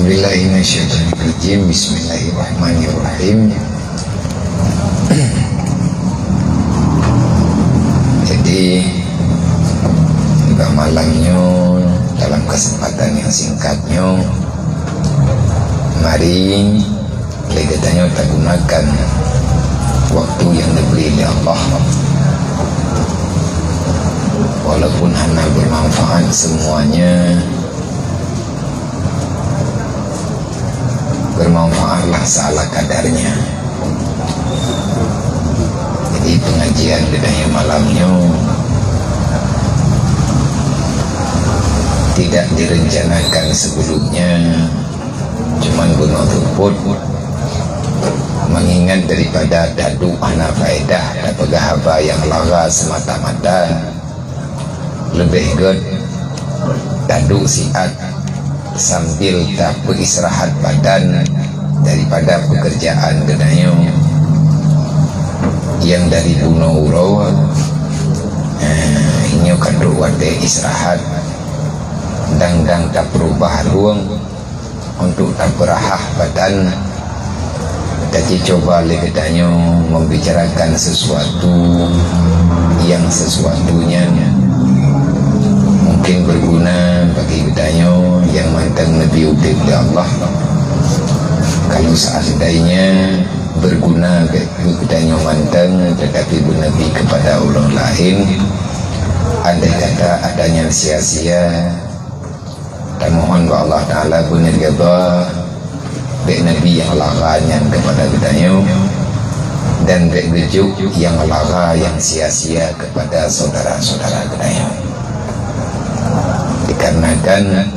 A'udzubillahiminasyaitonirrajim. Bismillahirrahmanirrahim. Jadi tiba malamnya dalam kesempatan yang singkatnya, mari kita gunakan waktu yang diberi oleh Allah, walaupun hanya bermanfaat semuanya, bermanfaatlah seala kadarnya. Jadi pengajian bedanya malamnya tidak direncanakan sebelumnya, cuman guna tuput mengingat daripada dadu ana faedah dan pegahaba yang lara semata-mata, lebih good dadu siat sambil tak beristirahat badan daripada pekerjaan gedayo yang dari bunuh uro inyo kandung wate istirahat dan tak berubah ruang untuk tak berahah badan. Jadi coba gedayo membicarakan sesuatu yang sesuatunya mungkin berguna bagi gedayo yang mantan Nabi Udib di Allah. Kalau seandainya berguna bagi gedayo mantan tetapi Nabi kepada orang lain, andai kata adanya sia-sia, dan mohon kepada Allah Ta'ala benar gaba bagi Nabi yang laranya kepada gedayo, dan bagi gejuk yang lara yang sia-sia kepada saudara-saudara gedayo. Dikarenakan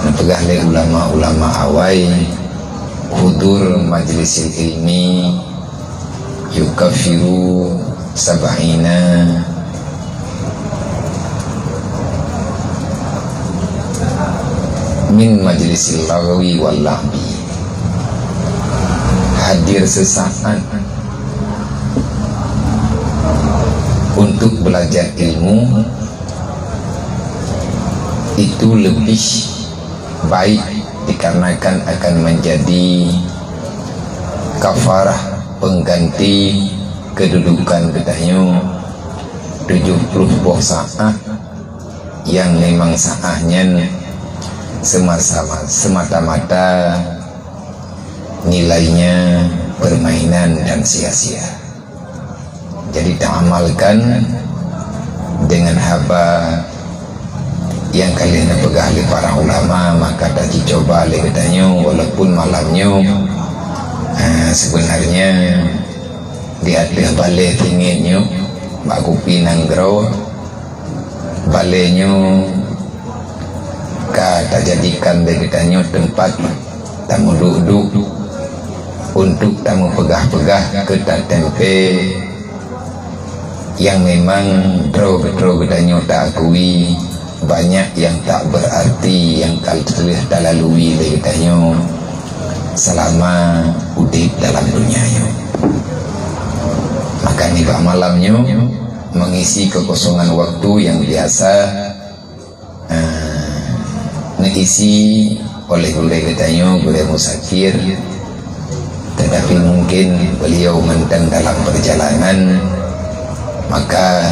nepegahli ulama-ulama awai hudur majlis ilmi yukafiru sab'ina min majlisil lagwi wal lahbi. Hadir sesaat untuk belajar ilmu itu lebih baik, dikarenakan akan menjadi kafarah pengganti kedudukan gedayo 70 saat yang memang saatnya semata-mata nilainya permainan dan sia-sia. Jadi diamalkan dengan haba yang kalian pegang oleh para ulama, maka dah dicoba oleh katanya walaupun malamnya sebenarnya di atas balai tinginnya baku pinang grow balainya kata jadikan katanya tempat tamu duduk untuk tamu pegah-pegah ketat tempe yang memang draw katanya tak akui, banyak yang tak berarti yang kalau terlihat tak lalui katanya selama udip dalam dunianya. Maka niba malamnya mengisi kekosongan waktu yang biasa diisi oleh katanya boleh musafir, tetapi mungkin beliau mentang dalam perjalanan, maka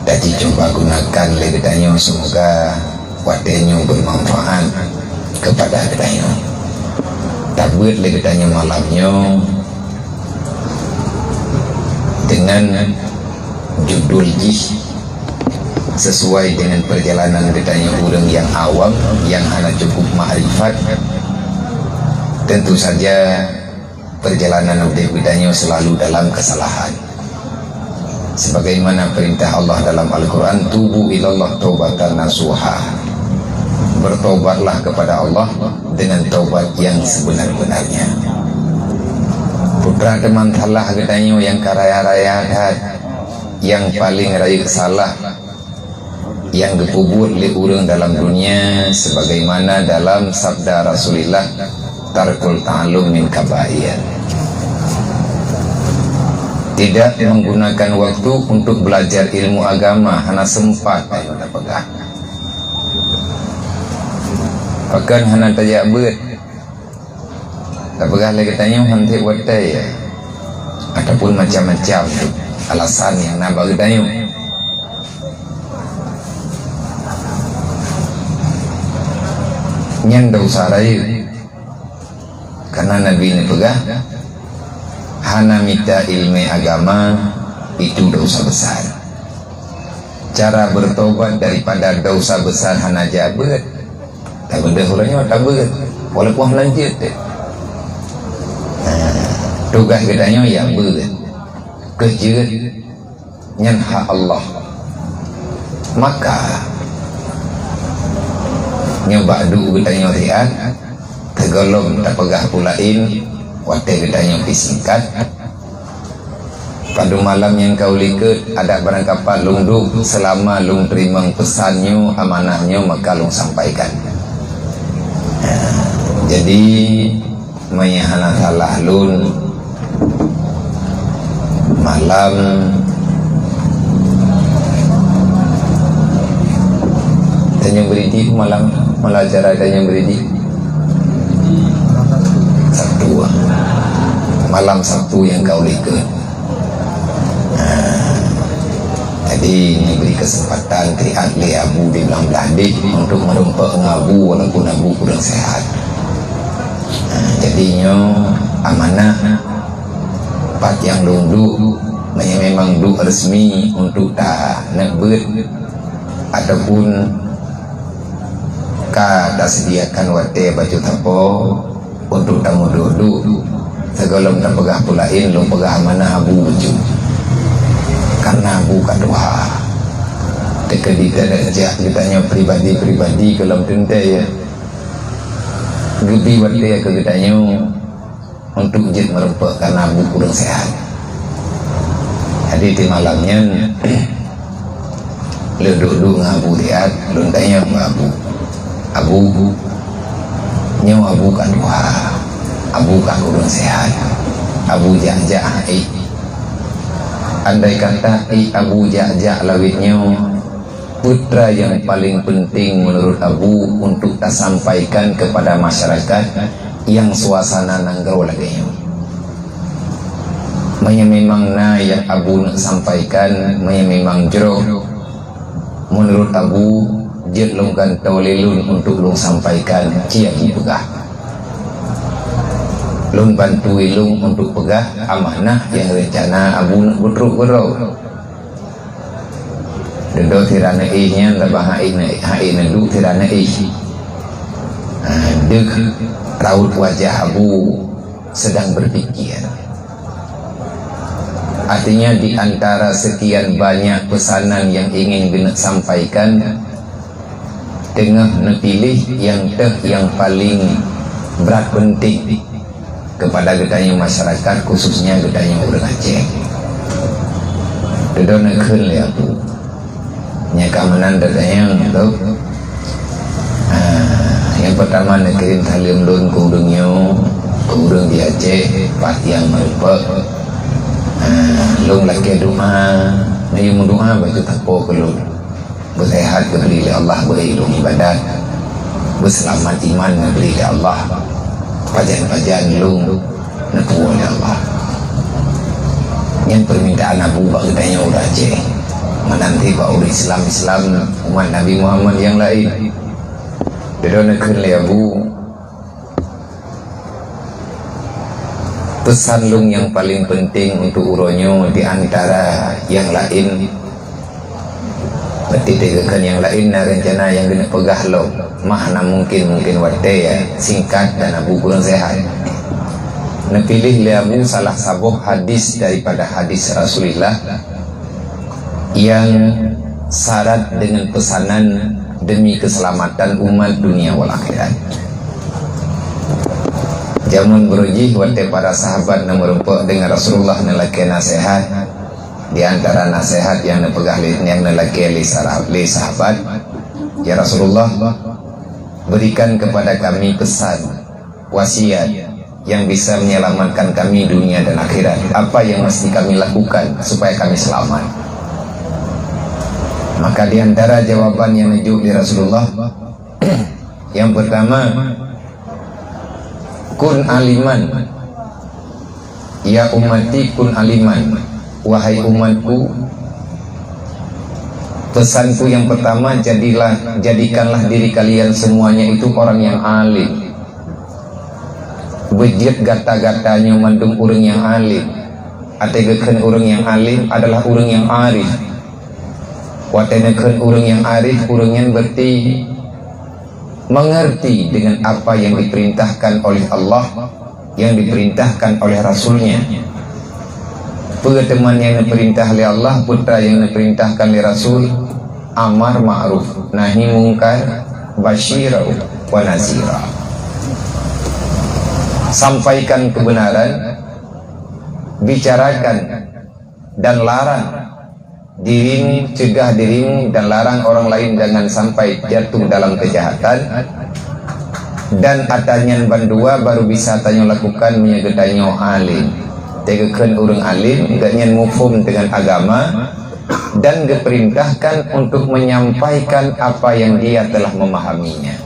tadi coba gunakan katanya semoga wadenya bermanfaat kepada katanya. Tabut katanya malamnya dengan judul jih sesuai dengan perjalanan katanya orang yang awam yang hanya cukup ma'rifat. Tentu saja perjalanan katanya selalu dalam kesalahan, sebagaimana perintah Allah dalam Al-Quran, tubu ilallah taubatan nasuha, bertobatlah kepada Allah dengan taubat yang sebenar-benarnya. Putra teman salah katanya yang karaya-raya yang paling raya salah yang dikubur oleh orang dalam dunia, sebagaimana dalam sabda Rasulullah, tarkul ta'allum min kabair, tidak menggunakan waktu untuk belajar ilmu agama, hanya sempat pegang. Bahkan hana tajak beut. Tak pegah lagi tanya hantik watai ya. Ataupun macam-macam tu alasan yang nak bagi tanya. Yang dosa raya. Karena Nabi ni pegah hana minta ilmu agama itu dosa besar. Cara bertobat daripada dosa besar hana jabat. Tak benda orangnya tak ber. Walaupun lanjut deh. Tugas katanya ya ber. Kerja nyanha Allah. Maka nyoba du katanya riak. Tergolong tak pegah pulain. Watai katanya pisingkat. Pada malam yang kau likut ada barang kapal lung duk selama lung terima pesannya amanahnya maka lung sampaikan. Jadi mayahana salah lun malam tanya beridi malam acara tanya beridi Sabtu malam Sabtu yang kau likut. Jadi ini beri kesempatan triat li Abu di belang beladik untuk merumpak ngabu walaupun Abu kurang sehat. Jadinya amanah part yang lundu memang du resmi untuk tak nak ber ataupun ka tak sediakan wate baju tapo untuk tamu duduk segolong tak pegah pulain lu pegah amanah Abu baju. Karena bukan doa ketika dia kitanya pribadi kalau tentu ya gebi waktu ya kitanya untuk jet merempak karena abu kurang sehat. Jadi di malamnya le duduk ngabu lihat lu tanya abu nyawa abu kan doa abu kan kurang sehat abu jajah andai kata Abu Ja'ja lawitnya putra yang paling penting menurut Abu untuk tak sampaikan kepada masyarakat yang suasana nanggau lagi. Memang na yang Abu nak sampaikan memang jero menurut Abu jet longkan tawlilun untuk long sampaikan cia pegah. Lun bantu ilung untuk pegah amanah yang rencana Abu nak butruk berau. Dedo tirana nya labah haina du tirana deg raut wajah Abu sedang berpikir. Artinya di antara sekian banyak pesanan yang ingin bina sampaikan, tengah nepilih yang paling berat penting kepada gedanya masyarakat khususnya gedanya orang Aceh. Dedo nak kena aku nyakamanan datanya tu. Yang pertama nak kirim salim lun ke udung di Aceh part yang merupak. Lung lagi doa, ni doa baca tapo ke lun. Bersehat kebeli Allah berilmu ibadat. Berselamat iman kebeli Allah. Pajan-pajan lung nak oleh Allah. Yang permintaan Abu Bakar tanya orang Aceh menanti pak orang Islam umat Nabi Muhammad yang lain. Dia nak kena Abu pesan lung yang paling penting untuk uronyo di antara yang lain. Berarti tegakan yang lain na rencana yang kena pegah lo mana mungkin wate ya singkat dan Abu kurang sehat. Napilih le Abu salah sabuh hadis daripada hadis Rasulullah yang syarat dengan pesanan demi keselamatan umat dunia wal akhirat. Jamun berujih wate para sahabat na merempuk dengan Rasulullah nelaki nasihat. Di antara nasihat yang nepegah yang nelaki li sahabat, ya Rasulullah, berikan kepada kami pesan wasiat yang bisa menyelamatkan kami dunia dan akhirat. Apa yang mesti kami lakukan supaya kami selamat? Maka di antara jawaban yang menunjuk di Rasulullah Yang pertama, kun aliman. Ya ummati kun aliman. Wahai umatku, pesanku yang pertama, jadikanlah diri kalian semuanya itu orang yang alim. Bejit gata-gatanya mandung orang yang alim. Ategekan orang yang alim adalah orang yang arif. Watenekan orang yang arif, orang yang berarti mengerti dengan apa yang diperintahkan oleh Allah, yang diperintahkan oleh Rasulnya. Teman yang diperintah oleh Allah, putra yang diperintahkan oleh Rasul, amar ma'ruf nahi mungkar, basyirau wa nazira. Sampaikan kebenaran, bicarakan dan larang dirimu, cegah dirimu dan larang orang lain jangan sampai jatuh dalam kejahatan. Dan atanyan bandua baru bisa tanyo lakukan menyegedanyo alim. Tegekan orang alim ganyan mufhum dengan agama dan diperintahkan untuk menyampaikan apa yang dia telah memahaminya.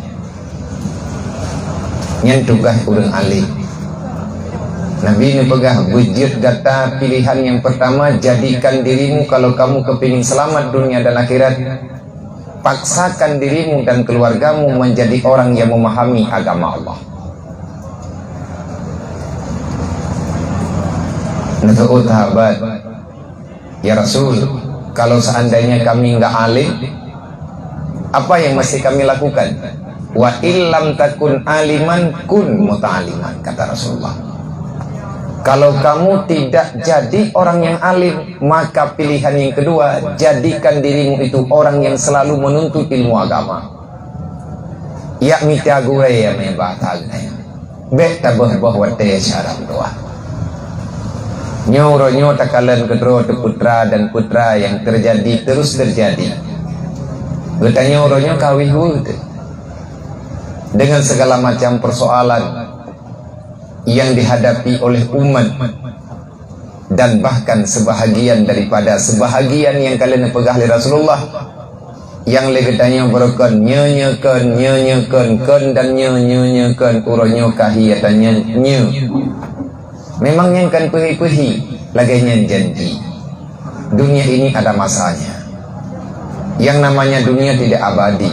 Yang tugas orang alim. Nabi ini pegah bujit data pilihan yang pertama, jadikan dirimu kalau kamu kepingin selamat dunia dan akhirat, paksakan dirimu dan keluargamu menjadi orang yang memahami agama Allah. Nafa'ut sahabat, ya Rasul, kalau seandainya kami enggak alim, apa yang mesti kami lakukan? Wa illam takun aliman kun muta'aliman, kata Rasulullah. Kalau kamu tidak jadi orang yang alim, maka pilihan yang kedua, jadikan dirimu itu orang yang selalu menuntut ilmu agama. Ya mita gue ya mebatagnya. Bek tabah bahwa te syaram doa. Nyo takalan kedro te putra dan putra yang terjadi terus terjadi. Bertanya nyo kawihud dengan segala macam persoalan yang dihadapi oleh umat, dan bahkan sebahagian daripada sebahagian yang kalian pegah oleh Rasulullah yang legetanya berkon nyenyekan kon dan nyenyekan uronyo kahiyatannya memang yang kan pehi laganya janji. Dunia ini ada masanya. Yang namanya dunia tidak abadi.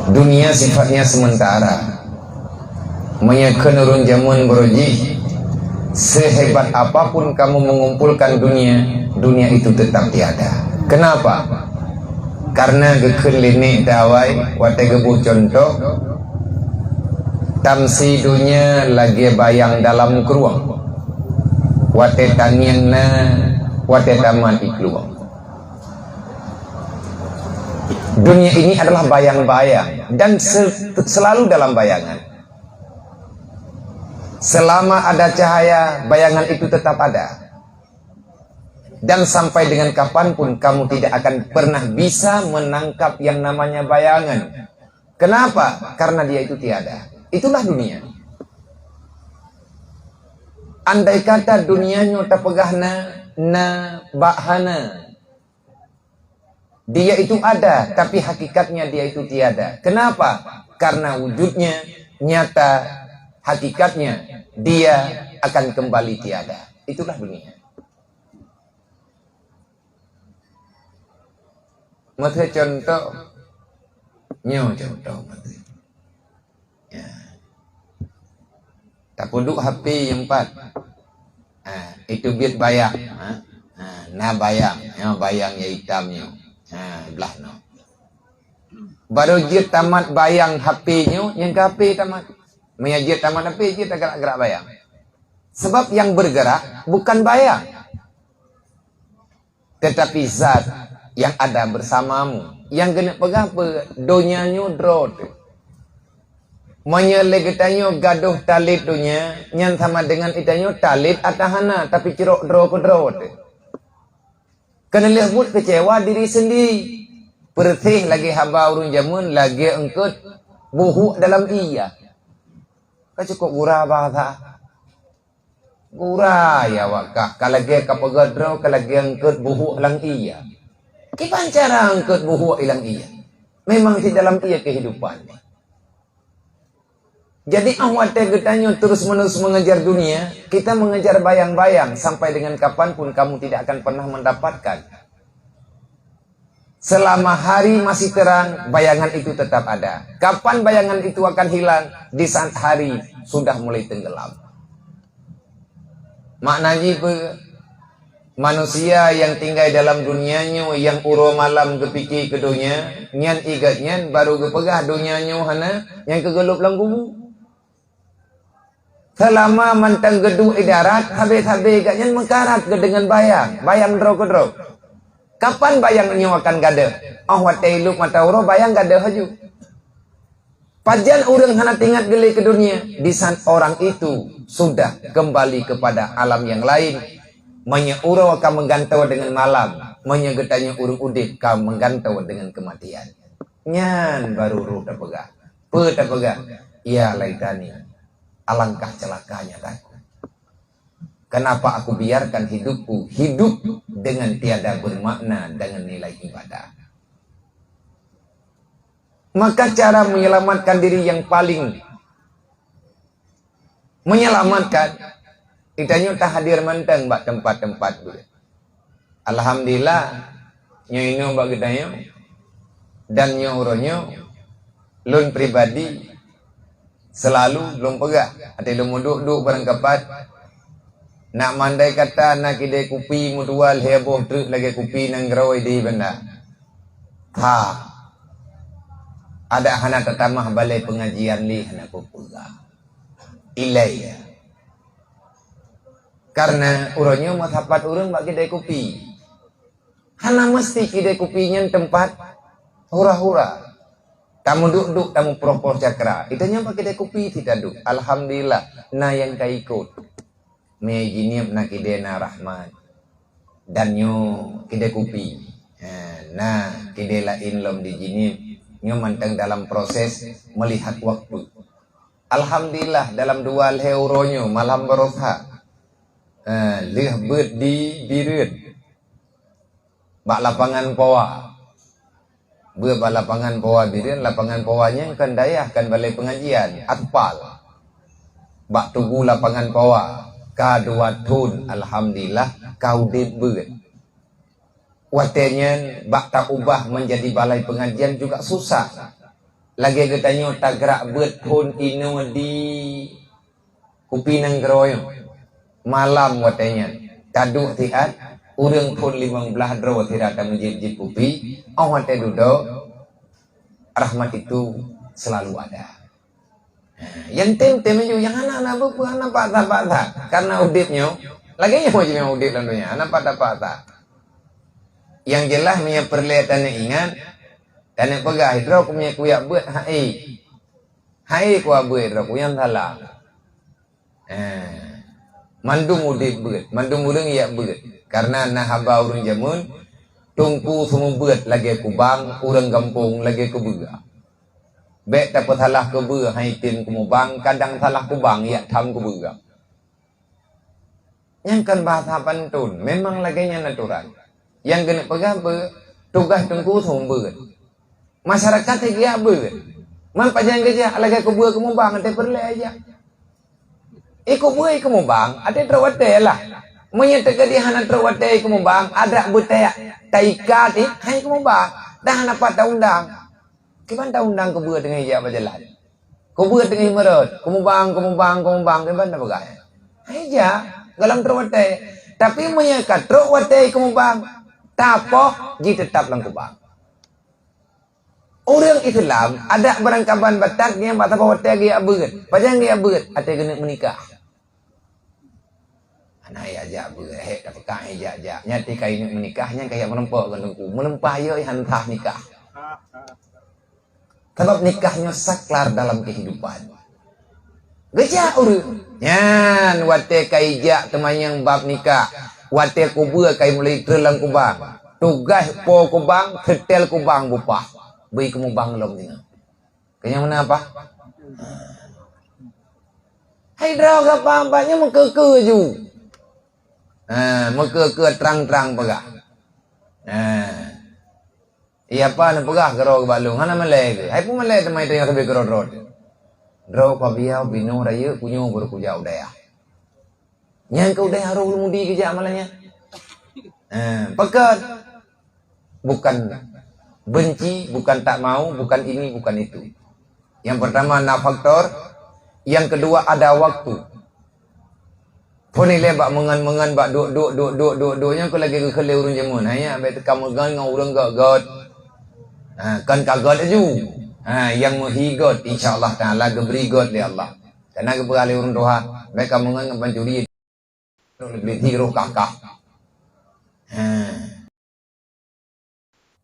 Dunia sifatnya sementara. Menyekenurun jamun beroji, sehebat apapun kamu mengumpulkan dunia, dunia itu tetap tiada. Kenapa? Karena geken linik dawai, wate gebuh contoh, tamsi dunia lagi bayang dalam keruang, wate tanianna, wate taman ikluang. Dunia ini adalah bayang-bayang dan selalu dalam bayangan. Selama ada cahaya, bayangan itu tetap ada. Dan sampai dengan kapanpun kamu tidak akan pernah bisa menangkap yang namanya bayangan. Kenapa? Karena dia itu tiada. Itulah dunia. Andai kata dunianya tapegahna na bahana, dia itu ada, tapi hakikatnya dia itu tiada. Kenapa? Karena wujudnya nyata, hakikatnya dia akan kembali tiada. Itulah dunia. Mata contoh, contoh mata. Ya. Tak puduk HP yang 4. Itu biar bayang. Nah bayang, bayang yang hitamnya. Belah no. Baru dia tamat bayang HP-nya, yang ke HP tamat. Menyajiat tamat HP, dia tak gerak-gerak bayang. Sebab yang bergerak bukan bayang, tetapi zat yang ada bersamamu. Yang kena pegang apa? Donyanya drot. Menyelegetannya gaduh talit dunia, yang sama dengan itanyo talit atahana, tapi cerok dro ke drot. Kena lebut kecewa diri sendiri. Pertih lagi haba urun jamun, lagi engkut buhuk dalam iya. Kau cukup gurah bahasa. Gurah ya wakak. Kalau dia kapagadro, kalau dia angkut buhuk lang iya. Kipan cara angkut buhuk ilang iya? Memang di dalam ia kehidupan. Jadi awak getanya terus-menerus mengejar dunia, kita mengejar bayang-bayang sampai dengan kapanpun kamu tidak akan pernah mendapatkan. Selama hari masih terang, bayangan itu tetap ada. Kapan bayangan itu akan hilang? Di saat hari sudah mulai tenggelam. Maknanya manusia yang tinggal dalam dunianya, yang uro malam kepikir ke dunia, nyan igatnya baru kepegah dunianya hana, yang kegelup lang kubu. Selama mantang gedung idarat, habis-habis igatnya mengkarat ke dengan bayang draw ke draw. Kapan bayangnya akan gada? Oh watai luk mata uro bayang gada haju. Pajan orang hana tingkat geli ke dunia, di saat orang itu sudah kembali kepada alam yang lain. Manya uro akan menggantau dengan malam, manya getanya urung udip kau menggantau dengan kematian. Nyan baru ruh terpegang. Terpegang. Ya laitani. Alangkah celakanya aku. Kenapa aku biarkan hidupku hidup dengan tiada bermakna dengan nilai ibadah. Maka cara menyelamatkan diri yang paling menyelamatkan, kitanya tak hadir menteng bak tempat-tempat dulu. Alhamdulillah nyoino bak kitanya dan nyuronyo lun pribadi selalu belum pegah. Ada lu duduk barang kapat nak mandai kata nak kide kupi mutual heboh truk lagi kupi nang grawai di benda. Ha. Ada hana tatamah balai pengajian li hana pegah. Ilai. Karena uronyo mathapat urang bak kide kupi. Hana mesti kide kupinya tempat hura-hura. Tamu duduk, tamu propor cakra. Itu nyampak kita kopi tidak duduk. Alhamdulillah. Na yang kau ikut. Mejiniap na kidena rahmat. Dan nyo kide kopi. Nah, kide lain lom di jinip. Nyo manteng dalam proses melihat waktu. Alhamdulillah dalam 2 euronyo malam barokah. Lih bet di birut. Bak lapangan poa. Buat lapangan poa birin, lapangan poanya kan dayah kan balai pengajian, atpal. Bak tugu lapangan poa, kadua tun, alhamdulillah kau debut. Watenya bak tak ubah menjadi balai pengajian juga susah. Lagi katanya tak gerak bet pun ino di kupinang geroyong. Malam watenya, kaduk tiat. Urang pun 15 draw tirata menjijit kupi. Awak duduk. Rahmat itu selalu ada. Yang tem yang anak-anak buku anak patah. Karena uditnya lagi yang mau udit lalunya anak patah. Yang jelas punya perlihatannya ingat. Dan yang pegah hidro punya kuyak buat hai kuak buat hidro yang salah. Mandum udit buat, mandum urang iya buat. Karena nahaba urang jamun tungku semua buat lagi kubang urang kampung lagi kebuga. Bek dapat salah kebuga haitin kumubang kadang salah kubang ya tham kebuga. Yang kan bahasa pantun memang laginya natural. Yang kena pegang tugas tungku semua buat. Masyarakat dia buat. Man pajan kerja lagi kebuga kumubang ante perle aja. Ikut buat kumubang ada terawat lah. Menyatakan dia hana terwatai kumubang ada butaya taika ti hai kumubang dah hana patah undang kiban ta undang kebuat dengan hijab berjalan kebuat dengan merot kumubang kiban ta bagai hija dalam terwatai tapi menyekat terwatai kumubang tapoh ji tetap lang kubang orang Islam ada barangkaban batak yang bata bawatai dia beut pajang dia beut ate kena menikah. Nah ya aja boleh dapat kah aja nyati kai menikahnya kayak melempah gantungku melempah yo hantah nikah. Sebab nikahnya saklar dalam kehidupan. Geja urut. Nyan wate kai ja teman yang bab nikah. Wate kubur kai mulai terlang kubang. Tugas po kubang ketel kubang bupah. Beri kamu bang lom ni. Kaya mana apa? Hai draw apa-apanya mengkeke ju. Maka ke terang-terang pegah. Iya apa nak pegah gerau ke balung, hana malai ke. Hai pun malai temai tengah sampai gerau rod. Gerau kau biau binu raya punya berkujau daya. Yang kau daya haru mudi kerja malahnya. Pekat. Bukan benci, bukan tak mau, bukan ini, bukan itu. Yang pertama nak faktor, yang kedua ada waktu. Poni lebak mengan bak duk nya ko lagi ke kele urun jamun. Hanya bet kamu gan ngau urang gak. Kan kagot aju. Yang muhigot insyaallah taala geberi god li Allah. Karena gebali urun doha, mereka mengan pancuri lebih hiro kakak.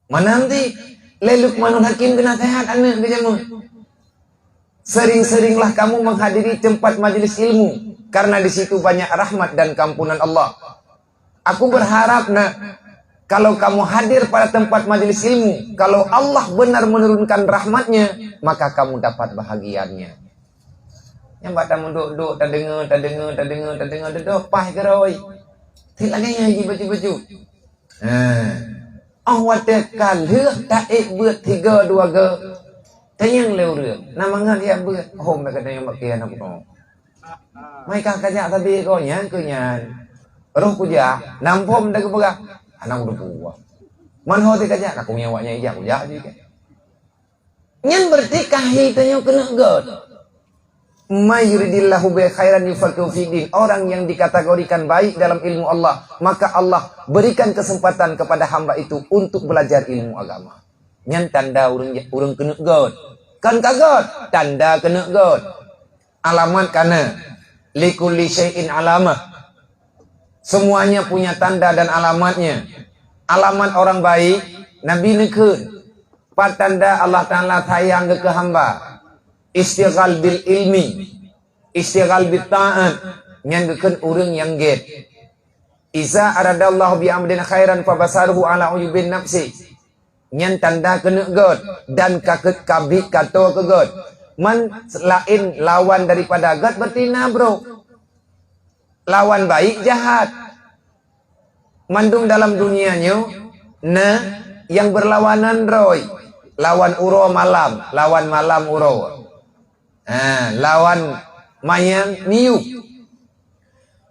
Mana nanti leluk manun hakim kena sehat anak ke jamun. Sering-seringlah kamu menghadiri tempat majelis ilmu. Karena di situ banyak rahmat dan kampunan Allah. Aku berharap kalau kamu hadir pada tempat majelis ilmu, kalau Allah benar menurunkan rahmatnya, maka kamu dapat bahagianya. Yang batam duduk, tak dengar, duduk, pah keroi. Tidak lagi yang baju-baju. Watekan, tak buat 3-2 ge. Tanyang leu rương, namangan dia buat. Mereka tanya makian aku tahu. Mereka kajak tapi kau nyan kunyan. Roh kuja, nampom dah kepegah. Anak udah buah. Manho ti kajak aku nyawanya ijak kuja juga. Nyan bertikahi tanya kena god. May yuridillahu bi khairan yufaqihu fi din. Orang yang dikategorikan baik dalam ilmu Allah, maka Allah berikan kesempatan kepada hamba itu untuk belajar ilmu agama. Nyan tanda urang kena god. Kan kagot, tanda kena god. Alamat kana likulli syai'in alamah. Semuanya punya tanda dan alamatnya. Alamat orang baik, Nabi nekeun. Patanda Allah Ta'ala sayang ke hamba. Istighal bil ilmi, istighal bil ta'at. Nyan gekeun urang yang get. Iza aradallahu bi amdin khairan fabasaruhu ala uyubin nafsi. Nyan tanda kena god dan kaket kabik kato ke god. Man lain lawan daripada god berarti bro. Lawan baik jahat. Mandung dalam dunianya yang berlawanan roy. Lawan uro malam, lawan malam uro. Lawan mayang niuk.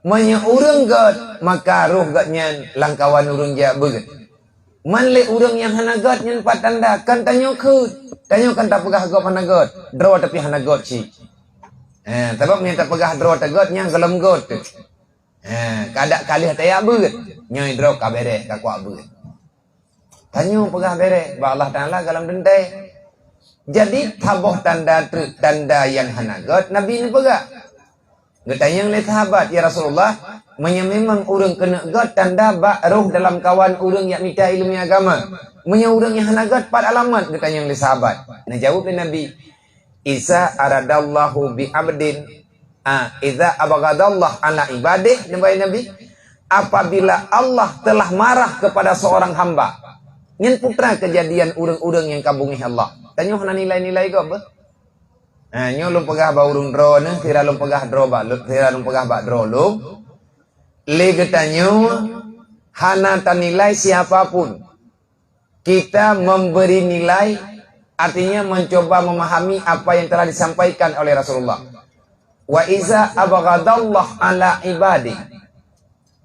Manya urang god maka roh godnya langkawan urang ja beut. Man le urang yang hanagot nyen patanda kan tanyo keut. Tanyo kan tak pegah god hanagot. Draw tapi hanagot si. Sebab nya tak pegah draw tagot nya gelem god. Kadak kali hataya beut. Nyoi draw ka bere ka kuak beut. Tanyo pegah bere ba Allah Taala galam dentai. Jadi taboh tanda yang hanagot Nabi ni pegah. Getayang le sahabat ya Rasulullah, memang urang kena god tanda bak roh dalam kawan urang yang minta ilmu agama. Menya urang yang hanagot 4 alamat getayang le sahabat. Nah jawab le Nabi, Isa aradallahu bi abdin idza abghadallah ala ibadih. Nabi, apabila Allah telah marah kepada seorang hamba. Nyen putra kejadian urang-urang yang kabungih Allah. Tanyo hana nilai-nilai ko apa? Nyo lum pegah ba urung dro ne, tira lum pegah dro ba, tira lum pegah ba dro lum. Le getanyo hana tanilai siapapun. Kita memberi nilai artinya mencoba memahami apa yang telah disampaikan oleh Rasulullah. Wa iza abghadallah ala ibadi.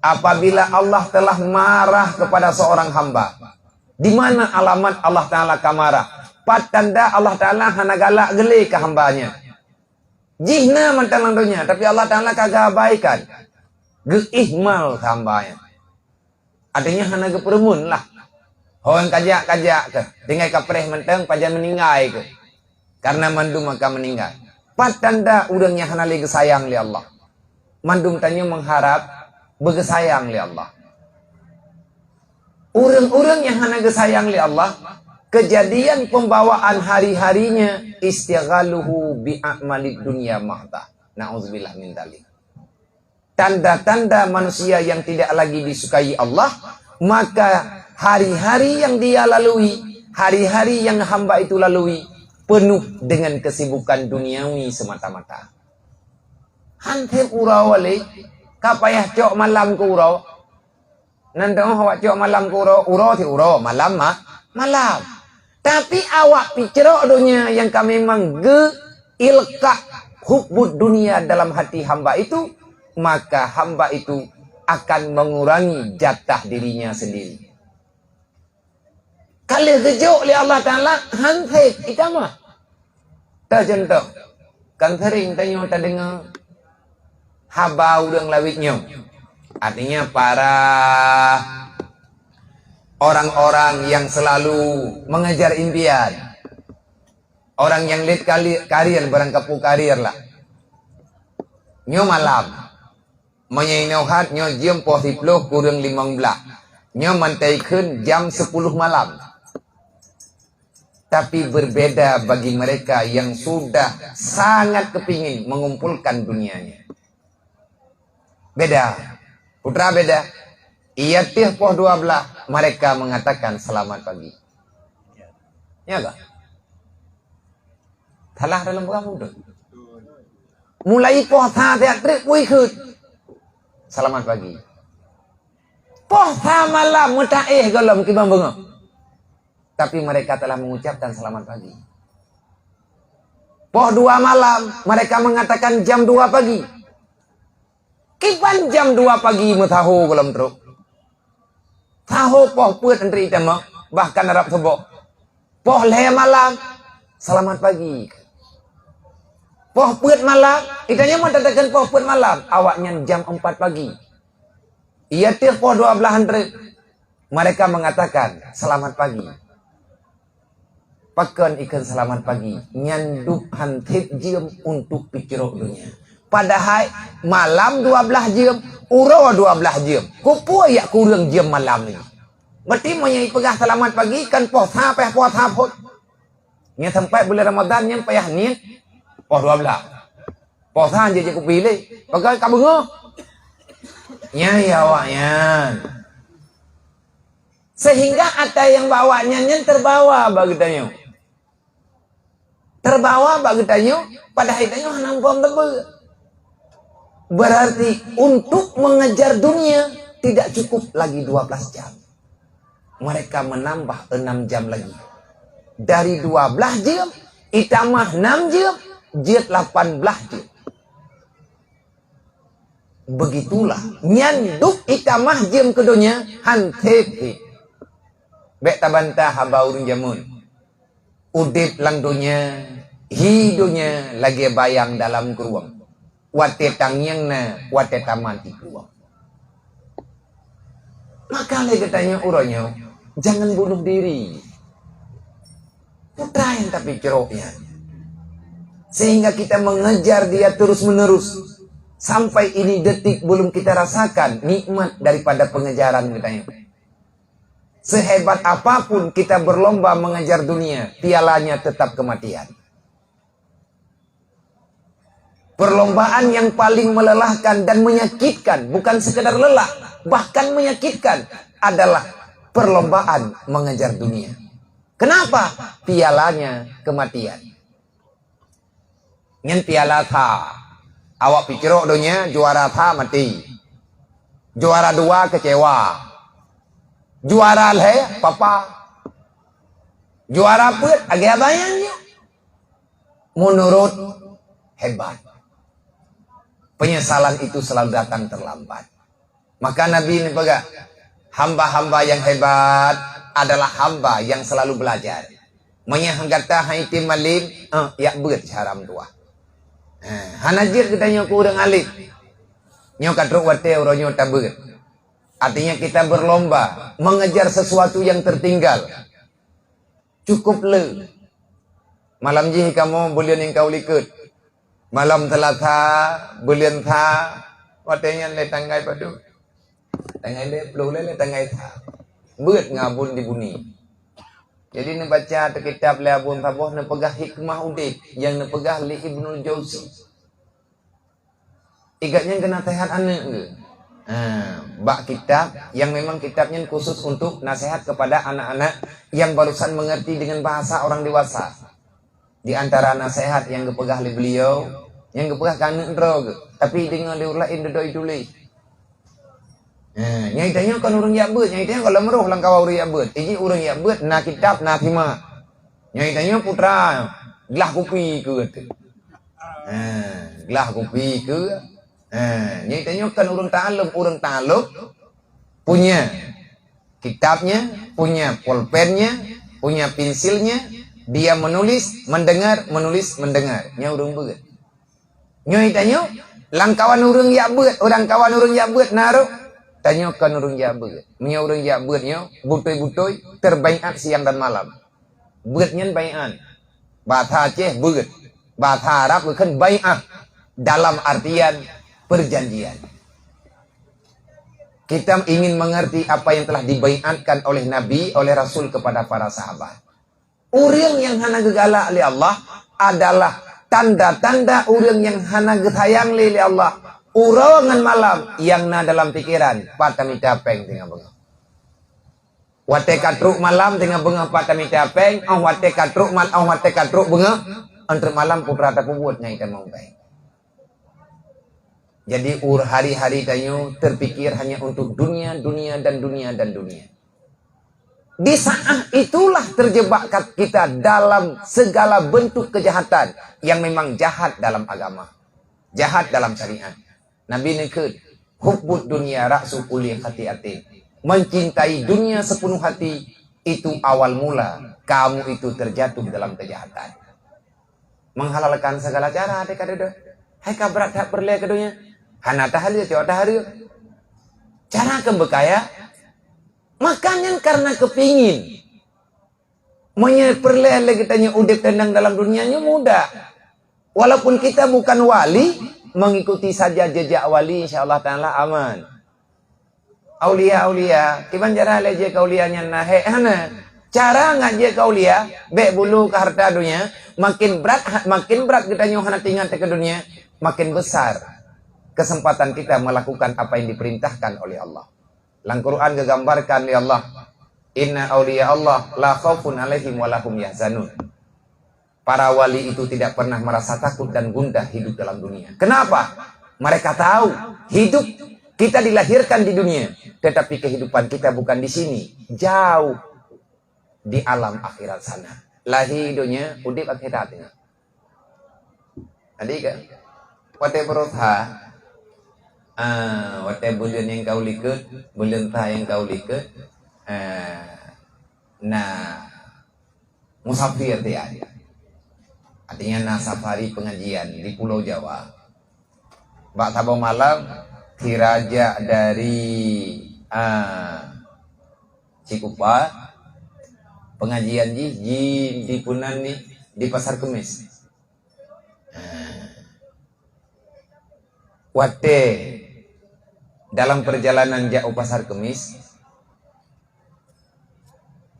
Apabila Allah telah marah kepada seorang hamba. Di mana alamat Allah Ta'ala kamarah? Tanda Allah Ta'ala hana galak gele ke hambanya. Jihna mantalang dunia, tapi Allah Ta'ala kagak abaikan. Geihmal ke hambanya. Artinya hana geperemun lah. Orang kajak ke. Tinggal kapreh menteng pajan meninggai ke. Karena mandum maka meninggal. Tanda udangnya hana lagi sayang li Allah. Mandum tanya mengharap begesayang li Allah. Urang-urang yang hana gesayang li Allah, kejadian pembawaan hari-harinya istighaluhu bi a'malid dunya mahta. Nauzubillah min dzalik. Tanda-tanda manusia yang tidak lagi disukai Allah, maka hari-hari yang dia lalui, hari-hari yang hamba itu lalui penuh dengan kesibukan duniawi semata-mata. Hantem urau wale, kapayah cok malam ke urau. Nandang awak cok malam ke urau, urau ti urau, malam mah malam. Tapi awak picerok dunia yang kami memang ilka hubbud dunia dalam hati hamba itu, maka hamba itu akan mengurangi jatah dirinya sendiri. Kalau gejuk oleh Allah Ta'ala, hantik itu mah. Tak contoh, kan sering tanya tak dengar haba udang lawitnya. Artinya para orang-orang yang selalu mengejar impian. Orang yang lead karir, barang kapu karir lah. Nyo malam. Menyenauhat nyo jam 10 kurang 15. Nyo mantai kun jam 10 malam. Tapi berbeda bagi mereka yang sudah sangat kepingin mengumpulkan dunianya. Beda. Putra beda. Ia tih poh 12, mereka mengatakan selamat pagi. Ya enggak? Salah dalam kamu tu. Mulai poh tha tiap trik wikut. Selamat pagi. Poh tha malam mutaih golom kibang bunga. Tapi mereka telah mengucapkan selamat pagi. Poh 2 malam, mereka mengatakan jam 2 pagi. Kipan jam 2 pagi mutahu golom teruk. Tahu poh puat antri tema, bahkan Arab sebok. Poh le malam, selamat pagi. Poh puat malam, itanya mau katakan poh puat malam, awaknya jam 4 pagi. Ia tih poh 12 antri. Mereka mengatakan selamat pagi. Pakan ikan selamat pagi, nyanduk hantit jam untuk picerok dunia. Padahal malam 12 jam, uro 12 jam. Kupu ya kurang jam malam ni. Berarti menyai pegah selamat pagi kan poh sampai poh hapot. Nya sampai bulan Ramadan yang payah ni poh 12. Poh saja je ku pilih. Pakai ka bengo. Nya ya awaknya. Sehingga ada yang bawanya yang terbawa bagi tanyo. Terbawa bagi tanyo padahal tanyo nampom tebe. Berarti untuk mengejar dunia tidak cukup lagi 12 jam. Mereka menambah 6 jam lagi. Dari 12 jam, itamah 6 jam, jid 18 jam. Begitulah. Nyanduk itamah jam ke dunia, hantik. Bek tabantah haba urun jamun. Udip lang dunia, hidunya lagi bayang dalam keruang. Wate tangyang na wate taman ikuang. Maka lagi katanya uronyo, jangan bunuh diri. Putra yang tapi ceroknya. Sehingga kita mengejar dia terus menerus. Sampai ini detik belum kita rasakan nikmat daripada pengejaran katanya. Sehebat apapun kita berlomba mengejar dunia, pialanya tetap kematian. Perlombaan yang paling melelahkan dan menyakitkan, bukan sekedar lelah, bahkan menyakitkan, adalah perlombaan mengejar dunia. Kenapa? Pialanya kematian. Nyen piala tha, awak picerok dunia, juara tha mati. Juara 2 kecewa. Juara le papa. Juara put agak bayangnya. Menurut hebat. Penyesalan itu selalu datang terlambat. Maka Nabi ini pegang, hamba-hamba yang hebat adalah hamba yang selalu belajar. Menyahanggata haiti malim, ya beut haram tua. Hanajir kita nyoku urang alim. Nyok katruk wate uronyo tabeut. Artinya kita berlomba mengejar sesuatu yang tertinggal. Cukup le. Malam jih kamu bulian yang kau likut. Malam telata, bulian tha, watenya le tanggai padu. Tanggai le, peluk le tanggai tha. Beut ngabun di buni. Jadi ne baca kitab le abun taboh ne pegah hikmah udip yang ne pegah li Ibnul Jauzi. Igatnya kena sehat anak ke? Bak kitab yang memang kitabnya khusus untuk nasihat kepada anak-anak yang barusan mengerti dengan bahasa orang dewasa. Di antara nasihat yang kepegah oleh beliau, yang kepegah kanan drog, tapi dengan diulain dodoi duli. Nyai tanya kan orang ya beut, nyai tanya kalau meruh lang kawau ya beut. Iji orang ya beut na kitab na thima. Nyai tanya putra, gelah kopi ke kata. Gelah kopi ke. Nyai tanya kan orang taluk punya kitabnya, punya pulpennya, punya pensilnya, dia menulis, mendengar, menulis, mendengar. Nyai urang beut. Nyai tanya, langkawan urang ya beut, orang kawan urang ya beut naruh. Tanya kan urang ya beut. Nya urang ya beutnya butoi-butoi terbaiat siang dan malam. Beutnya baiat. Bahasa Aceh beut. Bahasa Arab bukan baiat. Dalam artian perjanjian. Kita ingin mengerti apa yang telah dibaiatkan oleh Nabi, oleh Rasul kepada para sahabat. Urang yang hana gegala oleh Allah adalah tanda-tanda urang yang hana getayang oleh Allah. Urangan malam yang na dalam pikiran patami tapeng tengah bengah. Wate katruk malam tengah bengah patami tapeng, wate katruk bengah antara malam putra tak buat nyai kan mau baik. Jadi hari-hari tanyo terpikir hanya untuk dunia. Di saat itulah terjebak kita dalam segala bentuk kejahatan yang memang jahat dalam agama, jahat dalam syariat. Nabi nekut, hubbud dunia ra'su kulli khati'atin. Mencintai dunia sepenuh hati itu awal mula kamu itu terjatuh dalam kejahatan. Menghalalkan segala cara ada kata dah. Hai kabrat tak perle kedunya. Hana tahali tahari. Cara kembekaya makanya karena kepingin perle lagi tanya udip tenang dalam dunianya mudah. Walaupun kita bukan wali, mengikuti saja jejak wali insyaallah taala aman. Aulia kiban cara leje kaulianya nahe hana. Cara ngaji kaulia be bulu ke harta dunia makin berat kita nyohana tinggal ke dunia makin besar kesempatan kita melakukan apa yang diperintahkan oleh Allah. Lang Quran digambarkan oleh Allah, inna auliya Allah la khaufun alaihim wa lahum yahzanun. Para wali itu tidak pernah merasa takut dan gundah hidup dalam dunia. Kenapa? Mereka tahu hidup kita dilahirkan di dunia, tetapi kehidupan kita bukan di sini, jauh di alam akhirat sana. Lahir dunia, udip akhiratnya. Adik kan? Wate berotha, wate bulan yang kau likut, bulan tha yang kau likut, nah musafir dia. Artinya nah safari pengajian di Pulau Jawa. Bak Sabau malam, Kiraja dari Cikupa, pengajian di Punan nih di Pasar Kemis. Wate dalam perjalanan jauh Pasar Kemis,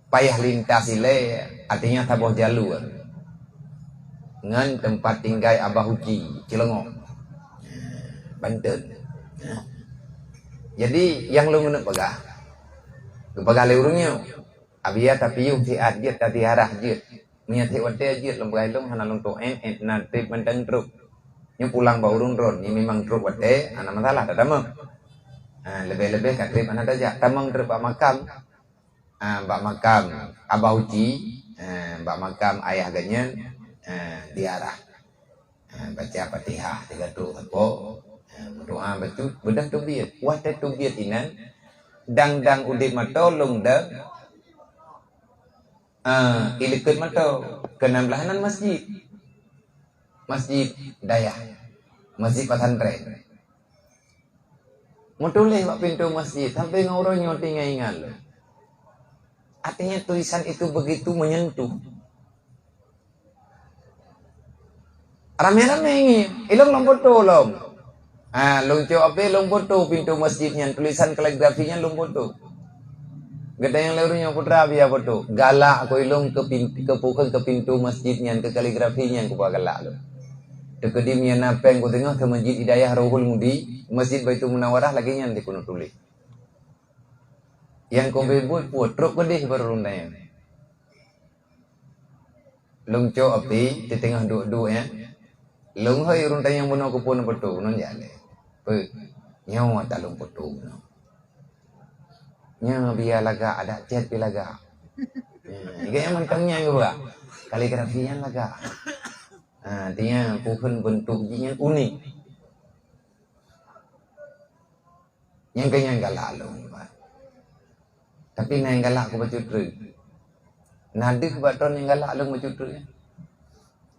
payah lintas ile, artinya tabuh jalur. Ngan tempat tinggal Abah Huji, Cilengok, Banten. Jadi yang lu ngenek pegah leurungnya, abia tapi yung si adjit tadi harah jit, menyati wate adjit lembaga ilung hana lung toen nanti menteng truk, yang pulang baurung ron, yang memang truk wate, anak masalah tak tamang, lebih katrip anak aja, tamang truk bak makam Abah Huji, bak makam ayah ganyan. Diarah baca Fatihah 3 apa doa betul bedah tubiat wate tubiat inan dang udip matolong dah ilikut mato ke-16 masjid daya masjid pesantren mutuleh wak pintu masjid sampai ngoro nyoti ngaingal artinya tulisan itu begitu menyentuh. Rame-rame ini, ilong lomboto long. Longco apa lomboto pintu masjidnya, tulisan kaligrafinya lomboto. Gada yang leurnya putra biar foto. Galak aku ilong ke pintu masjidnya, ke kaligrafinya aku galak lo. Dekedimnya napeng ku tengok ke masjid Hidayah Rohul Mudi, masjid Baitul Munawarah lagi nyanti kuno tulis. Yang kau buat truk gede baru rundanya. Longco api di tengah dua ya. Long hơi rung tay yang bunuh kupon betul non jale, nyawa tak long betul no, nyawa biar laga ada jet biar laga, ini yang mentangnya juga, kaligrafinya agak dia bukan bentuknya unik yang kayaknya enggak lalu tapi yang enggak laku bacutru nadi kebaton yang enggak lalu bacutru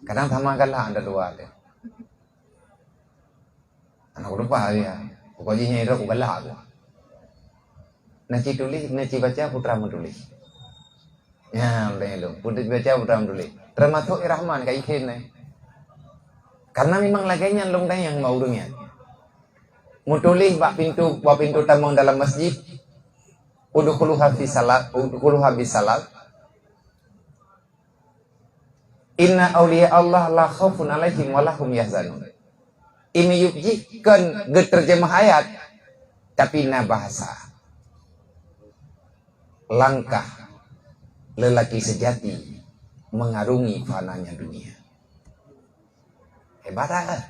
kadang sama galak ada dua deh anak lupa dia pokoknya itu aku galak aku naci tulis naci baca putra menulis ya udah lu putra baca putra menulis termasuk Irahman kayak gini karena memang laginya long yang mau dunia mutulis bak pintu tamu dalam masjid udkhuluha fi salat udkhuluha bi salat inna awliya Allah la khaufun alaihim wa lahum yahzanun ini yubjikan terjemah ayat tapi na bahasa langkah lelaki sejati mengarungi fananya dunia hebat kan?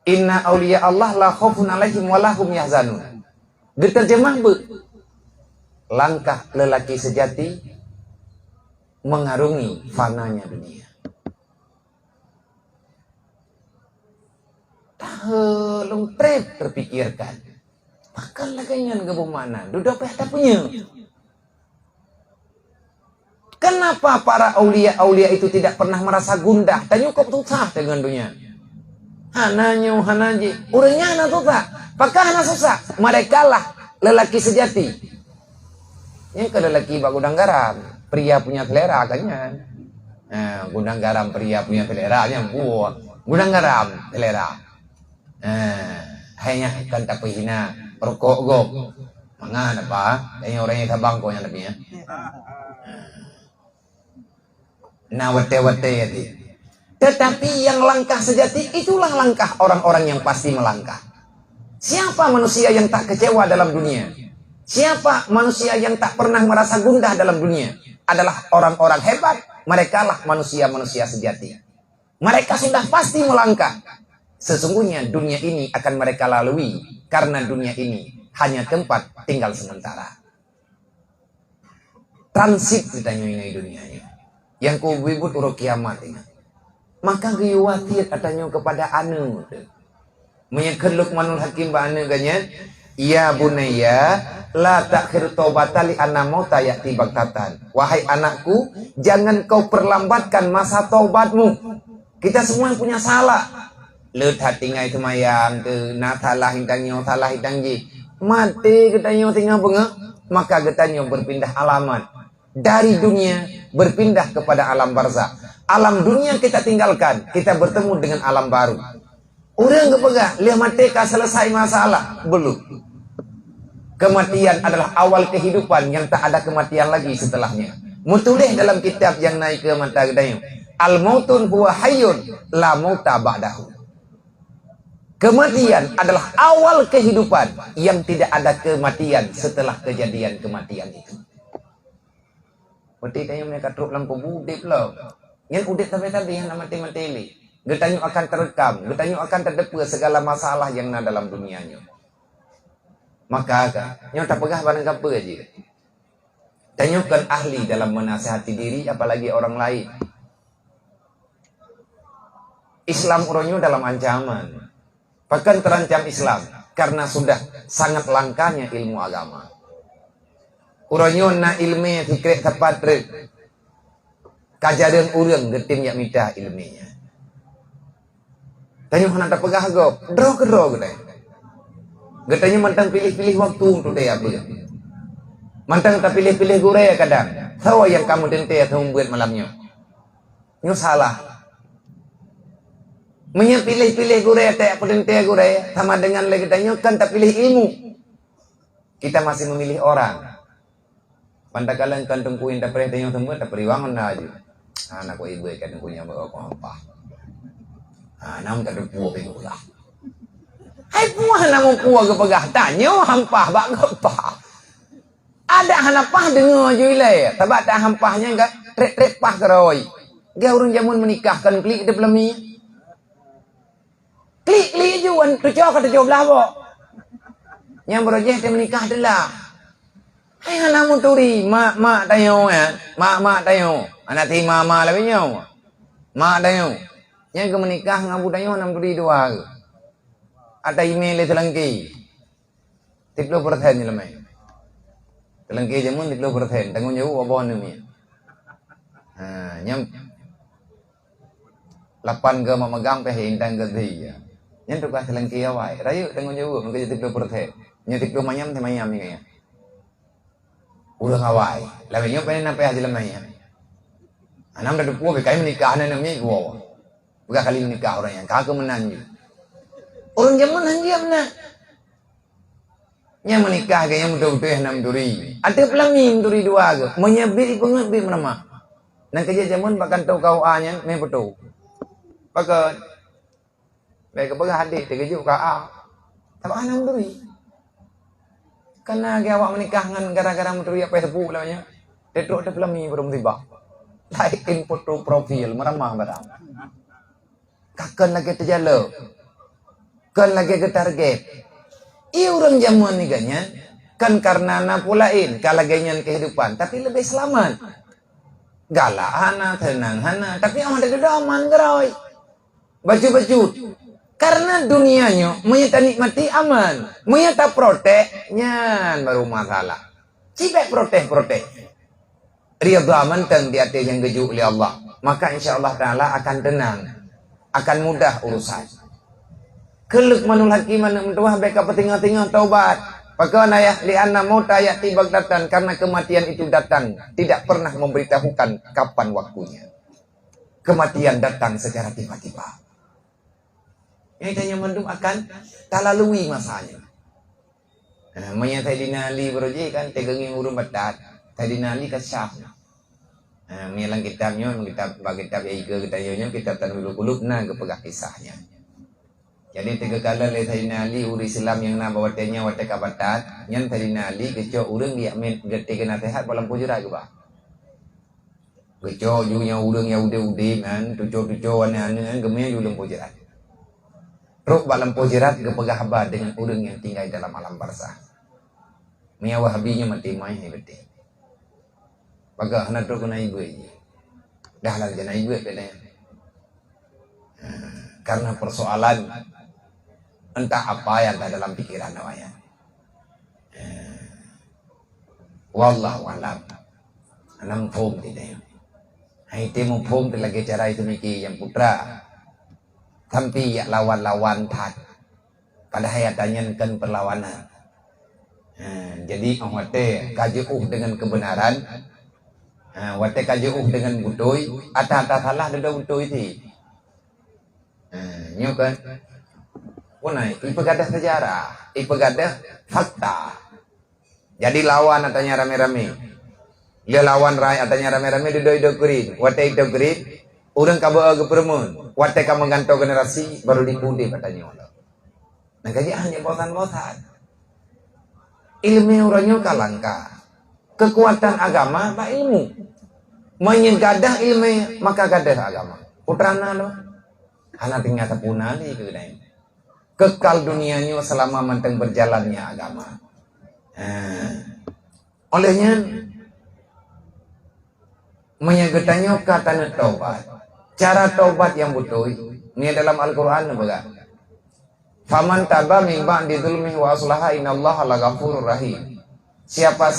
Inna awliya Allah la khaufun alaihim wa lahum yahzanun. Diterjemah langkah lelaki sejati mengarungi fananya dunia. Tahelung trip terpikirkan. Makan laganya ngebuh mana? Duduk pesta punya. Kenapa para aulia itu tidak pernah merasa gundah dan cukup susah dengan dunia? Hananya hanaji, urangnya hana susah, pakah hana susah. Mereka lah lelaki sejati. Yang ke lelaki bak gudang garam, pria punya selera kanya. Gudang garam pria punya selera yang buat. Gudang garam selera. Hanya kan tak hina rokok gok. Mangan apa? Yang orangnya sabang ko yang lebihnya. Nah wate-wate ya di. Tetapi yang langkah sejati itulah langkah orang-orang yang pasti melangkah. Siapa manusia yang tak kecewa dalam dunia? Siapa manusia yang tak pernah merasa gundah dalam dunia? Adalah orang-orang hebat. Mereka lah manusia-manusia sejati. Mereka sudah pasti melangkah. Sesungguhnya dunia ini akan mereka lalui. Karena dunia ini hanya tempat tinggal sementara. Transit ditanya ini dunianya. Yang ku bibut urut kiamat ini. Maka giwatir katanya kepada anu. Menyekir Luqmanul Hakim ba anu ganyan. Ya bunayya la takhir taubatali anna mauta ya'ti baghtatan. Wahai anakku, jangan kau perlambatkan masa taubatmu. Kita semua yang punya salah. Lut hati ngai semayang ke na salah hintangnya salah hitangji. Mati katanya tinggal bengak, maka katanya berpindah alamat dari dunia berpindah kepada alam barzah. Alam dunia kita tinggalkan, kita bertemu dengan alam baru. Orang kepegah, lihat mateka selesai masalah. Belum. Kematian adalah awal kehidupan yang tak ada kematian lagi setelahnya. Mutulih dalam kitab yang naik ke mata gedayung. Al-mautun huwa hayyun, la mauta ba'dahu. Kematian adalah awal kehidupan yang tidak ada kematian setelah kejadian kematian itu. Berarti tanya mereka truk lampu budip loh. Yang udah tapi yang mati-mati ini. Getanyu akan terekam, getanyu akan terdepa segala masalah yang ada dalam dunianya. Maka yang tak pegah barang apa aja. Tanyukan ahli dalam menasihati diri, apalagi orang lain. Islam uronyo dalam ancaman. Bahkan terancam Islam karena sudah sangat langkahnya ilmu agama. Uronyo na ilmu fikir tepat kajaran urang getim yak minta ilminya. Tanya hana tak pegah go, draw ke deh. Getanya mantang pilih-pilih waktu untuk dia apa. Mantang tak pilih-pilih gure kadang. Tahu yang kamu tente atau membuat malamnya. Nyo salah. Menyepilih-pilih gure tak apa tente gure sama dengan lagi tanya kan tak pilih ilmu. Kita masih memilih orang. Pandakalan kantung kuin tak perih tanya semua tak periwangan aja. Anak ko ibu ikan punya bawa ko apa. Nam tak ada puak itu lah. Hai puak namun puak kepegah tanya hampah bak apa. Ada hanapah dengar juilai. Tabak tak hampahnya enggak trek-trek pah keroi. Dia orang jamun menikahkan klik de pelemi. Klik juan tu cok kata jawab lah bo. Yang berojeh dia menikah adalah. Hai anak muturi, mak tayo ya, mak tayo, anak ti mama lebih nyaw, mak tayo. Yang ke menikah ngabu tayo anak muturi dua. Ada email telengki, 30% lemai. Telengki jamun 30%, tanggung jawab apa ni? Nyam 8 ke memegang pehin dan gede ya. Yang tukar telengki awai, rayu tanggung jawab mungkin 30%. Yang 30 mayam te mayam ni kaya. Udah ngawai, lalu nyo pengen apa hasil lemahnya. Anam dah dua bekai menikah anak namanya gua. Bukan kali menikah orang yang kagak menanju. Orang zaman nanti mana? Yang menikah kayaknya betul-betul yang 6 duri. Ada pelamin duri dua ke, menyebut pengebut nama. Nang kerja zaman bahkan tahu kau anya, me betul. Bahkan mereka pegang hadir terkejut kau. Tapi 6 duri. Karena dia awak menikah dengan gara-gara menteri apa sepuh namanya. Detrok ada pelami belum tiba. Like input to profil meramah barang. Kakan lagi terjala. Kan lagi ke target. Ia orang jamuan ni ganya. Kan karena na pulain kalaganya kehidupan. Tapi lebih selamat. Galak hana, tenang hana. Tapi amat ada aman gerai. Baju-baju. Karena dunianya menyata nikmati aman, menyata proteknya baru masalah. Cipek protek. Ridha menteng di hati yang geju oleh Allah. Maka insya Allah Ta'ala akan tenang, akan mudah urusan. Keluk manul hakiman mentuah beka petingah-tingah taubat. Bagaimana ya lianna mauta ya'ti bagdatan, karena kematian itu datang tidak pernah memberitahukan kapan waktunya. Kematian datang secara tiba-tiba. Yang tanya mendung akan talalui masanya. Maya Sayyidina Ali beruji kan tegengi urun batat. Sayyidina Ali kasyaf. Menyalang kitabnya, kitab ya iga kitanya kitab Tanwirul Qulub na kepegah kisahnya. Jadi tiga kala le Sayyidina Ali uri Islam yang na bawatenya wateka batat, nyan Sayyidina Ali keco urang dia men gete kena sehat balam pujura ke ba. Keco junya urang ya ude kan, tuco ane gemenya julung pujura. Ruk balam pojerat kepegah haba dengan urang yang tinggal dalam alam barzah. Mia wahabinya mati mai ni betul. Bagah hana truk na ibu ini. Dah lah jana ibu beda. Karena persoalan entah apa yang ada dalam pikiran awaknya. Wallahu a'lam. Anam phom tidak. Hai temu phom lagi cara itu miki yang putra. Tapi ya lawan-lawan tat pada hayatannya kan perlawanan. Jadi awate kajuh dengan kebenaran, wate kajuh dengan butoi, ata salah ada butoi itu. Nyokan, punai, ipegadah sejarah, ipegadah fakta. Jadi lawan atanya rame-rame, dia lawan rai atanya rame-rame duduk green, wate itu green. Orang kabar ke permun, wateka menggantau generasi baru dipundi katanya Allah. Nah kajian hanya bosan-bosan. Ilmu orangnya kalangka. Kekuatan agama pak ilmu. Menyegadah ilmu maka gadah agama. Putrana lo, anak tinggal tapuna ni kedai. Kekal dunianya selama menteng berjalannya agama. Olehnya menyegatanya kata taubat. Cara taubat yang betul ini dalam Al-Quran apa? Faman taba min ba'di dzulmihi wa aslaha innallaha laghafurur rahim. Siapa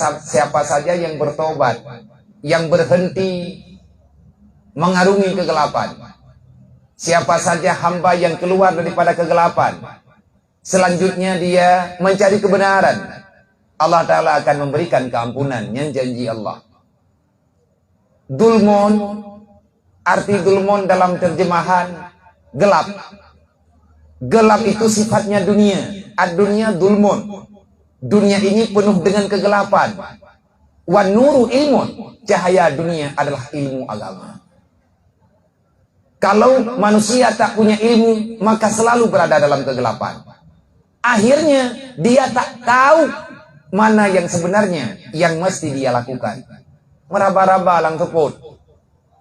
saja yang bertobat, yang berhenti mengarungi kegelapan. Siapa saja hamba yang keluar daripada kegelapan, selanjutnya dia mencari kebenaran, Allah Ta'ala akan memberikan keampunan yang janji Allah. Dulmun, arti dulmun dalam terjemahan gelap. Gelap itu sifatnya dunia. Ad-dunya dulmun. Dunia ini penuh dengan kegelapan. Wan nuru ilmun. Cahaya dunia adalah ilmu agama. Kalau manusia tak punya ilmu, maka selalu berada dalam kegelapan. Akhirnya dia tak tahu mana yang sebenarnya yang mesti dia lakukan. Meraba-raba lang teput.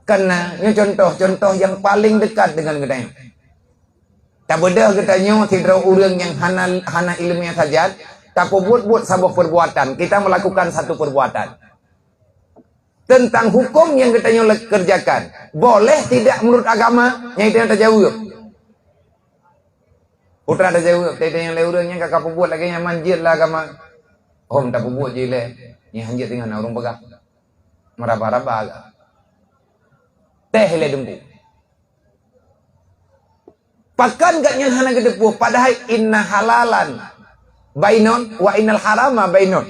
Karena ini contoh-contoh yang paling dekat dengan kita. Tak beda katanya tidak orang yang hana ilmu saja, tak buat sebuah perbuatan, kita melakukan satu perbuatan tentang hukum yang kita kerjakan, boleh tidak menurut agama yang kita jawab. Putra ada jawab, kita yang leurangnya kakak buat lagi yang manjir lah agama. Om tak buat je le, yang hanjir dengan orang pegang, meraba-raba agak. Teh le dempu. Pakan gak yang hana gedepu, padahal inna halalan bainon wa innal harama bainon.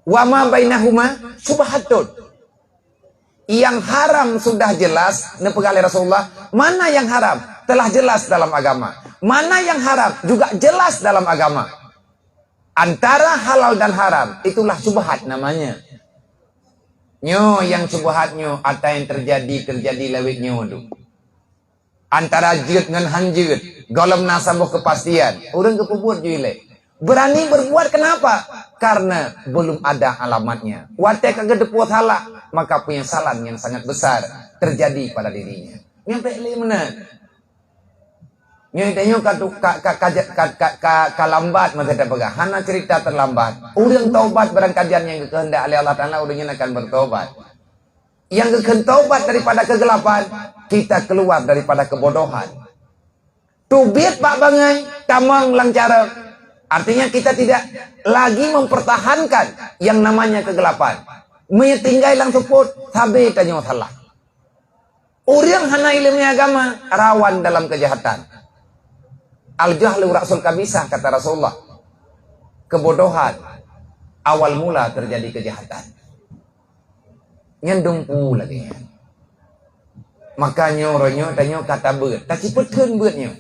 Wa ma bainahuma subhatun. Yang haram sudah jelas, nepegale Rasulullah. Mana yang haram? Telah jelas dalam agama. Mana yang haram? Juga jelas dalam agama. Antara halal dan haram, itulah subhat namanya. Nyo yang subhatnya, apa yang terjadi lewat nyo tu. Antara jid dengan hanjid, golem nasabuh kepastian. Orang kepubuat juile. Berani berbuat kenapa? Karena belum ada alamatnya. Watek kagak deput salah, maka penyesalan yang sangat besar terjadi pada dirinya. Nyampe mana? Nyatanya kalambat masa pegang. Hana cerita terlambat. Orang taubat barangkalian yang kehendak oleh Allah Taala udahnya akan bertobat. Yang taubat daripada kegelapan, kita keluar daripada kebodohan. Tubit pak bangai, tamang lancar. Artinya kita tidak lagi mempertahankan yang namanya kegelapan. Metinggai langsung put, sabi tanya salah. Orang hana ilmu agama rawan dalam kejahatan. Al-jahlu ra'sul kabisah kata Rasulullah. Kebodohan awal mula terjadi kejahatan. Nyendumpu lagi. Makanya orangnya tanya kata beut, tak cipetkeun beutnya.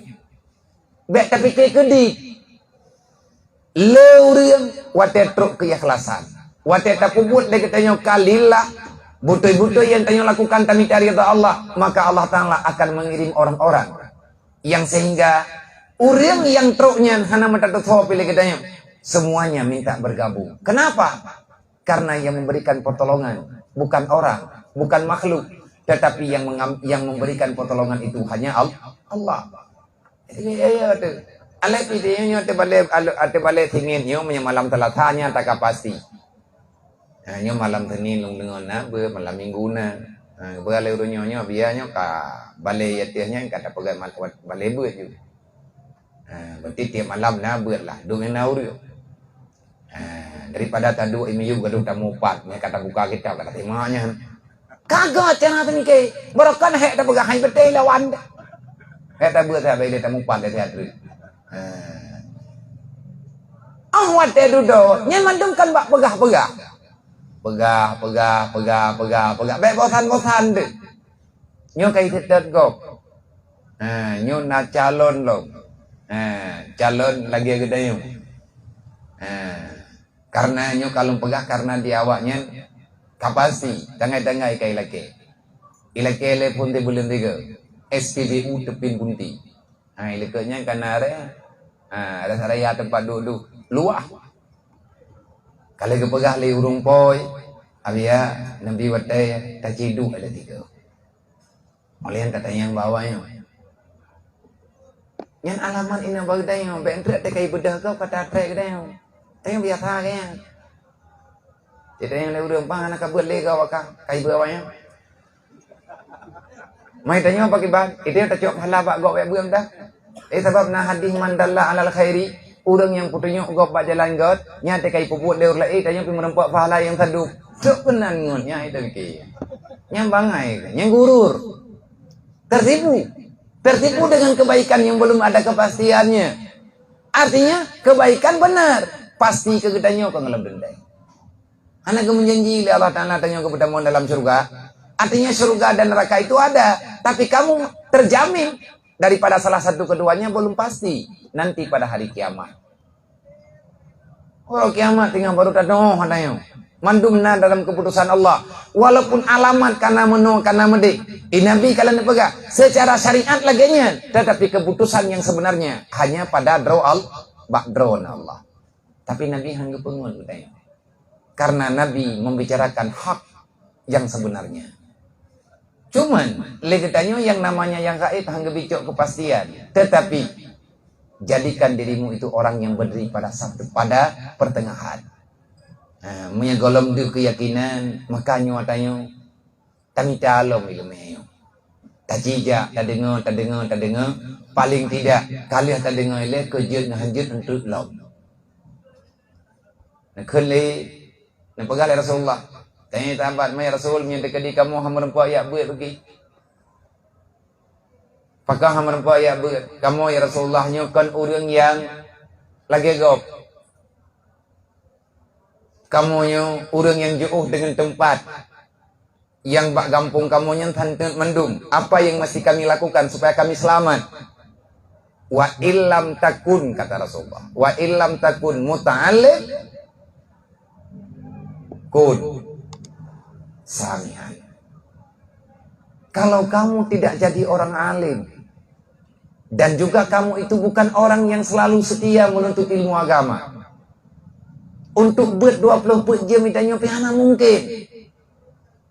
Bek tapi ke kedik. Leuriang wate truk keikhlasan. Wate tapubut dia katanya kalillah. Butuh-butuh yang tanya lakukan kami cari Allah, maka Allah Ta'ala akan mengirim orang-orang yang sehingga orang yang truknya hana mata pilih katanya semuanya minta bergabung. Kenapa? Karena yang memberikan pertolongan bukan orang, bukan makhluk, tetapi yang memberikan pertolongan itu hanya Allah. Alat videonya ate balik tingin nyo malam telatanya tak pasti. Nyo malam Senin lung dengan na ber malam Minggu na. Beralih urunyo biarnya ka balai yatiahnya kata pegang balai ber juga. Berarti tiap malam na ber lah dua nau dia. Daripada tadu imiu gaduh tamu pat nya kata buka kita kata timanya. Kagak cenah tani ke barakan hek ta pegang hai betai lawan. Hek ta ber ta balai tamu pat dia tu. Wat dudo nyen mandungkan bak pegah. Pegah. Baik bosan deh. Nyo kai tetet go. Nyo na calon lo. Calon lagi gede nyo. Karena nyo kalau pegah karena di awaknya kapasi tangai-tangai kai laki. Ilaki le pun te bulan 3. SPBU tepin bunti. Ileknya karena ada saraya tempat duduk luah. Kalau kepegah le urung poi, abia Nabi watai tajidu ada 3. Oleh yang katanya yang bawahnya. Yang alamat ini bagdanya, bentrek te kai bedah kau kata trek kadang. Tayang biasa kaya. Jadi yang le urung pang anak kabut le kau kai bawahnya. Mai tanya apa kibat? Itu tak cok pahala bak gok wek buang dah. Sebab na hadis mandalla alal khairi, orang yang putunya gok bak jalan got, nya te kai puput leur lai tanya pi merempak pahala yang saduk. Cok penan ngon nya itu ki. Nya bangai, nya gurur. Tertipu dengan kebaikan yang belum ada kepastiannya. Artinya kebaikan benar, pasti kegedannya kau ngelem dendai. Anak menjanji Allah Ta'ala tanya kepada mu dalam surga. Artinya surga dan neraka itu ada, tapi kamu terjamin daripada salah satu keduanya belum pasti nanti pada hari kiamat. Oh kiamat tinggal baru tadoh katanya. Mandumna dalam keputusan Allah. Walaupun alamat karena menu karena medik. Nabi kalian pegang secara syariat laginya, tetapi keputusan yang sebenarnya hanya pada draw Allah. Tapi Nabi hanya pengun katanya. Karena Nabi membicarakan hak yang sebenarnya. Cuman legetanya yang namanya yang gaib hangga bicok kepastian. Tetapi Jadikan dirimu itu orang yang berdiri pada pertengahan. Menyegolong du keyakinan, makanya watanya kami talom ilmu. Tajija, tak dengar. Paling tidak, kalian tak dengar ilmu kejut hanjut untuk lom. Nak kali, nak pegal Rasulullah. Tanya tabat, mai Rasul menyatakan di kamu hamar empat ya buat pergi. Pakah hamar empat ya buat. Kamu ya Rasulullah nyukan orang yang lagi gop. Kamunya orang yang jauh dengan tempat yang bak gampung kamunya tanten mendung. Apa yang mesti kami lakukan supaya kami selamat? Wa illam takun, kata Rasulullah. Wa illam takun muta'allim kun samihan. Kalau kamu tidak jadi orang alim dan juga kamu itu bukan orang yang selalu setia menuntut ilmu agama, untuk buat 24 jam ditanya pihana mungkin.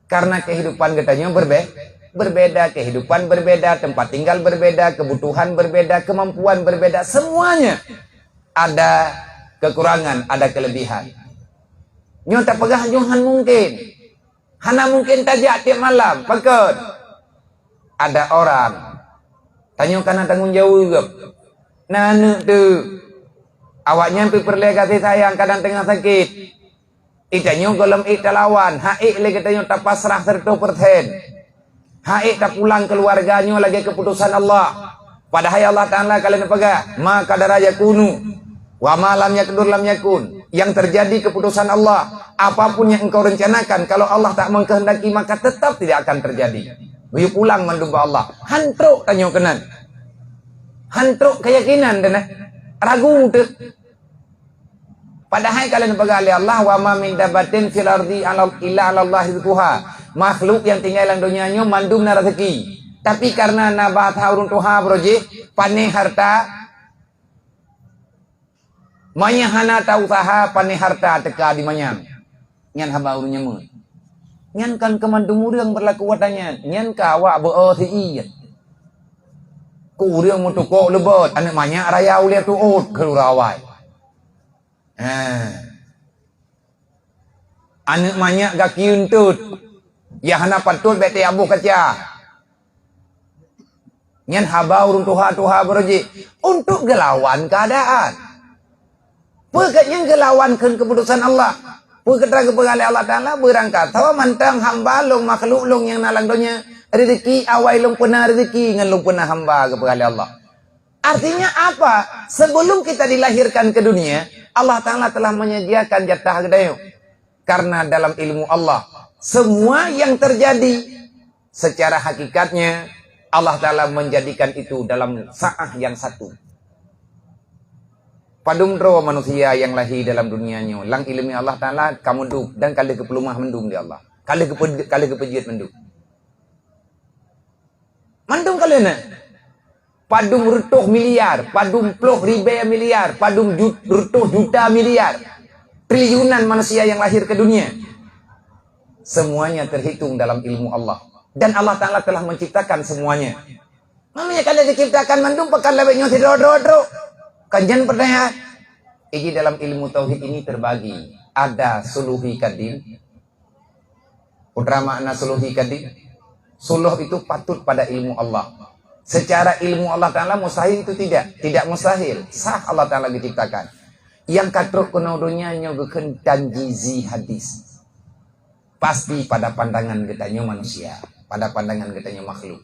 Karena kehidupan katanya berbeda, kehidupan berbeda, tempat tinggal berbeda, kebutuhan berbeda, kemampuan berbeda, semuanya ada kekurangan, ada kelebihan. Nyata pegah johan mungkin. Hana mungkin tajak tiap malam, pekut. Ada orang tanya karena tanggung jawab juga. Nanu tu awaknya perle kasih sayang kadang tengah sakit. Itanya golem ik lawan, haik lagi katanya tak pasrah 100%. Haik tak pulang keluarganya lagi keputusan Allah. Padahal Allah Ta'ala kalian pegang, maka daraya kunu wa malam yakdur lam yakun. Yang terjadi keputusan Allah. Apapun yang engkau rencanakan, kalau Allah tak mengkehendaki maka tetap tidak akan terjadi. Biar pulang mendumba Allah. Hantruk tanya kenan. Hantruk keyakinan dan ragu tu. Padahal kalian pegali Allah wa ma min dabatin fil ardi illa 'ala Allah rizquha. Makhluk yang tinggal dalam dunianya mandum na rezeki. Tapi karena nabat haurun tuha broje pane harta manya hana ta usaha pane harta teka di manyang. Nyan haba urun nyemu. Nyan kan kemandum urang berlaku watanya. Nyan ka awak beo ti ku urang mu tukok lebot anak manya raya ulia tuut kelurawai. Anak banyak gaki untut. Ya hana patut bete abu kaca. Nyan haba urun tuha beroji. Untuk gelawan keadaan. Pekatnya gelawankan keputusan Allah. Peketra kepegali Allah Ta'ala berangkat. Tawa mantang hamba long makhluk long yang nalang donya. Rezeki awai long pernah rezeki. Ngan long pernah hamba kepegali Allah. Artinya apa? Sebelum kita dilahirkan ke dunia, Allah Ta'ala telah menyediakan jatah gedayo. Karena dalam ilmu Allah, semua yang terjadi secara hakikatnya, Allah Ta'ala menjadikan itu dalam sa'ah yang satu. Padumdro manusia yang lahir dalam dunianya, lang ilmu Allah Ta'ala, kamu duk, dan kali kepelumah mendung di Allah. Kali kepejiat mendung. Mendung kalian padum rutuh miliar, padum puluh ribu miliar, padum rutuh juta miliar, triliunan manusia yang lahir ke dunia. Semuanya terhitung dalam ilmu Allah. Dan Allah Ta'ala telah menciptakan semuanya. Mamanya kalian diciptakan mandum pekan lebihnya si dro-dro. Kanjan pertanyaan. Ini dalam ilmu tauhid ini terbagi. Ada suluhi kadim. Putra makna suluhi kadim. Suluh itu patut pada ilmu Allah. Secara ilmu Allah Ta'ala mustahil itu tidak mustahil. Sah Allah Ta'ala diciptakan. Yang katruk konodonya nyogekan tanjizi hadis. Pasti pada pandangan getanya manusia. Pada pandangan getanya makhluk.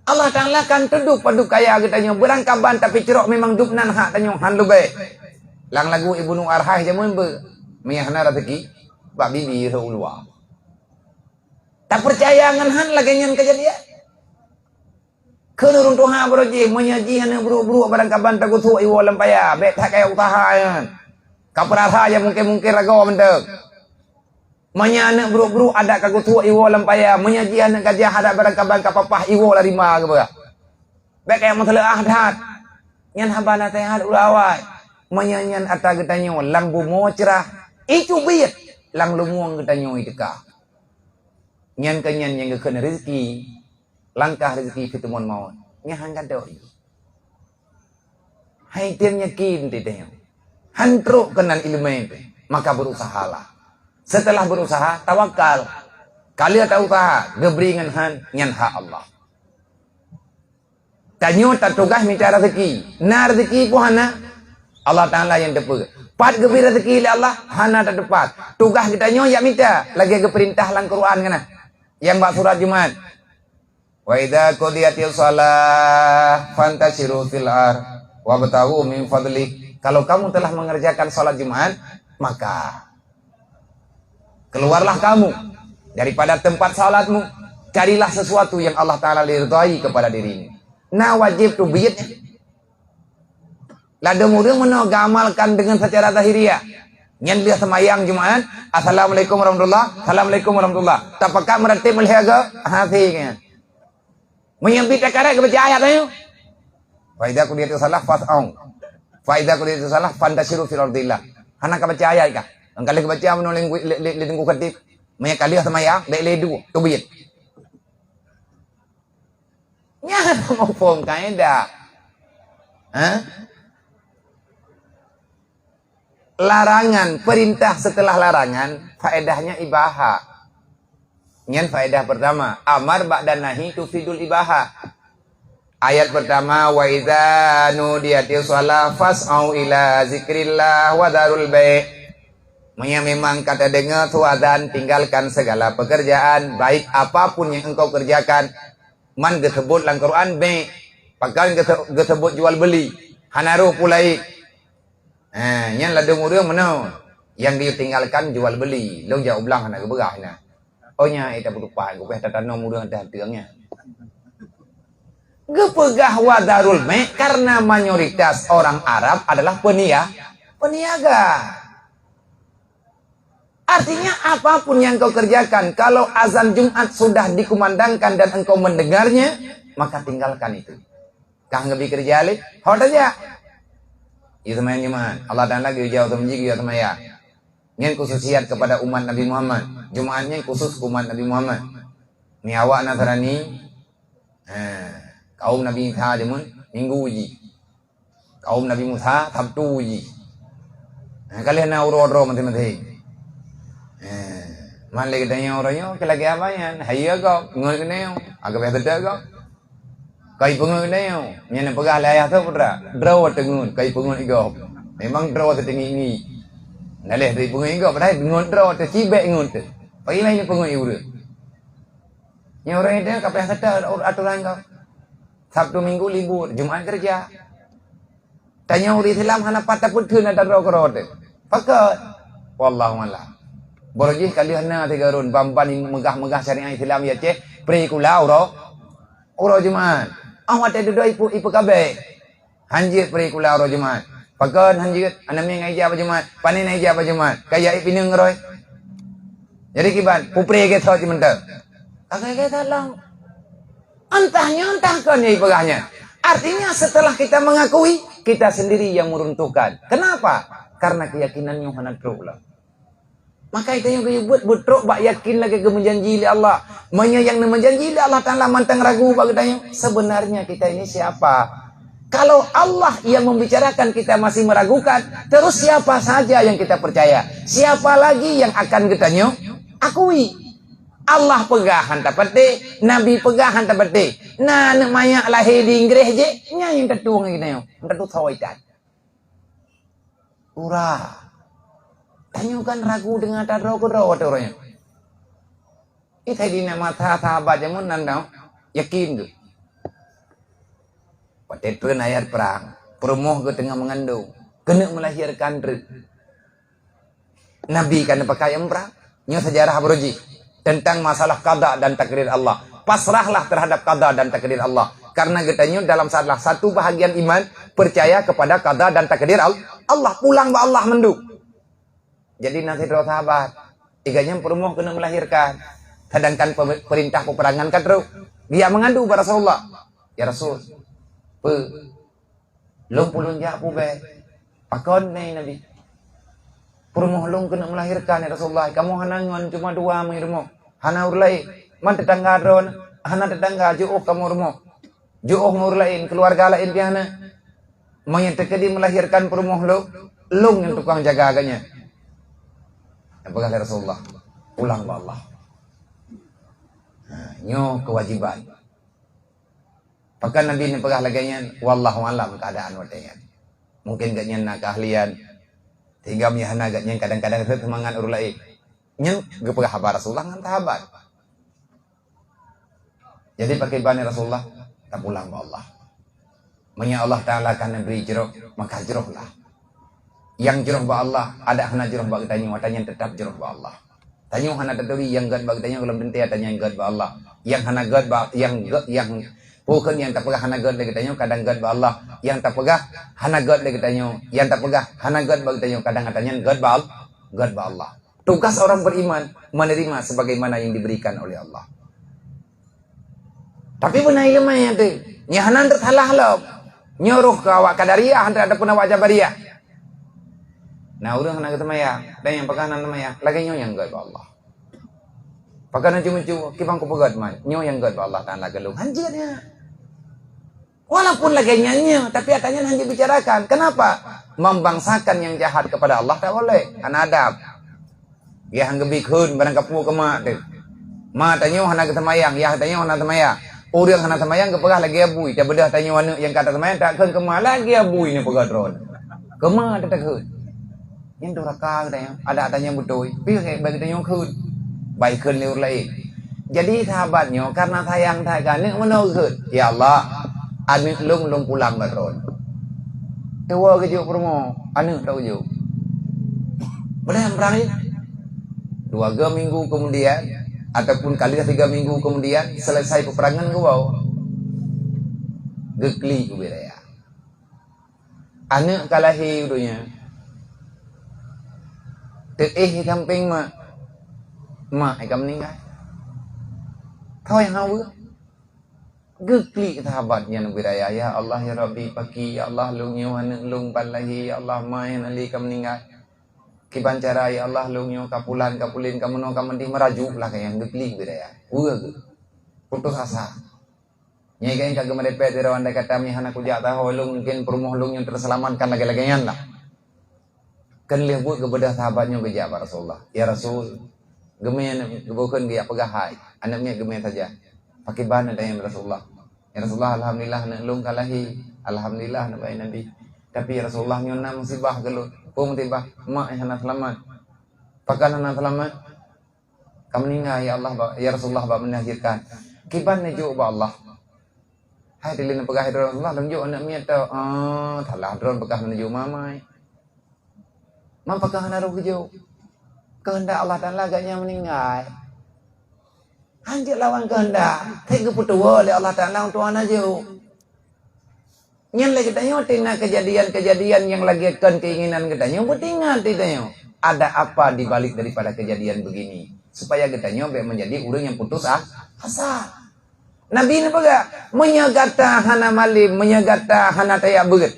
Allah Ta'ala kan tunduk paduk kaya getanya. Berangkaban tapi cerok memang dupnan hak tanya. Han lube. Lang lagu Ibnu Arhah jamun be. Miyahna rezeki. Bak bibi reulwa. Tak percaya ngan han lagi nyan kejadian. Kenurun tuha beroji menyaji hana buru-buru barang kaban takut tu iwo lempaya bet tak kaya utaha kaprarha yang mungkin rago mentek manya anak buru-buru ada kagut tu iwo lempaya menyaji hana gajah ada barang kaban kapapah iwo larima ke ba bet kaya mentelaah dat nyan habana tehat ulawai menyanyian ata getanyo lang bumo cerah itu biat lang lumuang getanyo iteka nyan kenyan yang gekena rezeki langkah rezeki fitumun maut nyahan kado Hai tiang yakin tidak. Hantruk kenan ilmu itu. Maka berusahalah. Setelah berusaha, tawakal. Kalian tak usaha, gebringan nyan hak Allah. Tanyo tak tugas minta rezeki. Na rezeki pun hana Allah Ta'ala yang dapat. Pat gebir rezeki oleh Allah, hana tak dapat. Tugas kita nyo yang minta. Lagi ke perintah dalam Quran kan. Yang bak surat Jumat. Wa idza qudiyatis shalah fantashiru fil ar wabtaghu min fadli. Kalau kamu telah mengerjakan salat Jumat, maka keluarlah kamu daripada tempat salatmu, carilah sesuatu yang Allah Ta'ala ridhai kepada dirimu. Nah wajib tu biyatnya. Lada muda mengamalkan dengan secara zahiriah. Yang dia semayang Jumat, Assalamualaikum warahmatullahi, Assalamualaikum warahmatullahi. Tapakah meratib melihaga? Hasilnya. Menyempit akarat kebaca ayat ayo. Faidah kuliah itu salah fas'au. Faidah kuliah itu salah fantasiru fil ardillah. Anak kebaca ayat kah? Engkali kebaca menuling tunggu ketip. Menyakali semayang, dek ledu, tu biyat. Nya mau form kaedah. Larangan, perintah setelah larangan, faedahnya ibaha. Nyan faedah pertama, amar ba'da nahi tufidul ibaha. Ayat pertama, wa idza nudiyatis shalah fas'au ila zikrillah wa darul bai'. Memang kata dengar tu azan, tinggalkan segala pekerjaan, baik apapun yang engkau kerjakan. Man gesebut dalam Quran bai', pakai gesebut jual beli. Hanaruh pulai. Yang ladung urang mana? Yang ditinggalkan jual beli. Long jauh belang nak berah na. Oh nya eta berupa aku peh tatanam urang dah teungnya. Gepegah wadarul me karena mayoritas orang Arab adalah peniaga. Artinya apapun yang kau kerjakan, kalau azan Jumat sudah dikumandangkan dan engkau mendengarnya, maka tinggalkan itu. Kah ngebi kerja le, hot aja. Itu main Jumat. Allah Ta'ala jauh temenjigi ya temaya. Ini khususiat kepada umat Nabi Muhammad. Jumatnya khusus umat Nabi Muhammad. Ni awak Nasrani, kaum Nabi Isa jemun minggu uji. Kaum Nabi Musa Sabtu uji. Kalian nak uro-uro mati-mati. Man lagi tanya orangnya, kelagi apa ya? Hayya kau, ngur kena agak betul kau. Kai pengun kena yang pegah layah tu pura. Draw tengun, kai pengun igau. Memang draw tertinggi ini. Naleh dari pengun igau, padahal pengun draw tercibek ngun tu. Pai lain pengun iura. Yang orang itu kapal yang kata aturan kau. Sabtu Minggu libur, Jumat kerja. Tanya orang Islam hana patah putun ada draw kerot. Pakat. Wallahu a'lam. Borojih kalian na tigarun bamban megah-megah syariat Islam ya ceh pre-kula uro Jumat. Awak ada dua ipu kabe. Hanjit pre-kula uro Jumat. Pakan hanjit anami ngai ja Jumat. Panen ngai ja Jumat. Kaya ipineng roy. Jadi kiban pupre ke thot mentah. Agak talang. Entahnya entahkan ya pegahnya. Artinya setelah kita mengakui, kita sendiri yang meruntuhkan. Kenapa? Karena keyakinannya hana truk. Maka itu yang kau buat betruk bak yakin lagi ke menjanji oleh Allah. Manya yang menjanji oleh Allah Ta'ala mantang ragu bagi tanya. Sebenarnya kita ini siapa? Kalau Allah yang membicarakan kita masih meragukan, terus siapa saja yang kita percaya? Siapa lagi yang akan kita akui? Allah pegahan tak pete, Nabi pegahan tak pete. Nah, namanya lahir di Inggris je, nya yang tertuang kita yang tertuang sawaitan. Urah. Tanyakan ragu dengan tadro kedro orangnya. Itu di nama sahabat jamun nandau yakin tu. Pada pun ayat perang, perumoh ke tengah mengandung, kena melahirkan Nabi kan pakai yang perang. Nya sejarah beruji tentang masalah qada dan takdir Allah. Pasrahlah terhadap qada dan takdir Allah. Karena katanya dalam salah satu bahagian iman percaya kepada qada dan takdir Allah. Pulang ba Allah menduk. Jadi nanti terus sahabat, iganya perumoh kena melahirkan. Sedangkan perintah peperangan kan terus dia mengandung pada Rasulullah. Ya Rasul, long pulun jak pube, pakon nih Nabi. Perumoh long kena melahirkan ya Rasulullah. Kamu hanangan cuma dua mengirumoh. Hana urlai, man tetangga ron, hana tetangga jauh kamu rumoh. Jauh ngur lain, keluarga lain piana. Mayat terkedi melahirkan perumuh lung yang tukang jaga agaknya. Apakah Rasulullah? Pulang ke Allah. Nyo kewajiban. Pakai Nabi ini pegah laganya, wallahu alam keadaan wadanya. Mungkin gak nyen keahlian, sehingga miyahna gak nyen kadang-kadang itu semangat urulai. Nyen gak pegah habar Rasulullah ngan tahabat. Jadi pakai bani Rasulullah, tak pulang ke Allah. Menya Allah Ta'ala akan beri jeruk, maka jeruklah. Yang jeruk ba Allah, ada hana jeruk ba kita watanya tetap jeruk ba Allah. Tanya hana tetapi yang gad ba kita belum tentu tanya yang gad ba Allah. Yang hana gad ba yang bukan yang tak pegah hana gad lagi tanya kadang gad ba Allah. Yang tak pegah hana gad lagi tanya, yang tak pegah hana gad ba kita kadang katanya gad ba Allah. Tugas orang beriman menerima sebagaimana yang diberikan oleh Allah. Tapi benar ilmunya tu, nyahanan tersalah lo. Nyuruh ke awak kadariyah ada pun awak jabariyah. Nah udah kena ketemu ya, dan yang pekanan nama ya, lagi nyo yang gad Allah. Pekanan cuma-cuma, kipang ku pegat man, nyo yang gad Allah Ta'ala gelung, hanjirnya. Walaupun lagi nyanyi, tapi katanya hanya bicarakan. Kenapa? Membangsakan yang jahat kepada Allah tak boleh. Kan adab. Ya hang gebik hun, barang kapu ke mak tu. Mak tanya hana ketemayang, ya tanya hana temayang. Orang hana temayang kepegah lagi abui. Dia bedah tanya mana yang kata temayang tak kun ke mak lagi abui ni pegat ron. Ke mak tak kun. Yang duraka katanya, ada tanya betul. Pilih bagi tanya kun. Baik kun liur lain. Jadi sahabatnya karena sayang tak ni mana kun. Ya Allah, anu lung pulang ron. Tua kejuk promo, anu tak kejuk. Boleh perang ni? 2 minggu kemudian ataupun kali 3 minggu kemudian selesai peperangan ke bawah gekli ke wilayah anak kalahi udunya terih kamping mak ikam meninggal kau yang hawa gekli sahabatnya nabi raya ya Allah ya Rabbi paki ya Allah lung nyawa lung palahi ya Allah main ali kam meninggal kiban cara ya Allah lungyo kapulin kamu no kamu di merajuk lah kayak gekli beda ya putus asa nyai kain kagak medepet dari anda kata mi hana kujak tahu lung mungkin perumuh lung yang terselamatkan lagi-lagi lah kan lihat buat kepada sahabatnya kejak Rasulullah ya Rasul gemen bukan dia pegahai anaknya gemen saja pakai bahan ada yang Rasulullah ya Rasulullah alhamdulillah nak lung kalahi alhamdulillah nabi tapi ya Rasulullah nyona musibah gelut tiba mak yang hendak selamat. Pakai hendak selamat. Kamu meninggal ya Allah ya Rasulullah bab menakdirkan. Kiban nejuk ba Allah. Hai dilin pegah Rasulullah tunjuk anak miat tau. Thalah dron pegah menuju mamai. Mam pegah naruh kejuk. Kehendak Allah Taala agaknya meninggal. Hanjir lawan kehendak. Tega putua oleh Allah Taala untuk anak juk. Yang lagi tanya tina kejadian-kejadian yang lagi akan keinginan kita nyo betingan tanya ada apa di balik daripada kejadian begini supaya kita nyo menjadi orang yang putus asa. Nabi ini apa menyagata hana malim menyagata hana tayak beget.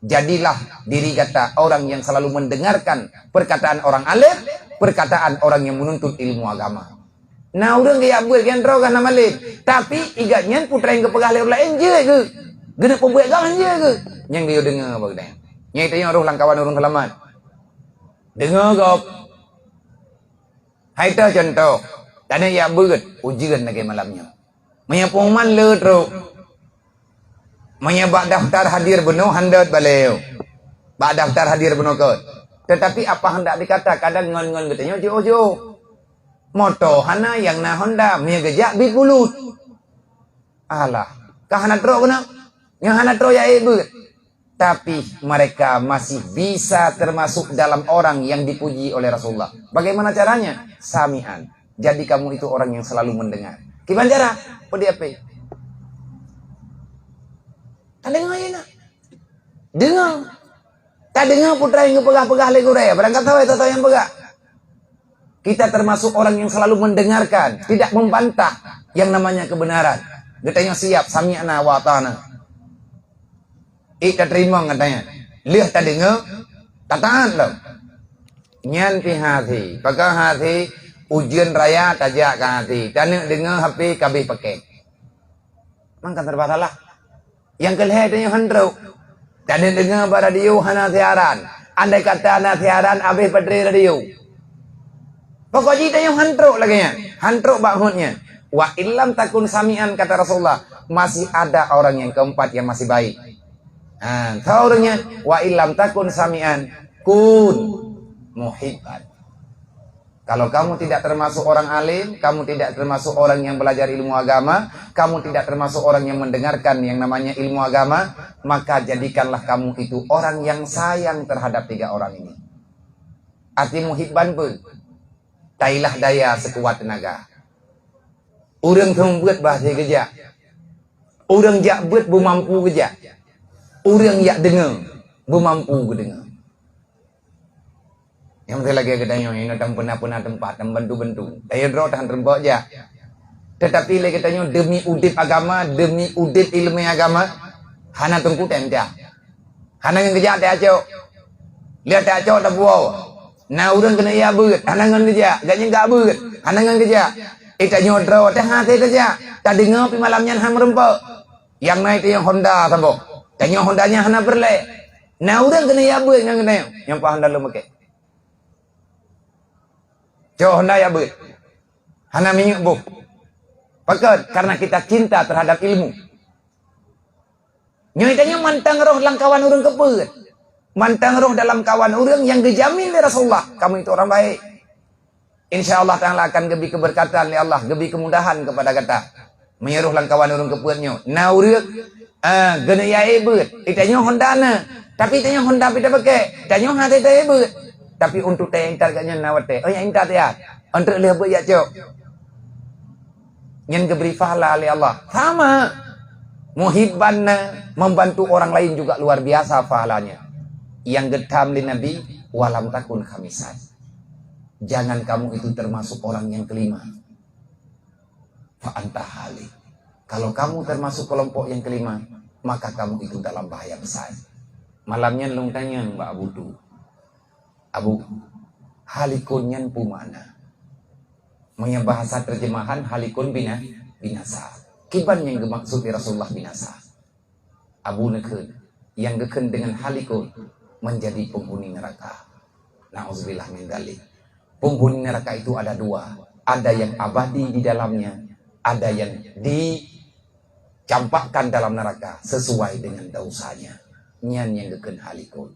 Jadilah diri kata orang yang selalu mendengarkan perkataan orang alim, perkataan orang yang menuntut ilmu agama. Nah orang kayak beget kan roh hana malim, tapi igatnya putra yang kepegah lain je ke. Gena pembuat galan je ke? Yang dia dengar apa katanya? Yang tanya roh langkawan orang selamat. Dengar kau. Hai ta contoh. Tanya ya berat ujian lagi malamnya. Manya pengumuman le teruk. Manya bak daftar hadir benuh handat baleu. Bak daftar hadir benuh kot. Tetapi apa hendak dikata kadang ngon-ngon katanya jo. Moto hana yang na Honda manya gejak bi pulut. Alah, kahana teruk kena. Yang anak troya ibu, tapi mereka masih bisa termasuk dalam orang yang dipuji oleh Rasulullah. Bagaimana caranya? Sami'an. Jadi kamu itu orang yang selalu mendengar. Gimana cara? PDAP. Tak dengar ya nak? Dengar. Tak dengar putra yang pegah-pegah lego raya. Berangkat tahu itu tahu yang pegah. Kita termasuk orang yang selalu mendengarkan, tidak membantah yang namanya kebenaran. Katanya siap, sami'na wa ta'ana. Tak terima katanya. Lihat tak dengar, tak tahan lah. Nyan pi hati, pakai hati, ujian raya tajak ke hati. Tak nak dengar HP kabeh pakai. Mangkan terbasalah. Yang kelihatan yang hendro. Tak ada dengar pada radio hana siaran. Andai kata hana siaran habis pedri radio. Pokoknya kita yang hantruk lagi nya. Hantruk bakhutnya. Wa illam takun samian kata Rasulullah. Masih ada orang yang keempat yang masih baik. Tahu orangnya. Wa illam takun samian kun muhibban. Kalau kamu tidak termasuk orang alim, kamu tidak termasuk orang yang belajar ilmu agama, kamu tidak termasuk orang yang mendengarkan yang namanya ilmu agama, maka jadikanlah kamu itu orang yang sayang terhadap tiga orang ini. Arti muhibban pun, tailah daya sekuat tenaga. Orang tu buat bahasa kerja. Orang jak buat bermampu kerja. Orang jak dengar, bermampu dengar. Yang penting lagi katanya ini tak pernah tempat dan bantu-bantu. Saya draw tahan rembak je. Tetapi lagi katanya demi udip agama, demi udip ilmu agama, hana tungku temja. Hana yang kerja tak acok. Lihat tak acok tak buau. Nah orang kena ia beut, hana ngan kerja, gaknya enggak beut. Hana ngan kerja. Itanya draw teh hati kerja. Tak dengar pi malamnya ham rembak. Yang naik tu yang Honda sambo. Tanya Hondanya hana berlek. Nah orang kena ia beut ngan kena. Yang pa Honda lu make. Jauh Honda ya beut. Hana minyak bu. Pakat karena kita cinta terhadap ilmu. Nyoitanya mantang roh dalam kawan orang kepeut. Mantang roh dalam kawan orang yang dijamin oleh Rasulullah. Kamu itu orang baik. InsyaAllah Ta'ala akan gebi keberkatan oleh Allah. Gebi kemudahan kepada kata. Menyeruh dalam kawan orang kepeutnya. Nah urut. Gena ya beut. Itanya Honda na. Tapi itanya Honda kita pakai. Itanya hati saya beut. Tapi untuk teh yang targetnya nawate. Oh yang intar ya. Untuk lihat buat ya cok. Yang diberi pahala oleh Allah. Sama. Muhibban membantu orang lain juga luar biasa pahalanya. Yang getam li Nabi walam takun khamisan. Jangan kamu itu termasuk orang yang kelima. Fa anta hali. Kalau kamu termasuk kelompok yang kelima, maka kamu itu dalam bahaya besar. Malamnya long tanya Mbak Abu Tu. Abu, halikun yan pumana. Punya bahasa terjemahan halikun binasa. Kiban yang dimaksud Rasulullah binasa. Abu nekun yang gekun dengan halikun menjadi penghuni neraka. Nauzubillah min dzalik. Penghuni neraka itu ada dua. Ada yang abadi di dalamnya, ada yang dicampakkan dalam neraka sesuai dengan dosanya. Nyan yang gekun halikun.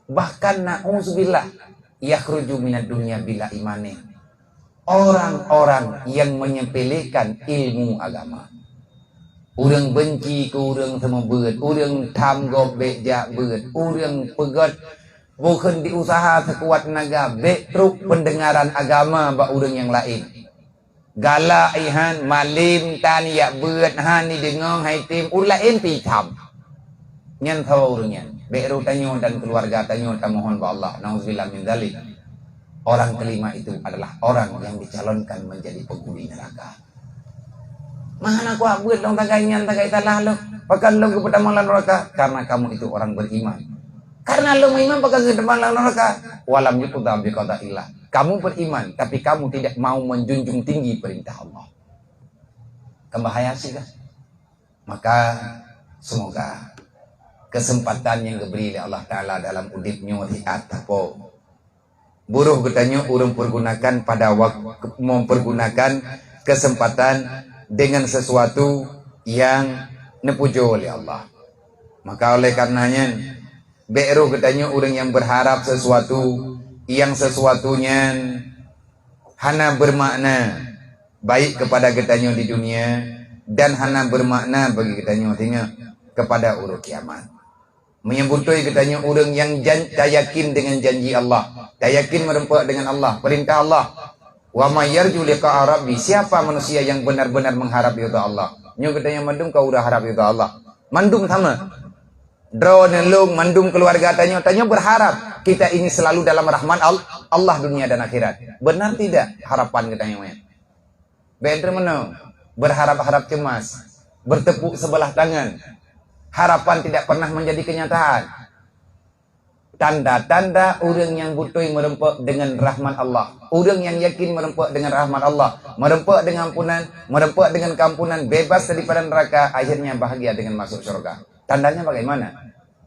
Bahkan na'udzubillah yakhruju minad dunya bila imane. Orang-orang yang menyepelekan ilmu agama. Urang benci ke urang sama beut, urang tham gobek jak beut, urang pegat bukan diusaha sekuat tenaga bek truk pendengaran agama ba urang yang lain. Gala ihan malim tan ya beut han ni dengar hai tim ulain pi tham. Nyan tahu urangnya. Beru tanyo dan keluarga tanyo mohon ba Allah. Nauzubillah min dzalik. Orang kelima itu adalah orang yang dicalonkan menjadi penghuni neraka. Mana aku buat dong tagainyan tagai talah lo. Pakan lo kepada malam neraka karena kamu itu orang beriman. Karena lo beriman pakan kepada malam neraka. Walam yuqda bi qadaillah. Kamu beriman tapi kamu tidak mau menjunjung tinggi perintah Allah. Kembahaya sih kan? Maka semoga kesempatan yang diberi oleh Allah Ta'ala dalam udipnya riat apa buruh katanya urang pergunakan pada waktu mempergunakan kesempatan dengan sesuatu yang nepujo oleh Allah. Maka oleh karenanya beru katanya urang yang berharap sesuatu yang sesuatunya hana bermakna baik kepada katanya di dunia dan hana bermakna bagi katanya kepada urut kiamat. Menyebutui katanya orang yang tak yakin dengan janji Allah, tak yakin merempak dengan Allah, perintah Allah. Wa may yarju liqa'a rabbi, siapa manusia yang benar-benar mengharap ridha Allah. Nyo katanya mandum kau udah harap ridha Allah. Mandum sama. Draw nelung mandum keluarga tanya berharap kita ini selalu dalam rahmat Allah dunia dan akhirat. Benar tidak harapan katanya mah? Bener mana? Berharap-harap cemas, bertepuk sebelah tangan. Harapan tidak pernah menjadi kenyataan. Tanda-tanda orang yang butuh merempak dengan rahmat Allah. Orang yang yakin merempak dengan rahmat Allah. Merempak dengan ampunan, merempak dengan keampunan, bebas daripada neraka, akhirnya bahagia dengan masuk surga. Tandanya bagaimana?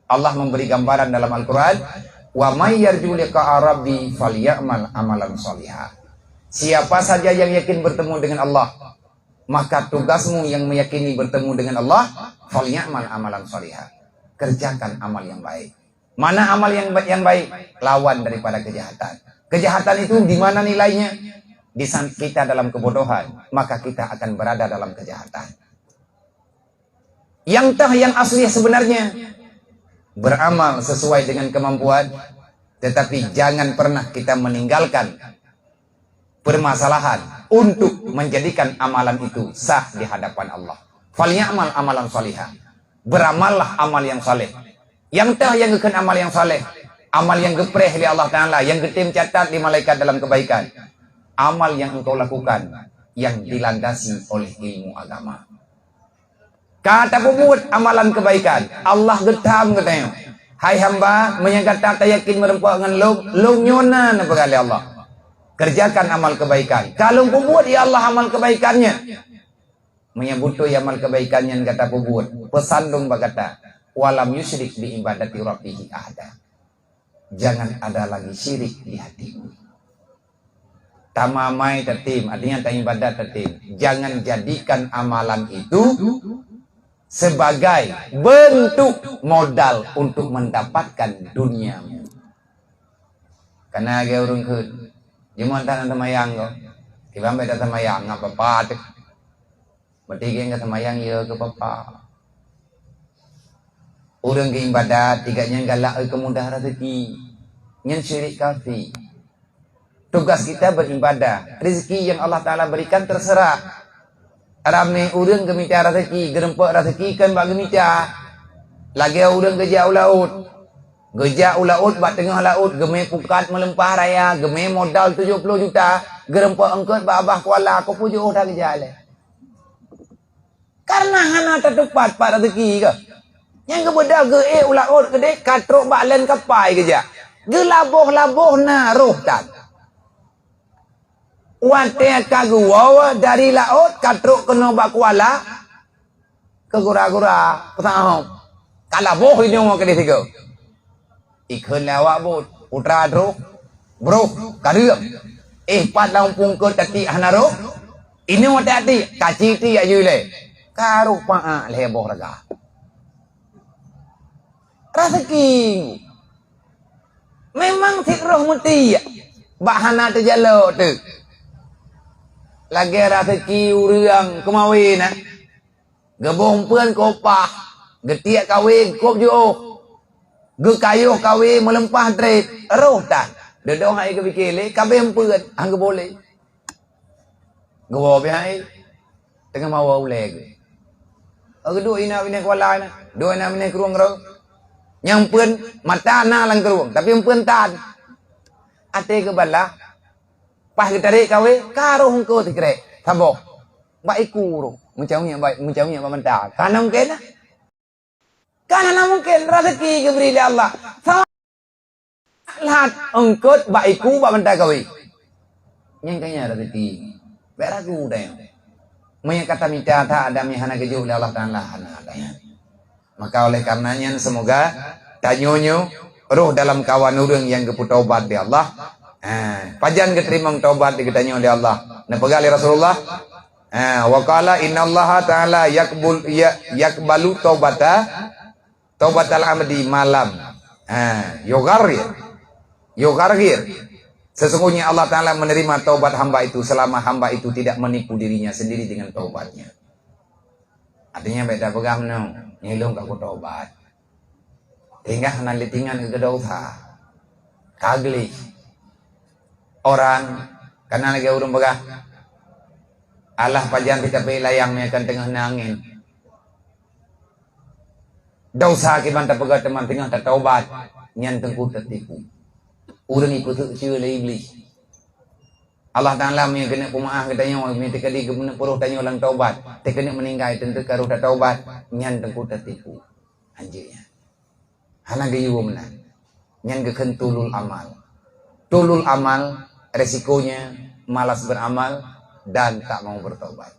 Allah memberi gambaran dalam Al-Quran, wa may yarju liqa'a rabbi falyamal amalan shaliha. Siapa saja yang yakin bertemu dengan Allah, maka tugasmu yang meyakini bertemu dengan Allah, falyamal amalan shaliha. Kerjakan amal yang baik. Mana amal yang baik? Lawan daripada kejahatan. Kejahatan itu di mana nilainya? Di saat kita dalam kebodohan, maka kita akan berada dalam kejahatan. Yang asli sebenarnya beramal sesuai dengan kemampuan, tetapi jangan pernah kita meninggalkan permasalahan untuk menjadikan amalan itu sah di hadapan Allah. Falyamal amalan salihah. Beramallah amal yang saleh. Yang gekan amal yang saleh, amal yang gepreh di Allah Ta'ala, yang getim catat di malaikat dalam kebaikan. Amal yang engkau lakukan yang dilandasi oleh ilmu agama. Kata pembuat amalan kebaikan, Allah getam katanya, hai hamba menyangka tak yakin merempuan dengan long nyona kali Allah. Kerjakan amal kebaikan. Kalau pembuat ya Allah amal kebaikannya, menyebut amal kebaikannya kata pembuat. Pesan dong berkata, walam yusyrik bi ibadati rabbihi ahada. Jangan ada lagi syirik di hatimu. Tamamai tertim, artinya tak ibadat tertim. Jangan jadikan amalan itu sebagai bentuk modal untuk mendapatkan duniamu. Karena dia urung ke jemaah tanah tamayang ko. Ibang beda tamayang apa patik. Bertiga ke tamayang ya ke papa. Urang ke ibadat tiganya galak kemudahan rezeki. Nyen syirik kafir. Tugas kita beribadah. Rezeki yang Allah Ta'ala berikan terserah. Ramai urang gemita rezeki, gerempak rezeki kan bagi gemita. Lagi urang gejak laut. Gejak laut bak tengah laut, gemai pukat melempah raya, gemai modal 70 juta, gerempak engkut bak abah kuala, aku pujuk dah gejak le. Karena hana tertepat pak rezeki ke. Yang kebedah ge laut gede katrok bak len kapai gejak. Gelaboh-laboh na roh tak. Wate kaguwa dari laut katruk kena bak kuala ke gura-gura petang kalaboh ini mau kedai tiga ikut lawak bot putra bro kadang pat lampung ke tati hanaro ini mau tati kaci ti ayu le karu pa leboh raga rezeki memang tikroh muti bahana terjalo tu. Lagi rezeki urang kemawin gebong pun kopah getiak kawin kop jo ge kayuh kawin melempah trip roh tak dedong hai ke bikile kabeh pun angge boleh gewo bihai tengah mau leg agedo ina bine kuala na do ina bine kruang ro yang pun mata na lang kruang tapi pun tan ate ke bala pas kita tarik kawe karo hongko tikre tabo baik kuro mencaunya ba mentah karena mungkin mungkin rezeki diberi oleh Allah salat engkut baiku ba mentah kawe yang kanya rezeki beragu dah menya kata minta tak ada mihana keju oleh Allah Taala maka oleh karenanya semoga tanyonyo roh dalam kawan urang yang keputaubat di Allah. Pajan keterima taubat dikatanya oleh Allah. Napegali Rasulullah. Wa qala innallaha ta'ala yakbalu taubatal abdi malam. Yugargir. Sesungguhnya Allah Ta'ala menerima taubat hamba itu selama hamba itu tidak menipu dirinya sendiri dengan taubatnya. Artinya beda pegang no. Nyilung kaku taubat. Tinggal nalitingan ke dosa. Kagli. Orang karena lagi urung begah Allah pajan kita layang akan tengah nangin dosa kibanta pegah teman tengah tak taubat nyan tengku tertipu urang ikut ceu iblis Allah Taala me kena pemaaf katanya me tekadi kebenar puruh tanya ulang taubat tekena meninggal tentu karo tak taubat nyan tengku tertipu anjirnya hana gayu menan nyan geken tulul amal resikonya malas beramal dan tak mau bertobat.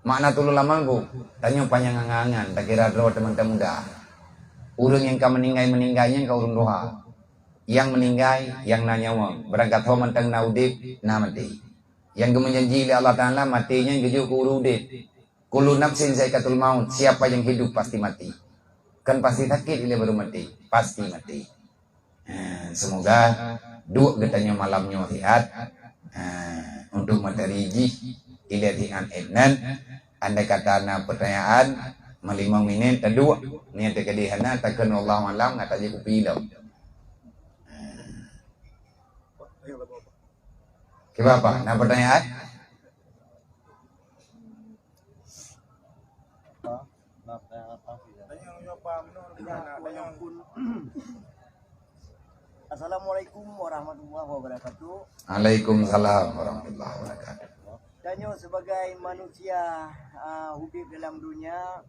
Makna tulul amal bu, tanya panjang angan, tak kira draw teman-teman dah. Urang yang ka meninggalnya ka urang doha. Yang meninggal, yang nanya berangkat ho mantang na udip, na mati. Yang menjanji oleh Allah Ta'ala matinya gejo ku udip. Kullu nafsin zaikatul maut, siapa yang hidup pasti mati. Kan pasti sakit ile baru mati, pasti mati. Semoga dua getanya malamnya lihat untuk materi ile dian enan. Andai kata na pertanyaan 5 menit kedua niat kedihana takkan Allah malam ngata je ku pilau. Kenapa? Nah pertanyaan? Assalamualaikum warahmatullahi wabarakatuh. Waalaikumsalam warahmatullahi wabarakatuh. Danyo sebagai manusia hidup dalam dunia,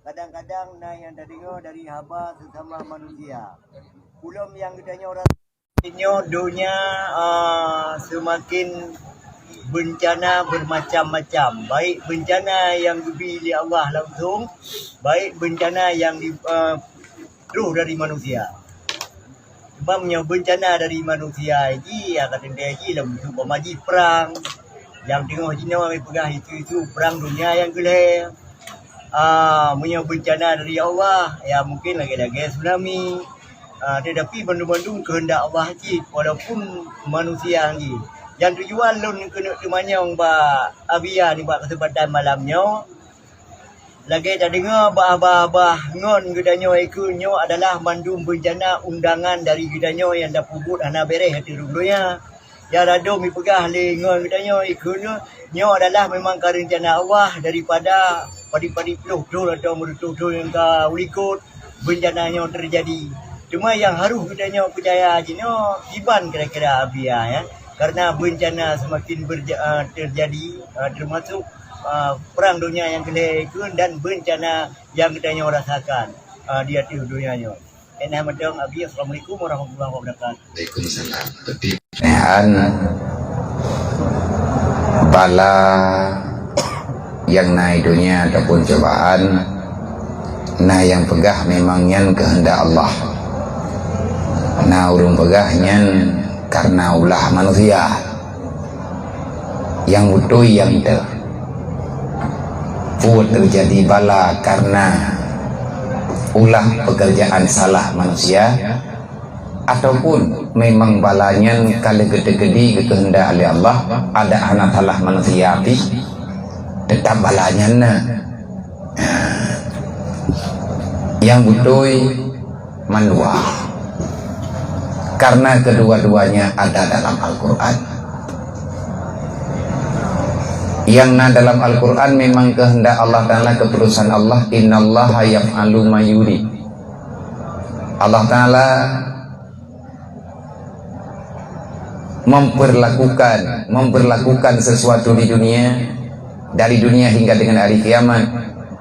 kadang-kadang yang terdengar dari haba sesama manusia. Belum yang katanya orang dunia semakin bencana bermacam-macam. Baik bencana yang diberi Allah langsung, baik bencana yang terus dari manusia. Sebabnya bencana dari manusia ini kata dia ini lah bentuk pemaji perang. Yang tengok Cina kami pegah itu perang dunia yang gelap. Punya bencana dari Allah, ya mungkin lagi-lagi tsunami. Tetapi bandung-bandung kehendak Allah haji walaupun manusia haji. Yang tujuan lun kena temanyang ba abia ni ba kesempatan malamnya. Lagi tak dengar bah ngon gedanyo ikunyo adalah mandum bencana undangan dari gedanyo yang dah pubut ana bereh hati dulunya. Ya rado mi pegah le ngon gedanyo ikunyo nyo adalah memang rencana Allah daripada padi-padi peluh atau merutuh yang ka ulikut bencananya terjadi. Cuma yang harus gedanyo percaya jino iban kira-kira abia ya. Karena bencana semakin terjadi termasuk perang dunia yang kelihatan dan bencana yang kita rasakan di hati dunianya. Enak macam Abi. Assalamualaikum warahmatullahi wabarakatuh. Waalaikumsalam. Pertanyaan bala yang naik dunia ataupun cobaan, nah yang pegah memang yang kehendak Allah. Nah urung pegahnya karena ulah manusia yang butuh yang terjadi bala karena ulah pekerjaan salah manusia ataupun memang balanya kali gede-gede kehendak oleh Allah ada anak salah manusia tetap balanya yang butuh manua karena kedua-duanya ada dalam Al-Quran. Yang dalam Al-Quran memang kehendak Allah Ta'ala, keputusan Allah. Innallaha yaf'alu ma yurid. Allah Ta'ala memperlakukan sesuatu di dunia, dari dunia hingga dengan hari kiamat,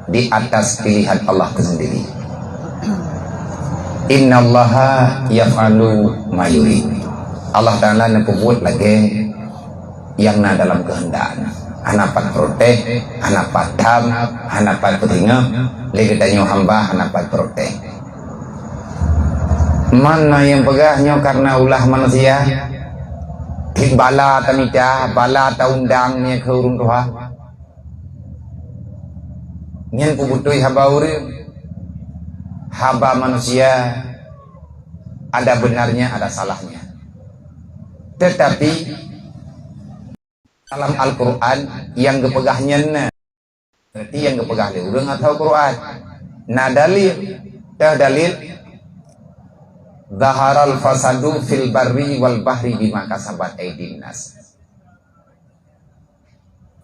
di atas pilihan Allah itu sendiri. Innallaha yaf'alu ma yurid. Allah Ta'ala nepubut lagi yang dalam kehendak. Hanapat proteh, hanapat dam, hanapat petingam, lagi tanya hamba hanapat proteh. Mana yang pegahnya karena ulah manusia? Bala tamita, bala taundangnya ke urung doa. Nyen pubutui haba urang, haba manusia ada benarnya, ada salahnya. Tetapi dalam Al-Quran yang kepegahnya berarti yang kepegah di urang atau Quran. Nah dalil zaharal fasadu fil barri wal bahri bima kasabat aydin nas.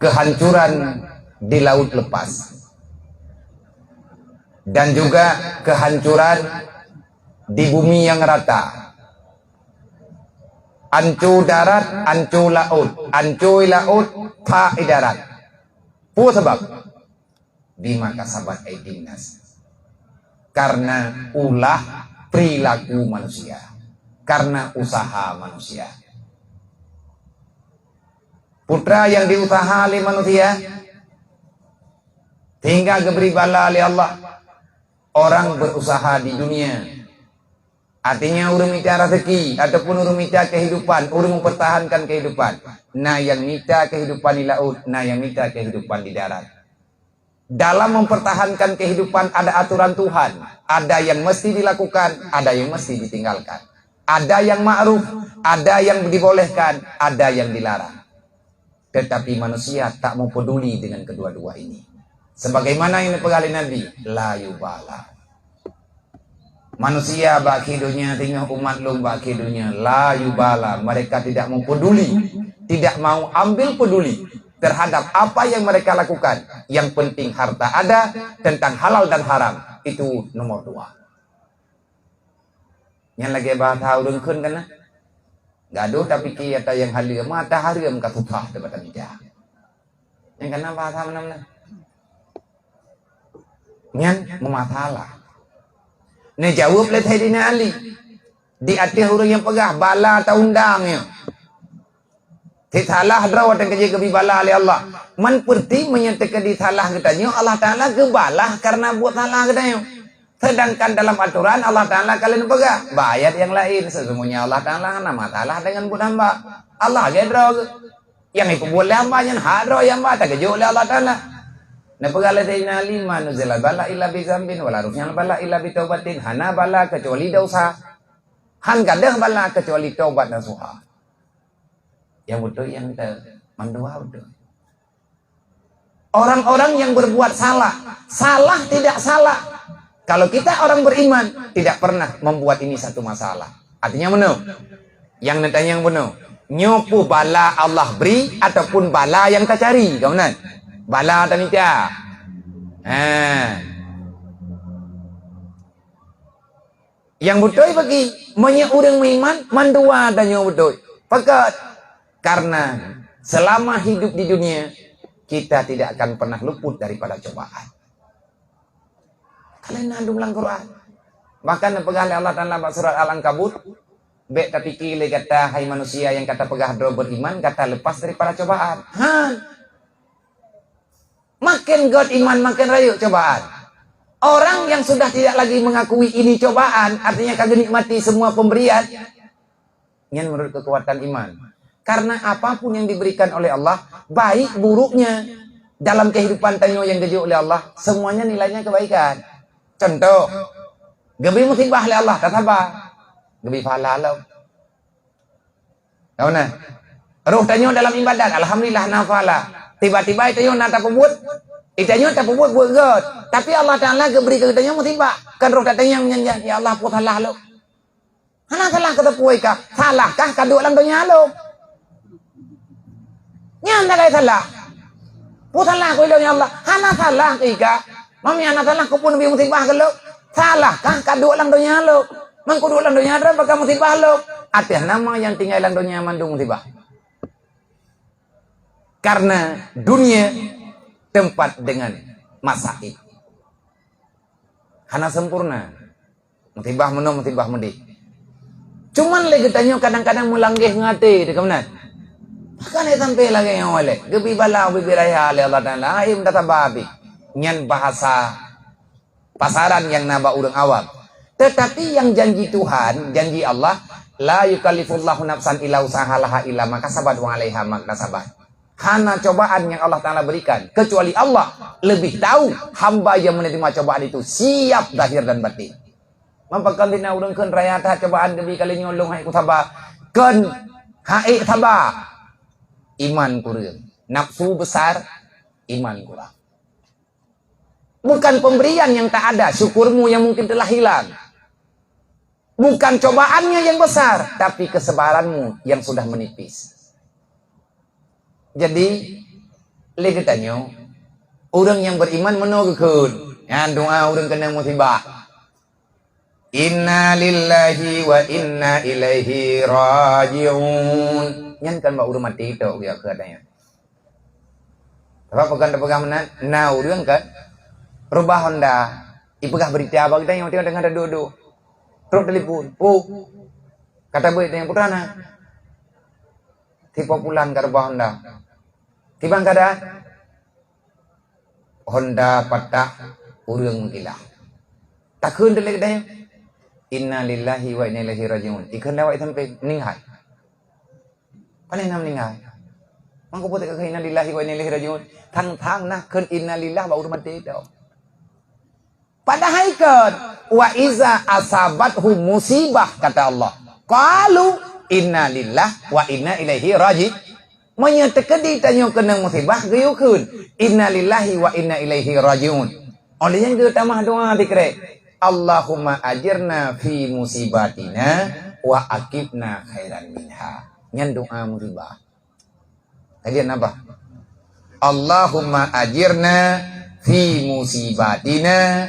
Kehancuran di laut lepas dan juga kehancuran di bumi yang rata. Ancu darat, ancu laut, ancu laut, tak darat. Pu sebab bima kasabat aydin nas. Karena ulah perilaku manusia, karena usaha manusia. Putra yang diusaha oleh manusia hingga diberi bala oleh Allah, orang berusaha di dunia. Artinya urang minta rezeki ataupun urang minta kehidupan, urang mempertahankan kehidupan. Nah yang minta kehidupan di laut, nah yang minta kehidupan di darat. Dalam mempertahankan kehidupan ada aturan Tuhan. Ada yang mesti dilakukan, ada yang mesti ditinggalkan. Ada yang ma'ruf, ada yang dibolehkan, ada yang dilarang. Tetapi manusia tak mau peduli dengan kedua-dua ini. Sebagaimana yang dipegali Nabi, la yubala. Manusia bagi dunia, tengok umat lu bagi dunia, la yubala. Mereka tidak mau peduli, tidak mau ambil peduli terhadap apa yang mereka lakukan. Yang penting harta ada, tentang halal dan haram itu nomor 2. Yang lagi bahasa urang kun kan nah. Gaduh tapi kata yang halir mata haram katupah debat mijah. Yang kana bahasa mana-mana. Nyan memasalah. Nah jawab oleh Sayyidina Ali. Di atas orang yang pegah bala atau undangnya. Salah drawat yang kerja kebi bala oleh Allah. Man perti menyatakan di salah katanya Allah Ta'ala kebalah karena buat salah katanya. Sedangkan dalam aturan Allah Ta'ala kalian pegah. Bayar yang lain. Sesungguhnya Allah Ta'ala nama salah dengan buat hamba. Allah gedro. Yang itu boleh hamba yang hadro yang hamba. Tak kejuk oleh Allah Ta'ala. Nah pegala Sayyidina Ali manuzila bala illa bi zambin wala rufyan bala illa bi taubatin hana bala kecuali dosa han gadah bala kecuali taubat nasuha. Yang betul yang mandua betul. Orang-orang yang berbuat salah tidak salah. Kalau kita orang beriman tidak pernah membuat ini satu masalah. Artinya benar. Yang ditanya yang benar. Nyopu bala Allah beri ataupun bala yang kita cari, kawan. Bala tanika. Yang betul bagi banyak orang beriman mandua tanya betul. Fakat karena selama hidup di dunia kita tidak akan pernah luput daripada cobaan. Kalian nandung dalam Quran. Bahkan pegang Allah Ta'ala surat Al-Ankabut. Bek tapi kile kata hai manusia yang kata pegah do beriman kata lepas daripada cobaan. Makin god iman makin rayu cobaan. Orang yang sudah tidak lagi mengakui ini cobaan, artinya kagak nikmati semua pemberian. Yang menurut kekuatan iman. Karena apapun yang diberikan oleh Allah, baik buruknya dalam kehidupan tanyo yang gejuk oleh Allah, semuanya nilainya kebaikan. Contoh, gebi musibah oleh Allah, kata apa? Gebi pahala Allah. Tahu nah? Ruh tanyo dalam ibadat, alhamdulillah nafala. Tiba-tiba itu yang nak buat, itu yang tak buat god. Tapi Allah Taala beri ke kita musibah. Kan roh katanya yang nyanyi, ya Allah pun salah lo. Hana salah kata puai kah? Salahkah kaduk lang dunia lo? Nyan tak kaya salah. Pun salah ko ilo ya Allah. Hana salah ika. Mami hana salah ko pun lebih musibah ke lo. Salahkah kaduk lang dunia lo? Mengkuduk lang dunia ada baka musibah lo. Atas nama yang tinggal lang dunia mandung musibah. Karena dunia tempat dengan masaib. Hana sempurna. Musibah meno, musibah mudi. Cuman lagi tanya kadang-kadang mulanggih ngati, kawan. Kan sampai lagi yang oleh. Gebi bala gebi raya oleh Allah Taala. Aim data babi. Nyan bahasa pasaran yang naba urang awam. Tetapi yang janji Tuhan, janji Allah, la yukallifullahu nafsan illa usahalaha illa makasabat wa 'alaiha maktasabat. Hana cobaan yang Allah Ta'ala berikan. Kecuali Allah lebih tahu hamba yang menerima cobaan itu siap zahir dan batin. Mampakan tina urang keun raya tah cobaan debi kali nyolong hai ku sabah. Keun hai sabah. Iman kurang. Nafsu besar, iman kurang. Bukan pemberian yang tak ada, syukurmu yang mungkin telah hilang. Bukan cobaannya yang besar, tapi kesabaranmu yang sudah menipis. Jadi, lagi tanya, orang yang beriman menogakun. Yang doa orang kena musibah. Inna lillahi wa inna ilaihi raji'un. Yang kan mbak orang mati itu, ya katanya. Apa pegang mana? Nah, orang kan, rubah Honda. Ipegah berita apa kita yang tengah ada duduk. Terus telepon. Oh, kata berita yang putrana. Tipe pulang ke rubah Honda. Tiba keadaan Honda patah urang hilang. Tak kun delik dah. Inna lillahi wa inna ilaihi rajiun. Ikan lewat sampai meninggal. Paling nak meninggal. Mangko pun tak inna lillahi wa inna ilaihi rajiun. Thang nah kun inna lillahi baru mati dah. Padahal kan wa iza asabathu musibah kata Allah. Qalu inna lillahi wa inna ilaihi rajiun. Menyatakan tanya kena musibah gayukun. Inna lillahi wa inna ilaihi rajiun. Oleh yang kita tamah doa dikira. Allahumma ajirna fi musibatina wa akibna khairan minha. Yang doa musibah. Kajian apa? Allahumma ajirna fi musibatina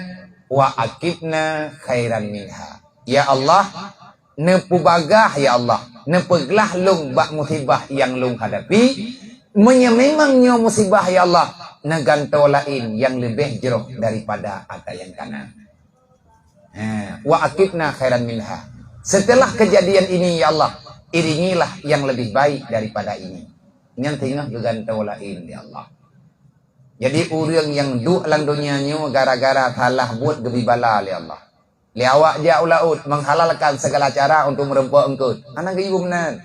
wa akibna khairan minha. Ya Allah, nepu bagah ya Allah. Nepeglah lung bak musibah yang lung hadapi. Memangnya musibah ya Allah. Neganto lain yang lebih jeroh daripada ada yang kanan. Wa akibna khairan minha. Setelah kejadian ini ya Allah, iringilah yang lebih baik daripada ini. Yang tengah geganto lain ya Allah. Jadi orang yang duk lang dunianya gara-gara salah buat gebibala ya Allah. Liawak dia ulaut menghalalkan segala cara untuk merempuh engkau. Anak ibu benar.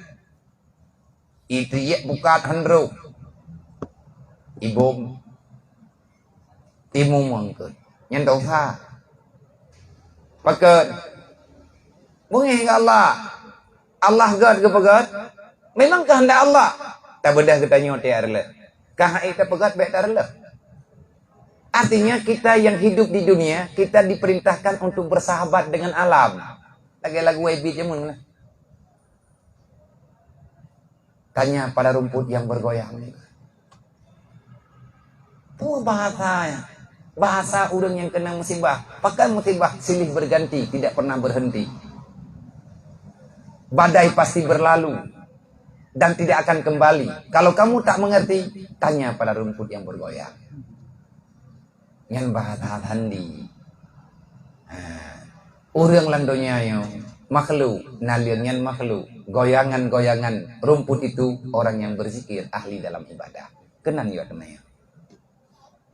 Itu ye bukat hendro. Ibu timu engkau. Yang dosa. Pakat. Mungkin Allah. Allah gad ke pakat. Memang kehendak Allah. Tak bedah kita nyotir le. Kah kita pakat baik tak le. Artinya kita yang hidup di dunia, kita diperintahkan untuk bersahabat dengan alam. Lagi lagu Webi jemun. Tanya pada rumput yang bergoyang. Itu bahasanya. Bahasa orang yang kena musibah. Pakai musibah silih berganti, tidak pernah berhenti. Badai pasti berlalu dan tidak akan kembali. Kalau kamu tak mengerti, tanya pada rumput yang bergoyang. Yang bahasa handi. Orang landonya yang makhluk, nalirnya makhluk, goyangan-goyangan rumput itu orang yang berzikir, ahli dalam ibadah. Kenan ya teman.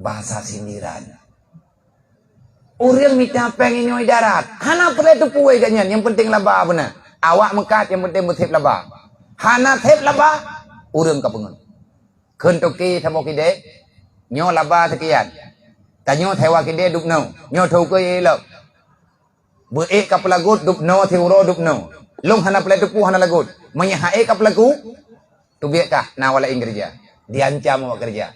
Bahasa sindiran. Orang minta pengen nyoi darat. Hana perlu tu puai ganyan, yang penting labah benar. Awak mekat yang penting bertip labah. Hana tip labah, orang kapungan. Kentuki tamoki dek, nyo labah sekian. Tanya thewa kide dup no. Nyo thau ko ye lo. Bu ek ka pelagut dup no theuro dup no. Long hana pele tupu hana lagut. Manya ha ek ka pelagu tu biak kah na wala ing kerja. Diancam awak kerja.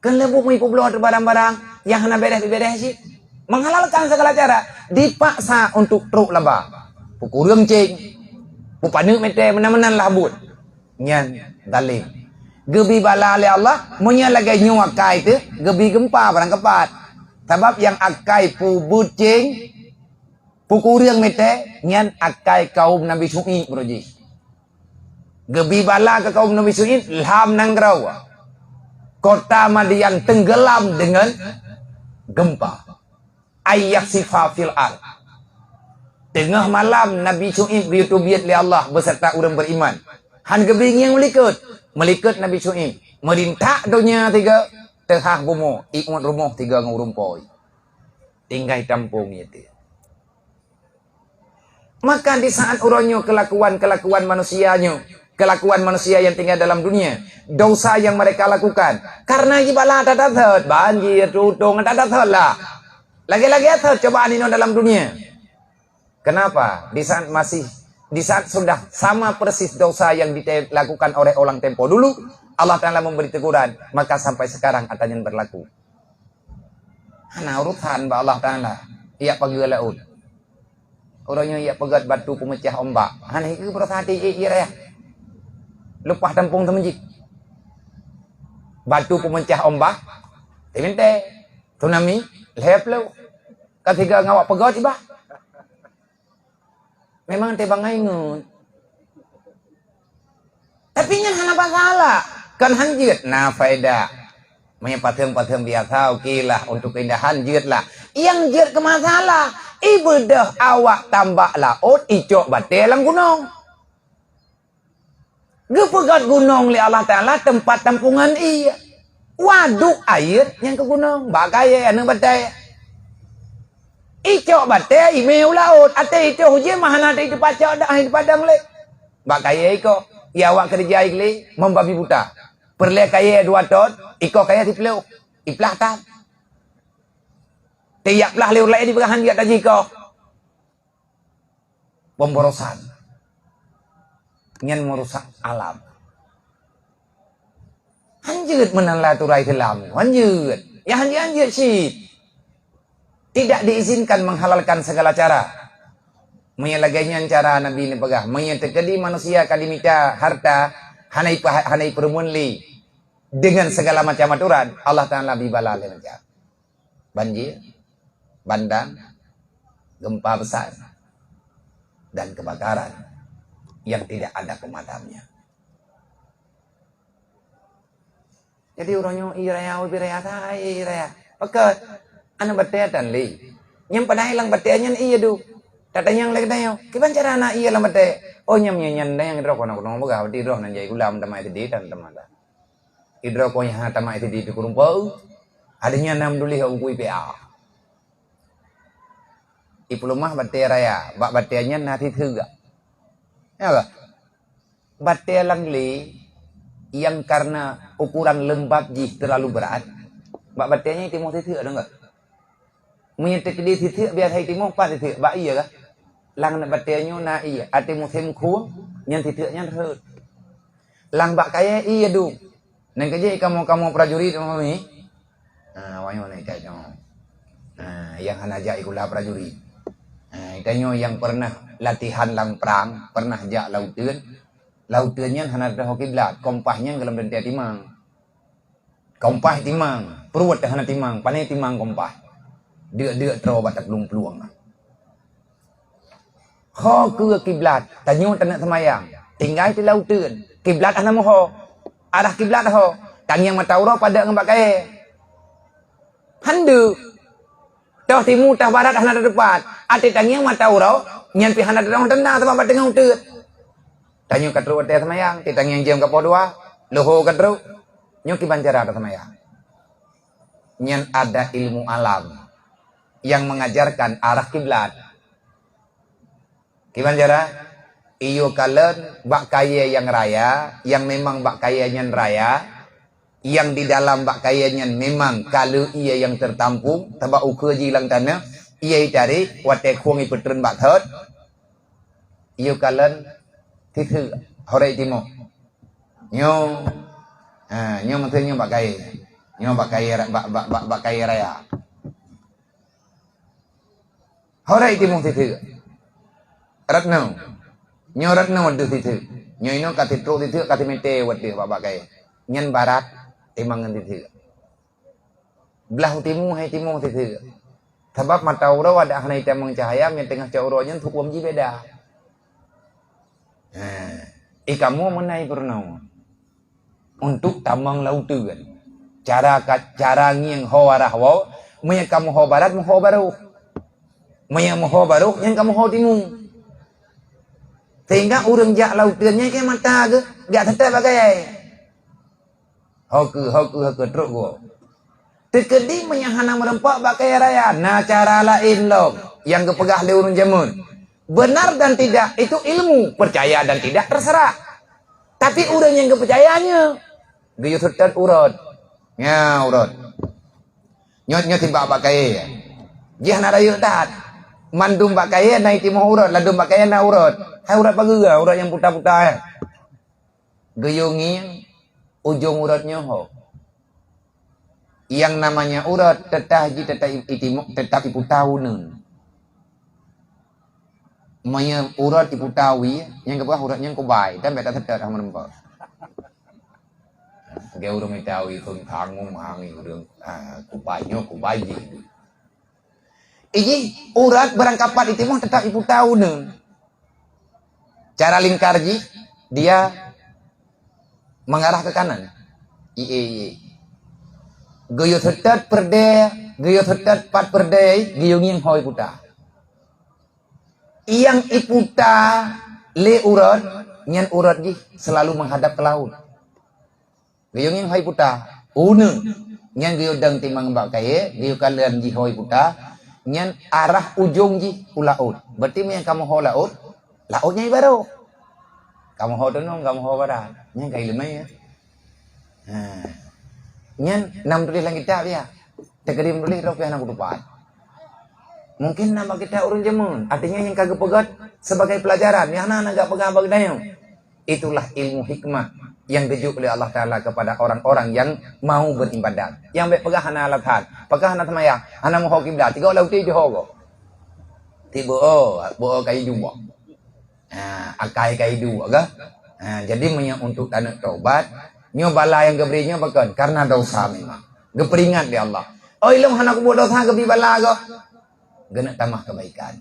Kan lebu mai publo barang-barang yang hana beres-beres sih. Menghalalkan segala cara, dipaksa untuk truk laba. Pukurung cing. Pupanu mete menan-menan labut. Nyan dalim. Gebi bala oleh Allah, munya lagi nyuakai itu, gebi gempa barang kepat. Sebab yang akai pu bucing, pu kuriang mete, nyan akai kaum Nabi Syu'ib beruji. Gebi bala ke kaum Nabi Syu'ib, ilham nanggrau. Kota Madian tenggelam dengan gempa. Ayak sifafil al. Tengah malam Nabi Syu'ib ditubiat oleh Allah beserta orang beriman. Han gebi yang melikat Nabi Syu'ib. Merintah dunia tiga. Tehah bumo. Ikut rumah tiga ngurumpoi. Tinggal tampung itu. Maka di saat orangnya kelakuan manusianya. Kelakuan manusia yang tinggal dalam dunia. Dosa yang mereka lakukan. Karena ibalah tak dapat. Banjir, tutung, tak dapat lah. Lagi-lagi ada cobaan ini dalam dunia. Kenapa? Di saat sudah sama persis dosa yang dilakukan oleh orang tempo dulu, Allah Ta'ala memberi teguran, maka sampai sekarang atanya berlaku. Hana urutan ba Allah Ta'ala, ia pagi laut. Orangnya ia pegat batu pemecah ombak. Hana itu berhati iya. Lupa tampung temenjik. Batu pemecah ombak, temente, tsunami, leplau. Ketiga ngawak pegat tiba. Memang tebang ingut. Tapi nyan hana pasalah. Kan hanjit. Nah faedah. Menyepatem-patem biasa. Okelah. Untuk keindahan jit lah. Yang jit ke masalah. Ibadah awak tambah laut. Icok batil lang gunung. Gepegat gunung li Allah Ta'ala. Tempat tampungan iya. Waduk air yang ke gunung. Bagai anu batai. Icok bate email laut ate itu hujie mahana itu pacok dah di padang le. Bak kaya iko ya awak kerja ikli membabi buta. Perle kaya dua tot iko kaya tipleu. Iplah tak. Tiap lah leu le di berahan dia tadi iko. Pemborosan. Nyan merusak alam. Hanjut menanlah turai telam. Hanjut. Ya hanjut sih. Tidak diizinkan menghalalkan segala cara. Menyalahkannya cara Nabi ini pegah. Menyertekadi manusia kalimita harta. Hanai permunli. Dengan segala macam aturan. Allah Ta'ala bibala lenaja. Banjir. Bandang. Gempa besar. Dan kebakaran. Yang tidak ada pemadamnya. Jadi orangnya iraya ubiraya tai iraya. Oke. Anak batea dan li. Yang pada hilang bateanya iya du. Tatanya yang lagi dayo. Kiban cara anak iya lah bate. Oh nyam nyanyan yang idro kono kono boga di idro nan jai gulam tamai tadi dan tamada. Idro ko nya tamai tadi di kurumpau. Adanya nam duli ha ungkui PA. Ipulumah bate raya. Bak bateanya nati thega. Ya ga? Bate lang li yang karena ukuran lembab jih terlalu berat. Bak bateanya itu mau thega ada enggak? Menyetek di titik biar hai timur pas titik ba iya kah lang nak batenyo na iya ate mu thêm khuang nyan titiknya terus lang bak kaya iya du nang kerja kamu prajurit mami wanyo nai kayo yang hanaja ikula prajurit kayo yang pernah latihan lang perang pernah jak lauteunnya hanada hokiblat kompahnya dalam dentia timang kompah timang peruat hana timang panai timang kompah dia terlalu batak peluang. Ho ke kiblat, tanyo tanak semayang. Tinggal di lautan. Kiblat ana moho. Arah kiblat ho. Tangyang matauro pada ngembak kae. Handu. Tau timu tah barat ana depan. Ate tangyang matauro nyan pi hana dong tena sama bat dengan uteut. Tanyo katru ate semayang, ti tangyang jam ka podua. Loho katru. Nyo ki bancara semayang. Nyan ada ilmu alam yang mengajarkan arah kiblat. Gimana cara? Iyo kalen bak kaya yang raya, yang memang bak kayanya raya, yang di dalam bak kayanya memang kalau ia yang tertampung, tabak ukur jilang tanah, ia cari wate kuang ipetren bak thot. Iyo kalen titu hore timo. Nyo mentenya bak kaya. Nyo bak kaya raya. Horai timung titik. Ratno. Nyo ratno wadu titik. Nyo ino katitro titik katimete wadu babak kaya. Nyan barat timangan titik. Belah timu hai timung titik. Sebab mata uro ada hanai tamang cahaya yang tengah cauronya untuk wamji beda. Ikamu menai pernah. Untuk tamang lautuan. Cara ngiang ho arah wo. Maya kamu ho barat mu ho baru. Maya moho baru yang kamu ho timung. Sehingga urang jak lautannya kayak mata ke, jak tetap bagai. Hoku teruk go. Tekedi menyahana merempak bagai raya. Nah cara lain lo yang kepegah le urang jamun. Benar dan tidak itu ilmu, percaya dan tidak terserah. Tapi urang yang kepercayaannya dia tetap urut. Ya urut. Nyot tiba bagai. Dia nak rayu tat. Mandum bak kaya naik timur urut, ladum bak kaya na urut. Hai urut pagera, urut yang putar-putar. Geyongi ujung urutnya ho. Yang namanya urut tetap ipu tahun. Maya urut ipu tawi, yang kedua urutnya kubai, dan beta tetap sama nempat. Gaya urut tawi pun tanggung hangi urut kubai. Iji urat barang kapat itu mah tetap ibu tahu nih. Cara lingkarji dia mengarah ke kanan. Iye. Goyo tetap perde, goyo tetap pat perde, goyo nging hoi puta. Yang iputa le urat, nyan urat ji selalu menghadap ke laut. Goyo nging hoi puta, nyan goyo dang timang mbak kaya, goyo kalian ji hoi puta. Nyan arah ujung ji laut. Berarti yang kamu ho laut, lautnya baru. Kamu ho tunong, kamu ho barat. Nyan kai lemai ya. Nyan nam tulis lang kita ya. Tekerim tulis rok yang aku lupa. Mungkin nama kita urun jemun. Artinya yang kagak pegat sebagai pelajaran. Yang anak agak pegang bagdayang. Itulah ilmu hikmah yang dijuk oleh Allah Ta'ala kepada orang-orang yang mau beribadat. Yang baik pegang hana alathan. Pegang hana tamaya. Hana muho kiblat. Tiga olah uti johogo. Tiba bo kai dua. Akai kai dua ga. Jadi untuk tanah taubat. Nyo bala yang geberinya bahkan. Karena dosa memang. Geperingat di Allah. Oh ilmu hana kubuat dosa gebi bala ga. Gena tambah kebaikan.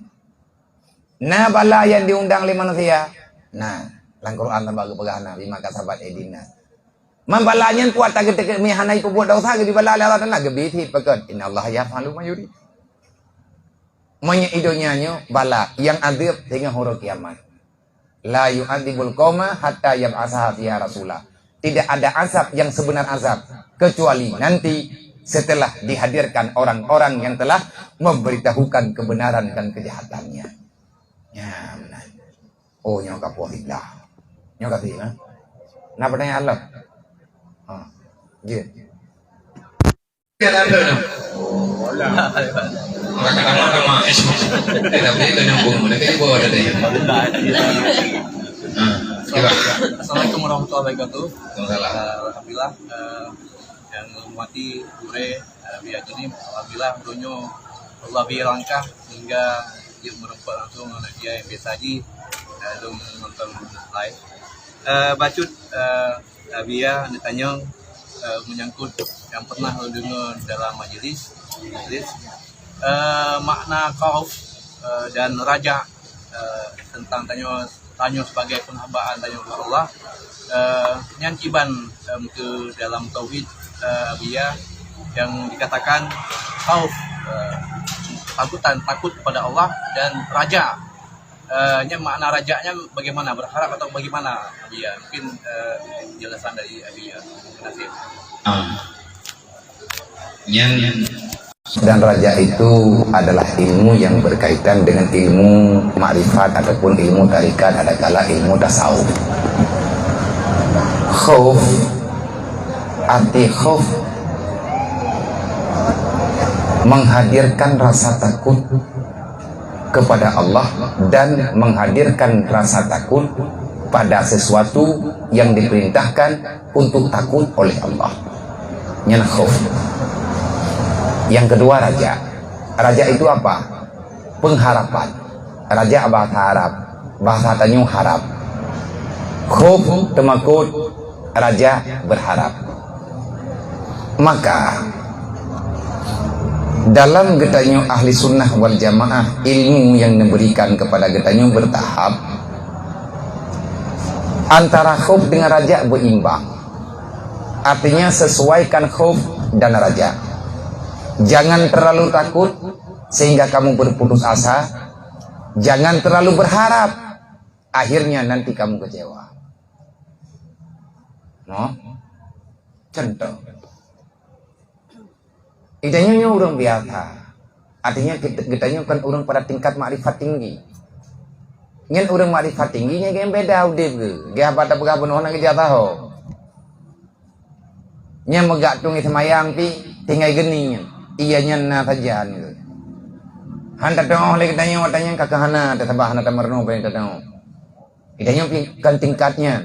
Nah bala yang diundang oleh manusia. Nah. Lang Quran tambah kepegana bima kasabat edina. Mambalanya kuat tak ketika mihanai pembuat dosa ke di bala Allah Taala gebiti pekan. Innallaha yaf'alu ma yurid. Monya idonya nyo bala yang adib dengan huruf kiamat. La yu'adzibul qauma hatta yab'atha fiha rasulah. Tidak ada azab yang sebenar azab kecuali nanti setelah dihadirkan orang-orang yang telah memberitahukan kebenaran dan kejahatannya. Ya benar. Oh nyo kapuhillah. Nyo kasih ha. Nah pertanyaan Allah. Je. Kan ada no. Sama tapi itu nyambung mana kayak bawa ada ya. Assalamualaikum warahmatullahi wabarakatuh. Alhamdulillah yang menghormati Ure biar ini alhamdulillah dunia Allah biar langkah hingga dia merempat langsung anak dia yang biasa haji belum nonton live. Bacut Abia ditanya menyangkut yang pernah lo dengar dalam majelis makna khauf dan raja tentang tanya sebagai penghambaan tanya kepada Allah nyankiban ke dalam tauhid Abia yang dikatakan khauf takut kepada Allah dan raja. Makna rajanya bagaimana, berharap atau bagaimana Abia? Mungkin penjelasan dari Abia. Terima kasih. Dan raja itu adalah ilmu yang berkaitan dengan ilmu makrifat ataupun ilmu tarikat, ada kala ilmu tasawuf. Khauf, arti khauf menghadirkan rasa takut kepada Allah dan menghadirkan rasa takut pada sesuatu yang diperintahkan untuk takut oleh Allah. Nyana khauf. Yang kedua raja. Raja itu apa? Pengharapan. Raja bahasa Arab, bahasa Tanjung harap. Khauf temakut, raja berharap. Maka dalam getanyo ahli sunnah wal jamaah ilmu yang diberikan kepada getanyo bertahap antara khauf dengan raja berimbang. Artinya sesuaikan khauf dan raja. Jangan terlalu takut sehingga kamu berputus asa. Jangan terlalu berharap, akhirnya nanti kamu kecewa. No? Contoh. Idanya orang biasa. Artinya kita kan orang pada tingkat makrifat tinggi. Nyen orang makrifat tingginya yang beda udah ke. Gaya pada pegawai penuh nak kerja tahu. Nyen megatung semayang pi tinggal geni. Ianya na saja ni. Hantar dong oleh kitanya watanya kakahana tetabah na tamarno pa tadong. Idanya pi kan tingkatnya.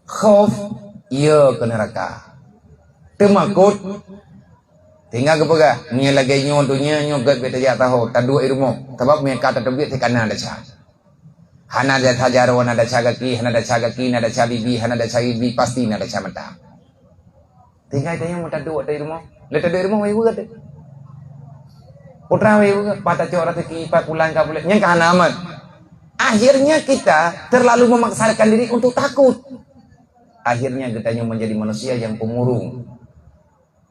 Khauf ia ke neraka. Temakut tinggal ke pegah, ni lagi nyontunya nyogat beta ja tahu, tadu irmo, sebab me kata tebit te kana ada cha. Hana ada tajarwan ada cagaki, hana ada cagaki, ada cabibi, hana ada cabibi pasti ada cha mata. Tinggal tanya mau tadu ada irmo, le tadu irmo mai buat. Putra mai buat, patah cora teki pa pulang ka pulang, nyang kana amat. Akhirnya kita terlalu memaksakan diri untuk takut. Akhirnya kita menjadi manusia yang pemurung.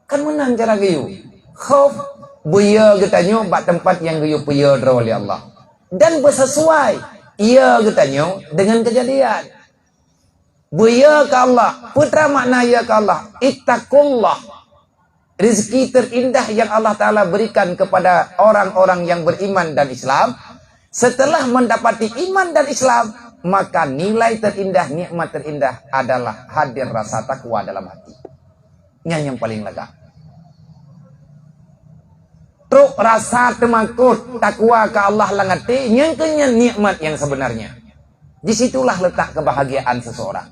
Kan menang cara gayu. Khauf buya getanyo bak tempat yang gayu puya oleh Allah. Dan bersesuai ia getanyo dengan kejadian. Buya ke Allah, putra makna ya ke Allah. Ittaqullah. Rizki terindah yang Allah Ta'ala berikan kepada orang-orang yang beriman dan Islam. Setelah mendapati iman dan Islam, maka nilai terindah, nikmat terindah adalah hadir rasa takwa dalam hati. Yang paling lega. Truk rasa temakut takwa ke Allah langati, yang kenya nikmat yang sebenarnya. Disitulah letak kebahagiaan seseorang.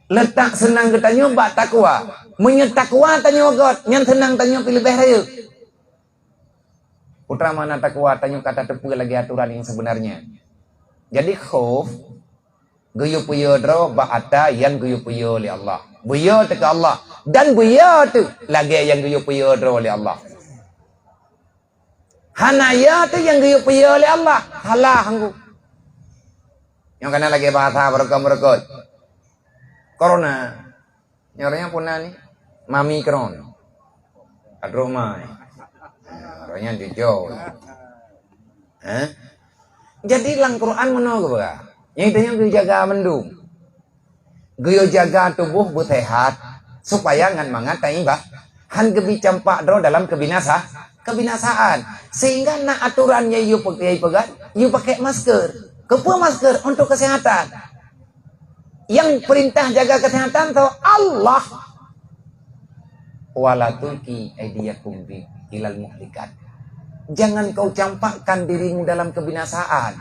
Letak senang kita nyoba takwa. Menyetakwa tanya God, yang tenang tanya pilih raya. Putra mana takwa tanya kata tepu lagi aturan yang sebenarnya. Jadi khauf guyu puyo dro ba'ata yang guyu puyo li Allah. Buyo te ke Allah dan buyo tu lagi yang guyu puyo dro li Allah. Hanaya tu yang guyu puyo li Allah. Halah hanggu. Yang kena lagi bahasa berkot. Corona. Nyornya punah ni. Mami kron. Adromai. Orangnya dijauh. Jadi lang Quran mana ke ba? Yang tanya gue jaga mendung. Gue jaga tubuh bersehat supaya ngan mangat bah. Han gebi campak dro dalam kebinasaan. Sehingga nak aturannya you pakai pegat, you pakai masker. Kepa masker untuk kesehatan. Yang perintah jaga kesehatan tu Allah. Wala tulki aydiyakum bi ilal muhlikat. Jangan kau campakkan dirimu dalam kebinasaan.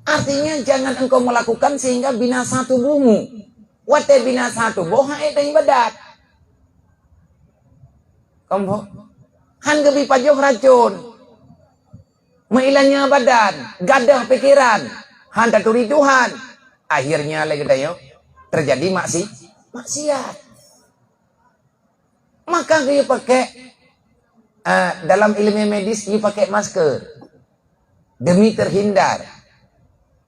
Artinya jangan engkau melakukan sehingga binasa tubuhmu. Wate binasa tubuh hae tang ibadat. Kamu han gebi pajoh racun. Mailanya badan, gadah pikiran, han taturi Tuhan. Akhirnya lagi tayo terjadi maksiat. Maka dia pakai dalam ilmu medis dia pakai masker demi terhindar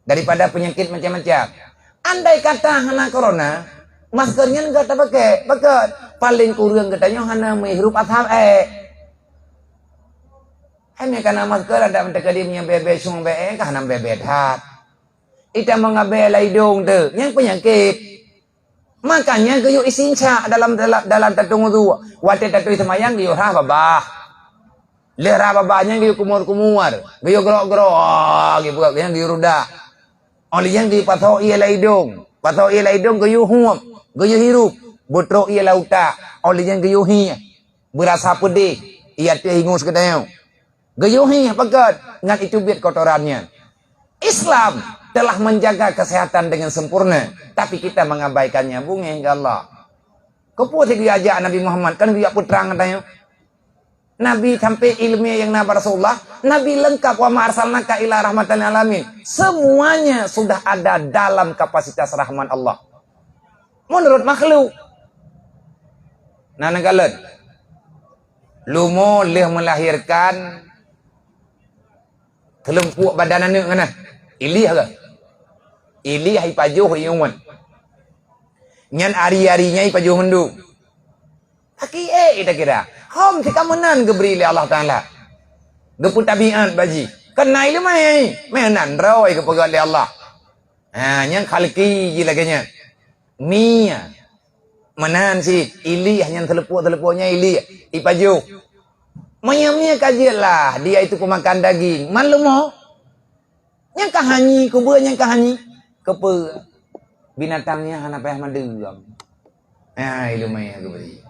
daripada penyakit macam-macam. Andai kata hana corona, maskernya enggak terpakai, paling kurang katanya hana menghirup asap hanya karena masker ada mentekadi punya bebe sung karena bebe hat. Ita mengabe laidung tu, yang penyakit. Makanya gayo isinca dalam tatung tu. Wate tatu semayang gayo rah babah. Le rah babahnya gayo kumur-kumur. Gayo gerok-gerok gitu yang gayo ruda. Oleh yang di patho ia laidung. Patho ia laidung gayo huam, gayo hirup. Butro ia lauta. Oleh yang gayo hi. Berasa pedih. Ia teh hingus katanya. Gayo hi pakat ngan itu biat kotorannya. Islam telah menjaga kesehatan dengan sempurna, tapi kita mengabaikannya. Bunga ya Allah. Kepu dia ajak Nabi Muhammad kan dia putrang katanya. Nabi sampai ilmiah yang Nabi Rasulullah, Nabi lengkap wa ma arsalnaka ila rahmatan lil alamin. Semuanya sudah ada dalam kapasitas rahman Allah. Menurut makhluk. Nah nagalan. Lumo leh melahirkan telempuk badan anak ngana. Ilih ke? Ilih hai pajuh iuman. Nyan ari-arinya hai pajuh mendu. Taki ita kira. Hom tika menan geberi li Allah Taala. Geput tabiat baji. Kenai le mai. Menan rawai ke pegat li Allah. Nyang khalqi ji laganya. Mia. Menan si ilih nyan telepuk-telepuknya ilih hai pajuh. Maya-maya kajilah dia itu pemakan daging. Malumo. Yang kahanyi, kubur yang kahanyi. Kepe binatangnya hana payah madegam. Ilumai aku beri.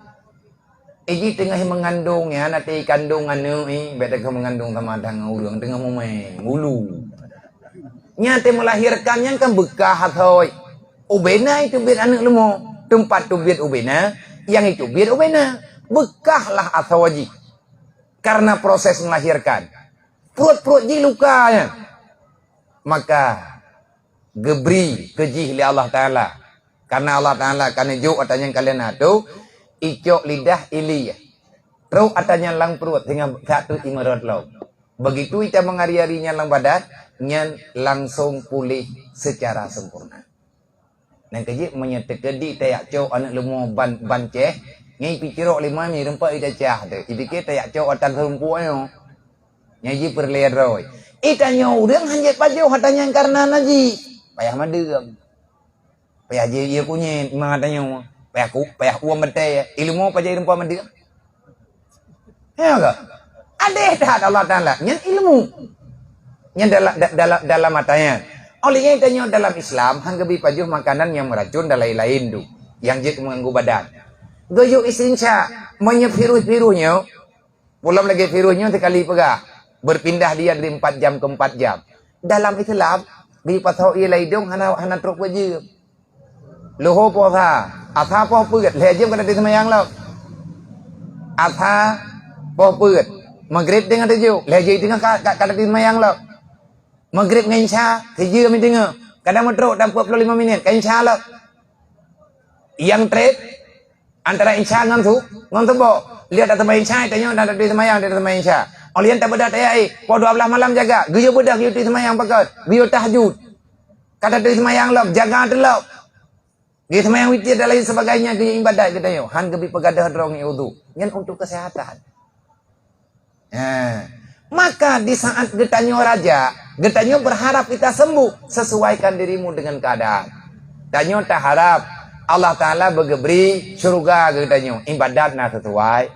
Iji tengah mengandung ya, nanti kandung anu beda ke mengandung sama dang urang tengah mumai ngulu. Nyate melahirkan yang kan bekah hatoy. Ubena itu biar anak lemo. Tempat tu biar ubena, yang itu biar ubena. Bekahlah athawaji. Karena proses melahirkan. Perut-perut ji lukanya. Maka gebri kejih li Allah Ta'ala. Karena Allah Ta'ala karena juk atanya kalian atu icok lidah iliyah. Terus atanya lang perut dengan satu imarat lauk. Begitu kita mengari-arinya lang badan, nyan langsung pulih secara sempurna. Dan kejih menyetek kedi tayak cok anak lemo ban ceh, nyai pikirok lima mi rempak ita cah tu. Idike tayak cok atan serumpuanyo. Nyai perleroi. Itanya udang hanjat pajuh hatanya karena naji. Payah madegam. Payah je ia kunyit matanya. payah uang bete ilmu apa jadi rupa mendia. Ya ke? Ada dah Allah Taala nyen ilmu. Nyen dalam matanya. Olehnya tanya dalam Islam hanggabi pajuh makanan yang meracun dan lain-lain tu yang jik mengganggu badan. Goyuk isinca menyepiru-pirunya, pulang lagi pirunya sekali pegah, berpindah dia dari 4 jam ke 4 jam. Dalam Islam, di pasal ia laidung hana truk wajib. Loho poha, atha poh put, lejim kada di semayang lo. Atha poh put, maghrib dengan tujuh, lejim dengan kada di semayang lo. Maghrib dengan isya, tujuh kami tengok. Kadang metruk dan 45 minit, kan isya lo. Yang trade antara isya dengan subuh. Lihat atas main isya, tanya dah di semayang, di semayang isya. Olian tak bedak tayai, po 12 malam jaga. Guyo bedak guyo di semayang pakat. Guyo tahajud. Kata di semayang lo, jaga delok. Di semayang witir dan lain sebagainya guyo ibadat kita yo. Han gebi pegadah drong wudu. Yang untuk kesehatan. Maka di saat getanyo raja, getanyo berharap kita sembuh, sesuaikan dirimu dengan keadaan. Tanyo tak harap Allah Ta'ala bergebri syurga getanyo, ibadat na sesuai.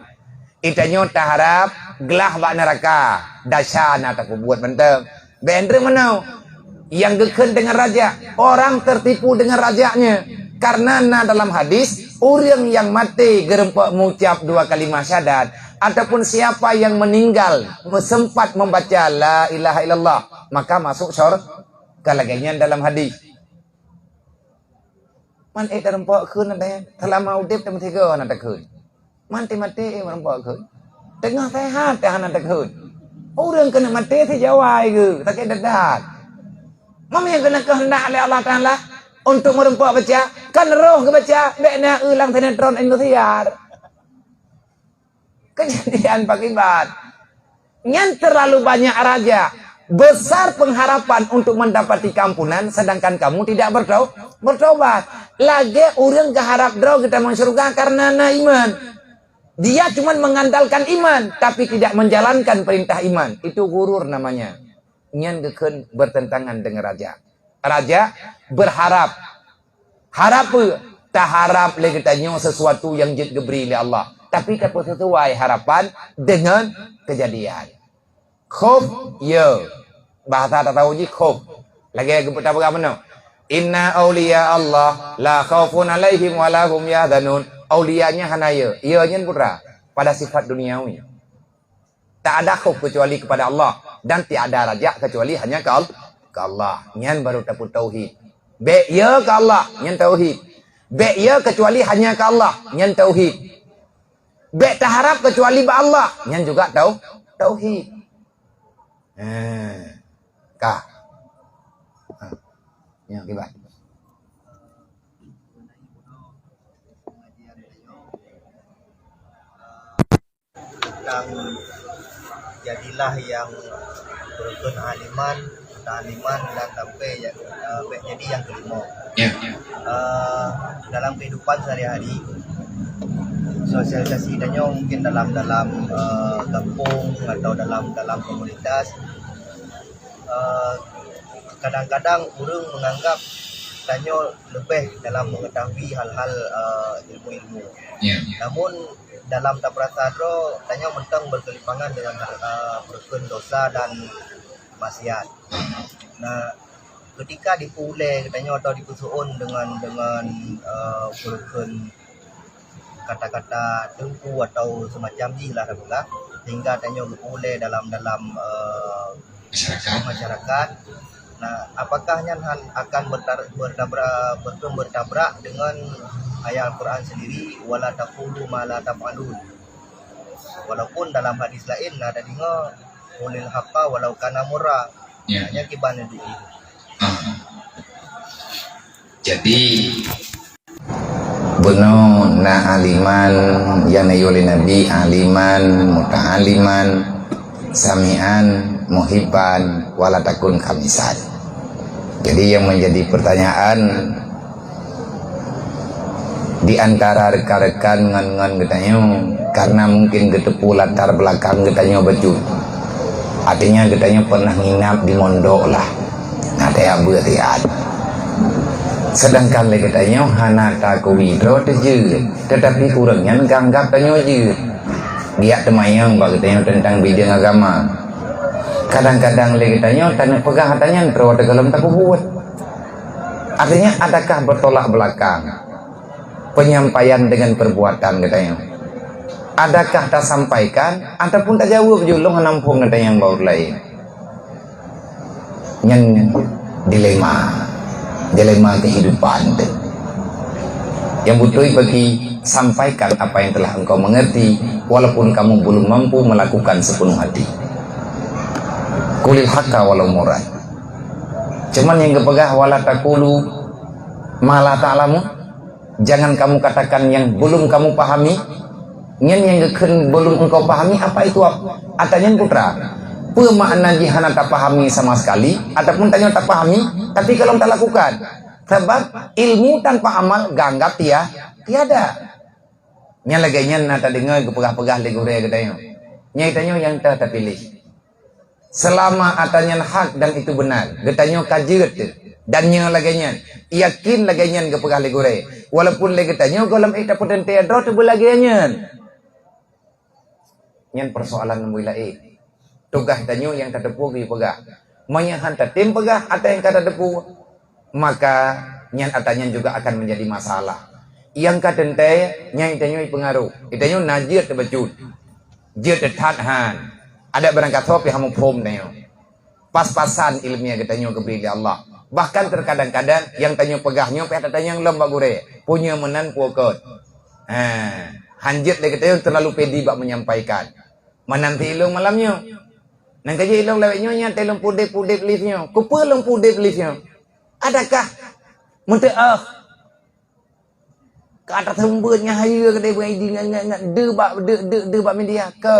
Itanyo tak harap gelah bak neraka, dasar na tak buat menteng. Bendre menau yang geken dengan raja, orang tertipu dengan rajanya. Karena dalam hadis, orang yang mati gerempak mengucap 2 kalimat syahadat, ataupun siapa yang meninggal sempat membaca la ilaha illallah, maka masuk syurga laganya dalam hadis. Man derempak keun ada selama udip dan tiga nak keun. Mati merempak keun. Tengah sehat dah nak keun. Orang kena mati si jawai ke, tak kena dadat. Mama yang kena kehendak oleh Allah Taala untuk merempak baca, kan roh ke baca, bekna ulang sinetron Indosiar. Kejadian pakibat. Yang terlalu banyak raja, besar pengharapan untuk mendapati kampunan, sedangkan kamu tidak bertobat. Lagi orang keharap draw kita mau surga karena iman. Dia cuma mengandalkan iman, tapi tidak menjalankan perintah iman. Itu gurur namanya. Nyan geken bertentangan dengan raja. Raja berharap. Harap tak harap lagi tanya sesuatu yang jid geberi oleh Allah. Tapi tak sesuai harapan dengan kejadian. Khuf, ya. Bahasa tak tahu je khuf. Lagi kita bagaimana? Inna awliya Allah la khaufun alaihim wa lahum yahzanun. Awliyanya hanaya. Ianya pura pada sifat duniawi. Tak ada khauf kecuali kepada Allah. Dan tiada raja kecuali hanya ke Allah. Nyan baru dapat tauhid. Be ya ke Allah, nyan tauhid. Be ya kecuali hanya ke Allah, nyan tauhid. Be tak harap kecuali ba Allah, nyan juga tauhid. Kah. Ya, kibat. Tentang jadilah yang berukun aliman dan sampai jadi yang kelima. Dalam kehidupan sehari-hari, sosialisasinya mungkin dalam kampung atau dalam komunitas. Kadang-kadang orang menganggap tanya lebih dalam mengetahui hal-hal ilmu-ilmu. Namun dalam taprasado tanya mentang berkelipangan dengan berkun dosa dan maksiat. Nah, ketika dipulai katanya atau dipusuun dengan berkun kata-kata tengku atau semacam ni lah sehingga tanya berpulai dalam masyarakat. Nah, apakah yang akan bertabrak dengan ayat Al-Quran sendiri, wala taqulu ma la taf'alun. Walaupun dalam hadis lain ada dengar ulil haqqa walau kana murra. Hanya kibana di. Jadi benar na aliman yang ayoli nabi aliman muta'aliman sami'an muhibban wala takun khamisan. Jadi yang menjadi pertanyaan di antara rekan-rekan ngan getanyo, karena mungkin getepu latar belakang getanyo betul. Artinya getanyo pernah nginap di mondok lah. Nah, dia bertiat. Sedangkan lagi katanya hanata kuwidro terjud, tetapi kurangnya ganggap tanya jud. Dia temayang bagi katanya tentang bidang agama. Kadang-kadang lagi tanya tanah pegang katanya terus dalam tak buat. Artinya adakah bertolak belakang penyampaian dengan perbuatan katanya? Adakah tak sampaikan ataupun tak jawab julung nampung katanya yang baru lain? Yang dilema kehidupan itu. Yang butuh bagi sampaikan apa yang telah engkau mengerti walaupun kamu belum mampu melakukan sepenuh hati. Kulil haqqa walau murad. Cuman yang kepegah wala taqulu ma la ta'lamu. Jangan kamu katakan yang belum kamu pahami. Yang belum engkau pahami apa itu? Atanya putra. Apa makna jihana tak pahami sama sekali ataupun tanya tak pahami tapi kalau tak lakukan sebab ilmu tanpa amal ganggap tiada nya laganya nata dengar kepegah-pegah legure katanya nya itanya yang tak terpilih selama atanya hak dan itu benar katanya kajiut dan nya laganya yakin laganya kepegah legure walaupun legatanya kalau ita potente adro tu belaganya nyan persoalan mulai tugas tanyo yang terdepu di pegah menyahan tatim pegah atau yang kata depu maka nyan atanya juga akan menjadi masalah yang katente nyai tanyo pengaruh itanyo najir terbejut jir tetadhan ada berangkat sopi hamu pom tanyo pas-pasan ilmiah katanya keberi Allah bahkan terkadang-kadang yang tanyo pegahnya pihak tanyo yang lembak gure punya menan puakot hanjit dia katanya terlalu pedi bak menyampaikan menanti ilung malamnya nang kaji ilong lewat nyonya telung pudip liftnya. Kupelung pudip liftnya. Adakah menteah kata sembutnya hayu ke dia beridi ngat de bak media ke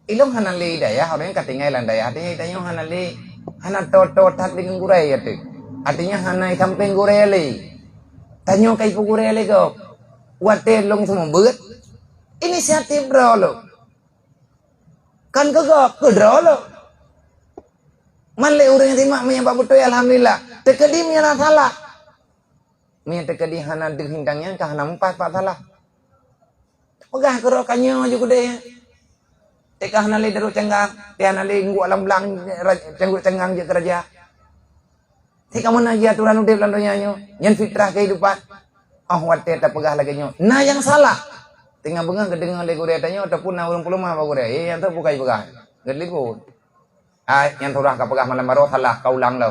ilong hanale daya orang kata ngailan daya artinya tanya hanale hana to tat dengan gurai atu artinya hana samping gurai le tanya kai pu gurai le go wate long semua beut inisiatif bro lo kan kegak kedra lo man le urang timak menyambak betul alhamdulillah tekedi miana salah mian tekedi hana dihindangnya kah hana empat salah pegah kerokannya juga deh tekah hana le daru cenggang tiana le nggu alam belang cenggang je kerja teka mana je aturan udip landonya nyo nyen fitrah kehidupan wate tak pegah lagi nyo nah yang salah tinggal bengang kedengar lego dia tanya ataupun urang puluh mah bagu dia yang tu bukai pegah gedliku yang turah ka pegah malam baru salah kau ulang lo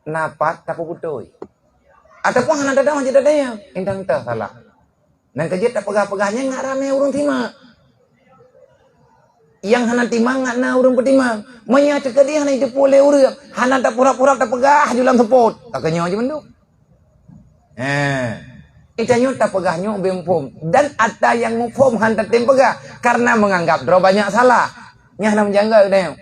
napat tapu putoi ataupun hana dadang je dadanya indang tah salah nang kejit tak pegah-pegahnya ngak rame urang timang yang hana timang ngak na urang petimang manya tekedi hana itu pole urang hana tak pura-pura tak pegah julang sepot tak kenyo je menduk Itanya tak pegahnya bempom dan ada yang mufom hantar tim pegah karena menganggap draw banyak salah. Nyah nam janggal dia.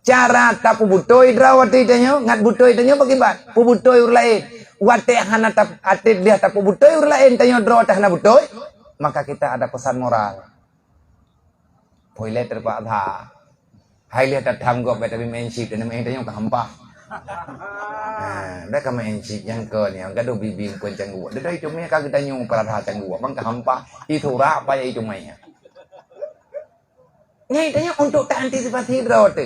Cara tak pubutoi draw wati itanya ngat butoi itanya bagibat. Pubutoi ur lain. Wate hana tak atit dia tak pubutoi ur lain tanya draw tah hana butoi. Maka kita ada pesan moral. Poile terpak tha. Hai lihat tak tanggap tapi menship dan itanya ka hampa. Dah kami encik yang ke ni, ang gaduh bibing pun cangguwa. Dah itu punya kagak tanya perah cangguwa, bang kehampa itu apa ya itu punya. Nyai tanya untuk tak antisipasi drawat.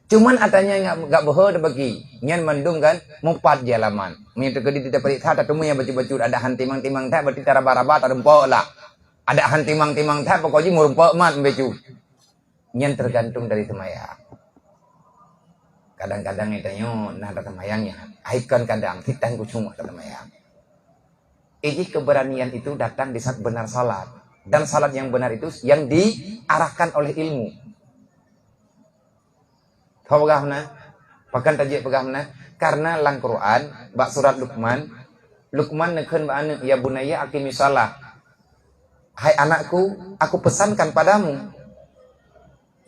Cuman atanya enggak bohong bagi. Nyan mendung kan mumpat jalaman. Min terkedi tidak periksa tak temu yang baju-baju ada hantimang-timang tak berarti cara baraba tak rempok lah. Ada hantimang-timang tak pokoknya murempok mat baju. Nyan tergantung dari semaya. Kadang-kadang itanya nah kata mayangnya aikon kadang kita ku cuma kata mayang keberanian itu datang di saat benar salat dan salat yang benar itu yang diarahkan oleh ilmu tahu pegahna pakan tajik pegahna karena lang Quran bak surat Luqman nekeun ba anu ya bunaya aqimis shalah hai anakku aku pesankan padamu.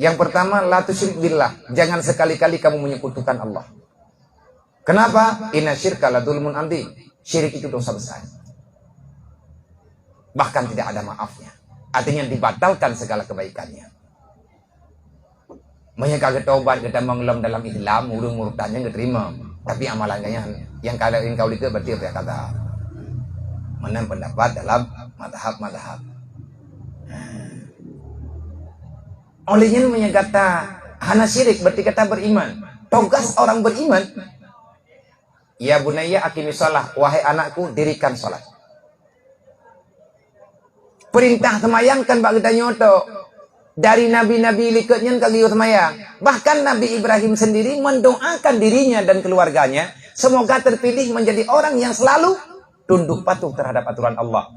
Yang pertama, la tusyrik billah. Jangan sekali-kali kamu menyekutukan Allah. Kenapa? Inna syirka la dzulmun adzim. Syirik itu dosa besar. Bahkan tidak ada maafnya. Artinya dibatalkan segala kebaikannya. Mereka tobat kita mengelam dalam Islam, urung murtadnya enggak terima. Tapi amalannya yang kau lihat berarti apa kata mana pendapat dalam madhab. Olehnya menyegata hana syirik berarti kata beriman. Tugas orang beriman, ya bunayya aqimi shalah, wahai anakku dirikan salat. Perintah semayangkan bagi nyoto dari nabi-nabi likutnya kagi semayang. Bahkan Nabi Ibrahim sendiri mendoakan dirinya dan keluarganya semoga terpilih menjadi orang yang selalu tunduk patuh terhadap aturan Allah.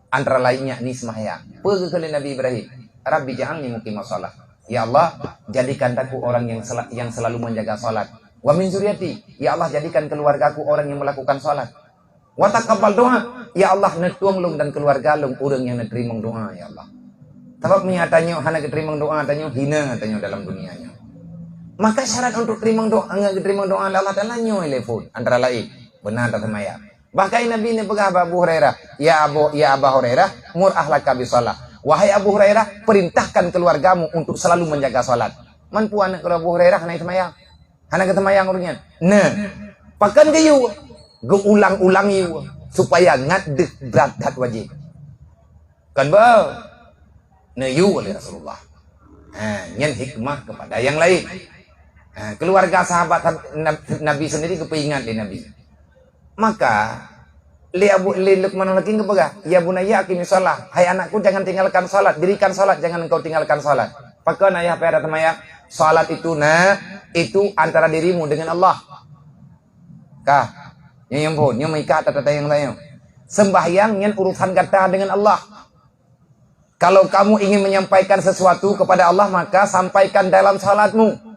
Antara lainnya ini semayang. Pergi ke Nabi Ibrahim, Rabbi ja'alni muqimas shalah. Ya Allah, jadikan aku orang yang selalu menjaga salat. Wa min zuriyati, ya Allah jadikan keluargaku orang yang melakukan salat. Wa taqabbal doa, ya Allah netuang lung dan keluarga lung orang yang nerima doa ya Allah. Sebab menyatanya hana keterima doa tanya hina tanya dalam dunianya. Maka syarat untuk terima doa Allah Taala nyo telepon antara lain benar tak semaya. Bahkan Nabi ini pegah Abu Hurairah, ya Abu Hurairah mur ahlaka bisalah. Wahai Abu Hurairah, perintahkan keluargamu untuk selalu menjaga salat. Mampu anak kalau Abu Hurairah hana semayang. Hana kesemayang urutnya. Nah, pakan kayu geulang-ulang yu supaya ngadeg berangkat wajib. Kan ba? Nah, yu oleh Rasulullah. Nyen hikmah kepada yang lain. Keluarga sahabat Nabi sendiri kepingat di Nabi. Maka li Luqman lagi kebaga, ya bunayya aqimi shalah, hai anakku jangan tinggalkan salat, dirikan salat, jangan engkau tinggalkan salat. Pakan ayah pada temaya, salat itu itu antara dirimu dengan Allah. Kah? Yang pun, yang mengikat tata yang lain. Sembahyang yang urusan kata dengan Allah. Kalau kamu ingin menyampaikan sesuatu kepada Allah, maka sampaikan dalam salatmu.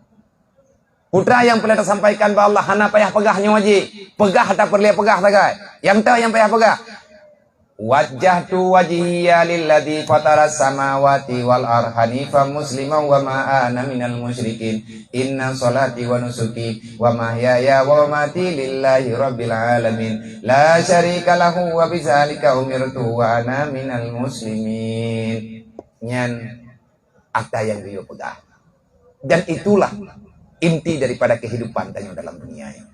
Putra yang pernah tersampaikan bahwa Allah hana payah pegahnya wajib. Pegah tak perlu pegah tagai. Yang tahu yang payah pegah. Wajjahtu wajhiya lilladzi fataras samawati wal arhanifa musliman wa ma ana minal musyrikin. Inna sholati wa nusuki wa mahyaya wa mamati lillahi rabbil alamin. La syarika lahu wa bidzalika umirtu wa ana minal muslimin. Nyan akta yang dia pegang. Dan itulah inti daripada kehidupan tanya dalam dunia ini.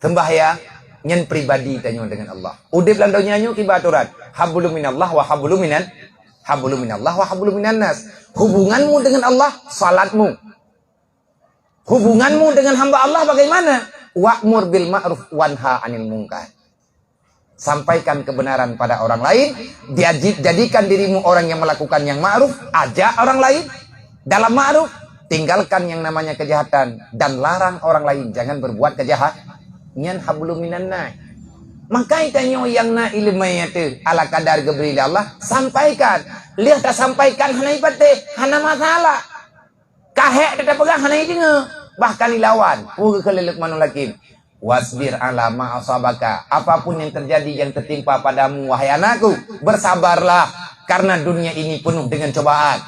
Sembahyang nyen pribadi tanya dengan Allah. Udip dalam dunia nyu kibaturan. Hablum minallah wa hablum minallah wa hablum minan nas. Hubunganmu dengan Allah, salatmu. Hubunganmu dengan hamba Allah bagaimana? Wa'mur bil ma'ruf wanha 'anil munkar. Sampaikan kebenaran pada orang lain, jadikan dirimu orang yang melakukan yang ma'ruf, ajak orang lain dalam ma'ruf, tinggalkan yang namanya kejahatan dan larang orang lain jangan berbuat kejahatan. Nyan hablum minan nas. Maka itanyo yang na ilmanya tu ala kadar geberi Allah sampaikan. Lihat tak sampaikan hana ipate, hana masalah. Kahek tak pegang hana idinga. Bahkan dilawan. Puga kelelek manulakim. Wasbir ala ma asabaka. Apapun yang terjadi yang tertimpa padamu wahai anakku, bersabarlah karena dunia ini penuh dengan cobaan.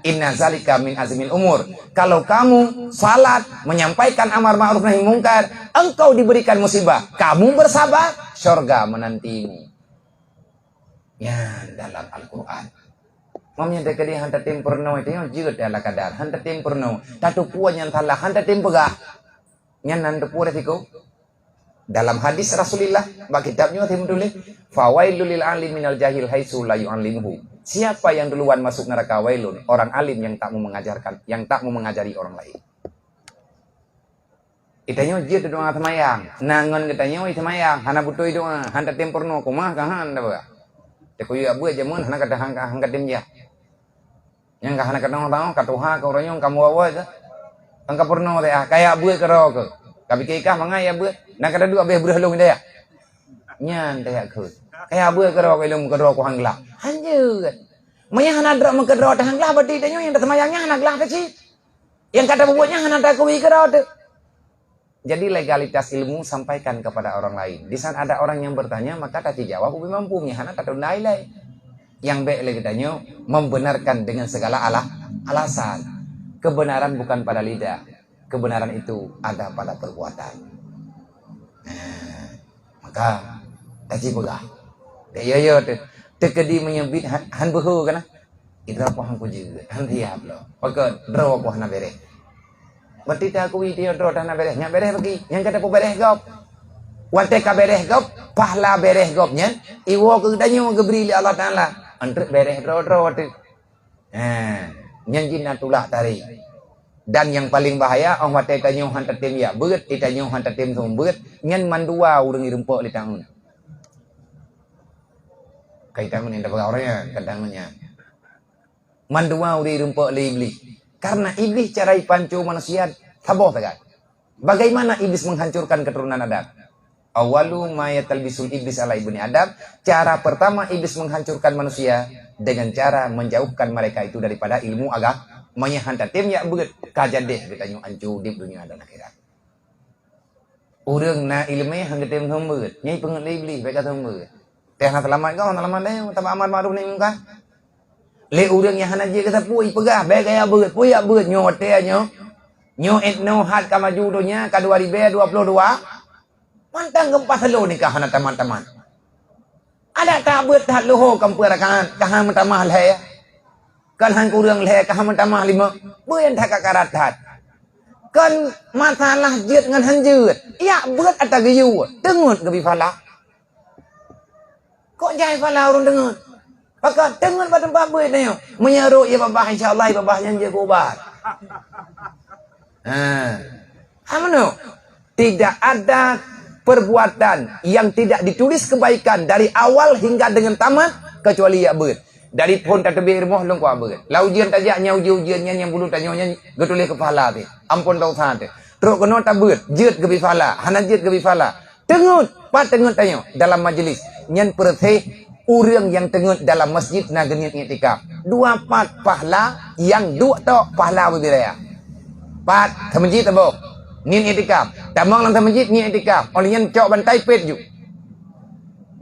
Inna zalika min azmil umur. Kalau kamu salat, menyampaikan amar ma'ruf nahi mungkar, engkau diberikan musibah, kamu bersabar, syurga menantimu. Ya, dalam Al-Quran. Mamnya dekadi hanta timpurno itu yang juga dalam kadar hanta timpurno. Tatu puan yang salah hanta timpegah. Nyan hanta puan itu. Dalam hadis Rasulullah, bagi kitabnya tim tulis, fawailul lil alim minal jahil haitsu la yu'allimuhu. Siapa yang duluan masuk neraka wailun? Orang alim yang tak mau mengajarkan, yang tak mau mengajari orang lain. Itanya dia doa semayang, nangon katanya oi semayang, hana butuh doa, handa tempurno kumah kahan dah ba. Teko ya bu aja mun hana kata hangka tim ya. Yang hana kata orang katuha ka orang yang kamu awa itu. Hangka purno teh kayak bu karo ke. Kabi kikah mangai ya bu. Nak kata dua beh berhalung dia. Nyan teh ke. Kayak bu karo ke lum karo ku hangla. Hanjeu. Manya hana dra mengkedro teh hangla berarti teh yang semayangnya hana gelah teh sih. Yang kata bubunya hana tak kuwi karo teh. Jadi legalitas ilmu sampaikan kepada orang lain. Di saat ada orang yang bertanya, maka tadi jawab ubi mampu hana tak nilai. Yang baik lagi tanya membenarkan dengan segala alasan. Kebenaran bukan pada lidah. Kebenaran itu ada pada perbuatan. Maka tadi begah. Dia tekedi menyebut han behu kana. Itu apa hang kuji. Han tiap lo. Maka draw apa hana bere. berarti tak aku dia dro tanah beres nya beres bagi yang kata pu beres gop wate ka beres gop pahla beres gop nya iwo ke danyo ke beri Allah taala antre beres dro wate nyan jinna tulah tari dan yang paling bahaya orang wate ka nyu hantar tim ya beut ita nyu hantar tim sum beut nyan mandua urang irempok li tangun kaitan ini dapat orangnya kadangnya mandua urang irempok li iblis karena iblis cara pancu manusia taboh tegak. Bagaimana iblis menghancurkan keturunan Adam? Awalu ma yatalbisul iblis ala ibni Adam. Cara pertama iblis menghancurkan manusia dengan cara menjauhkan mereka itu daripada ilmu agama. Hantar tim ya beut kajadeh kita nyu ancu di dunia dan akhirat. Urang na ilmu hang tim thum beut. Nyai pengen iblis bae ka thum beut. Teh na selamat kau selamat deh tambah amat ma'ruf nahi munkar. Le urang yang hana je kata pui pegah bae gaya beut pui ya beut nyo te nyo etno hat ka maju dunia ka 2022 mantang gempa selo ni ka hana teman-teman ada tak beut hat loho kamperakan ka hang tamah le kan hang urang le ka hang tamah lima beun tak karat hat kan masalah jeut ngan han jeut ya beut ata geyu tengut ge bifala kok jai fala urang tengut pakat tengut pada tempat beut ni menyaruk ya babah insyaallah babah yang je ubat Amno, tidak ada perbuatan yang tidak ditulis kebaikan dari awal hingga dengan tamat kecuali ya beut. Dari pun tak tebir moh long kwa beut. La ujian tajak nya ujiannya yang bulu tanya getulis kepala te. Ampun tau sate. Terus kena tak beut, jeut ke bifala, hana jeut ke bifala. Tengut, pat tengut tanya dalam majlis. Nyen perteh urang yang tengut dalam masjid na geniat i'tikaf. 24 pahala yang 2 tok pahala berbiraya. Pat masjid tabo nin itikaf tamang lang masjid ni itikaf oleh yang cok bantai pet ju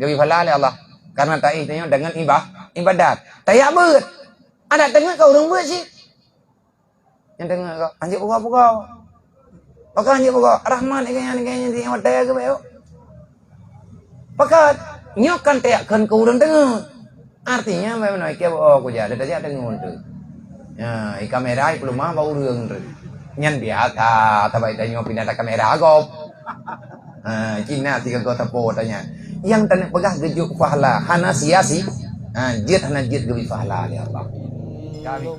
gawi pahala oleh Allah karena taih tanya dengan ibadat tayak beut ada tengah kau urang beut sih yang tengah kau anjing buka pakai anjing buka rahman ikanya di wadaya ke bae pakat nyokan tayakkan ke urang tengah artinya memang ke aku jadi tadi ada nguntu ya kamera belum mah bau urang nyan biasa tabai tanyo pindah kamera agop Cina tiga kota po tanya yang tanah pegah gejuk pahala hana siasi jid hana jid gebi pahala ya Allah kami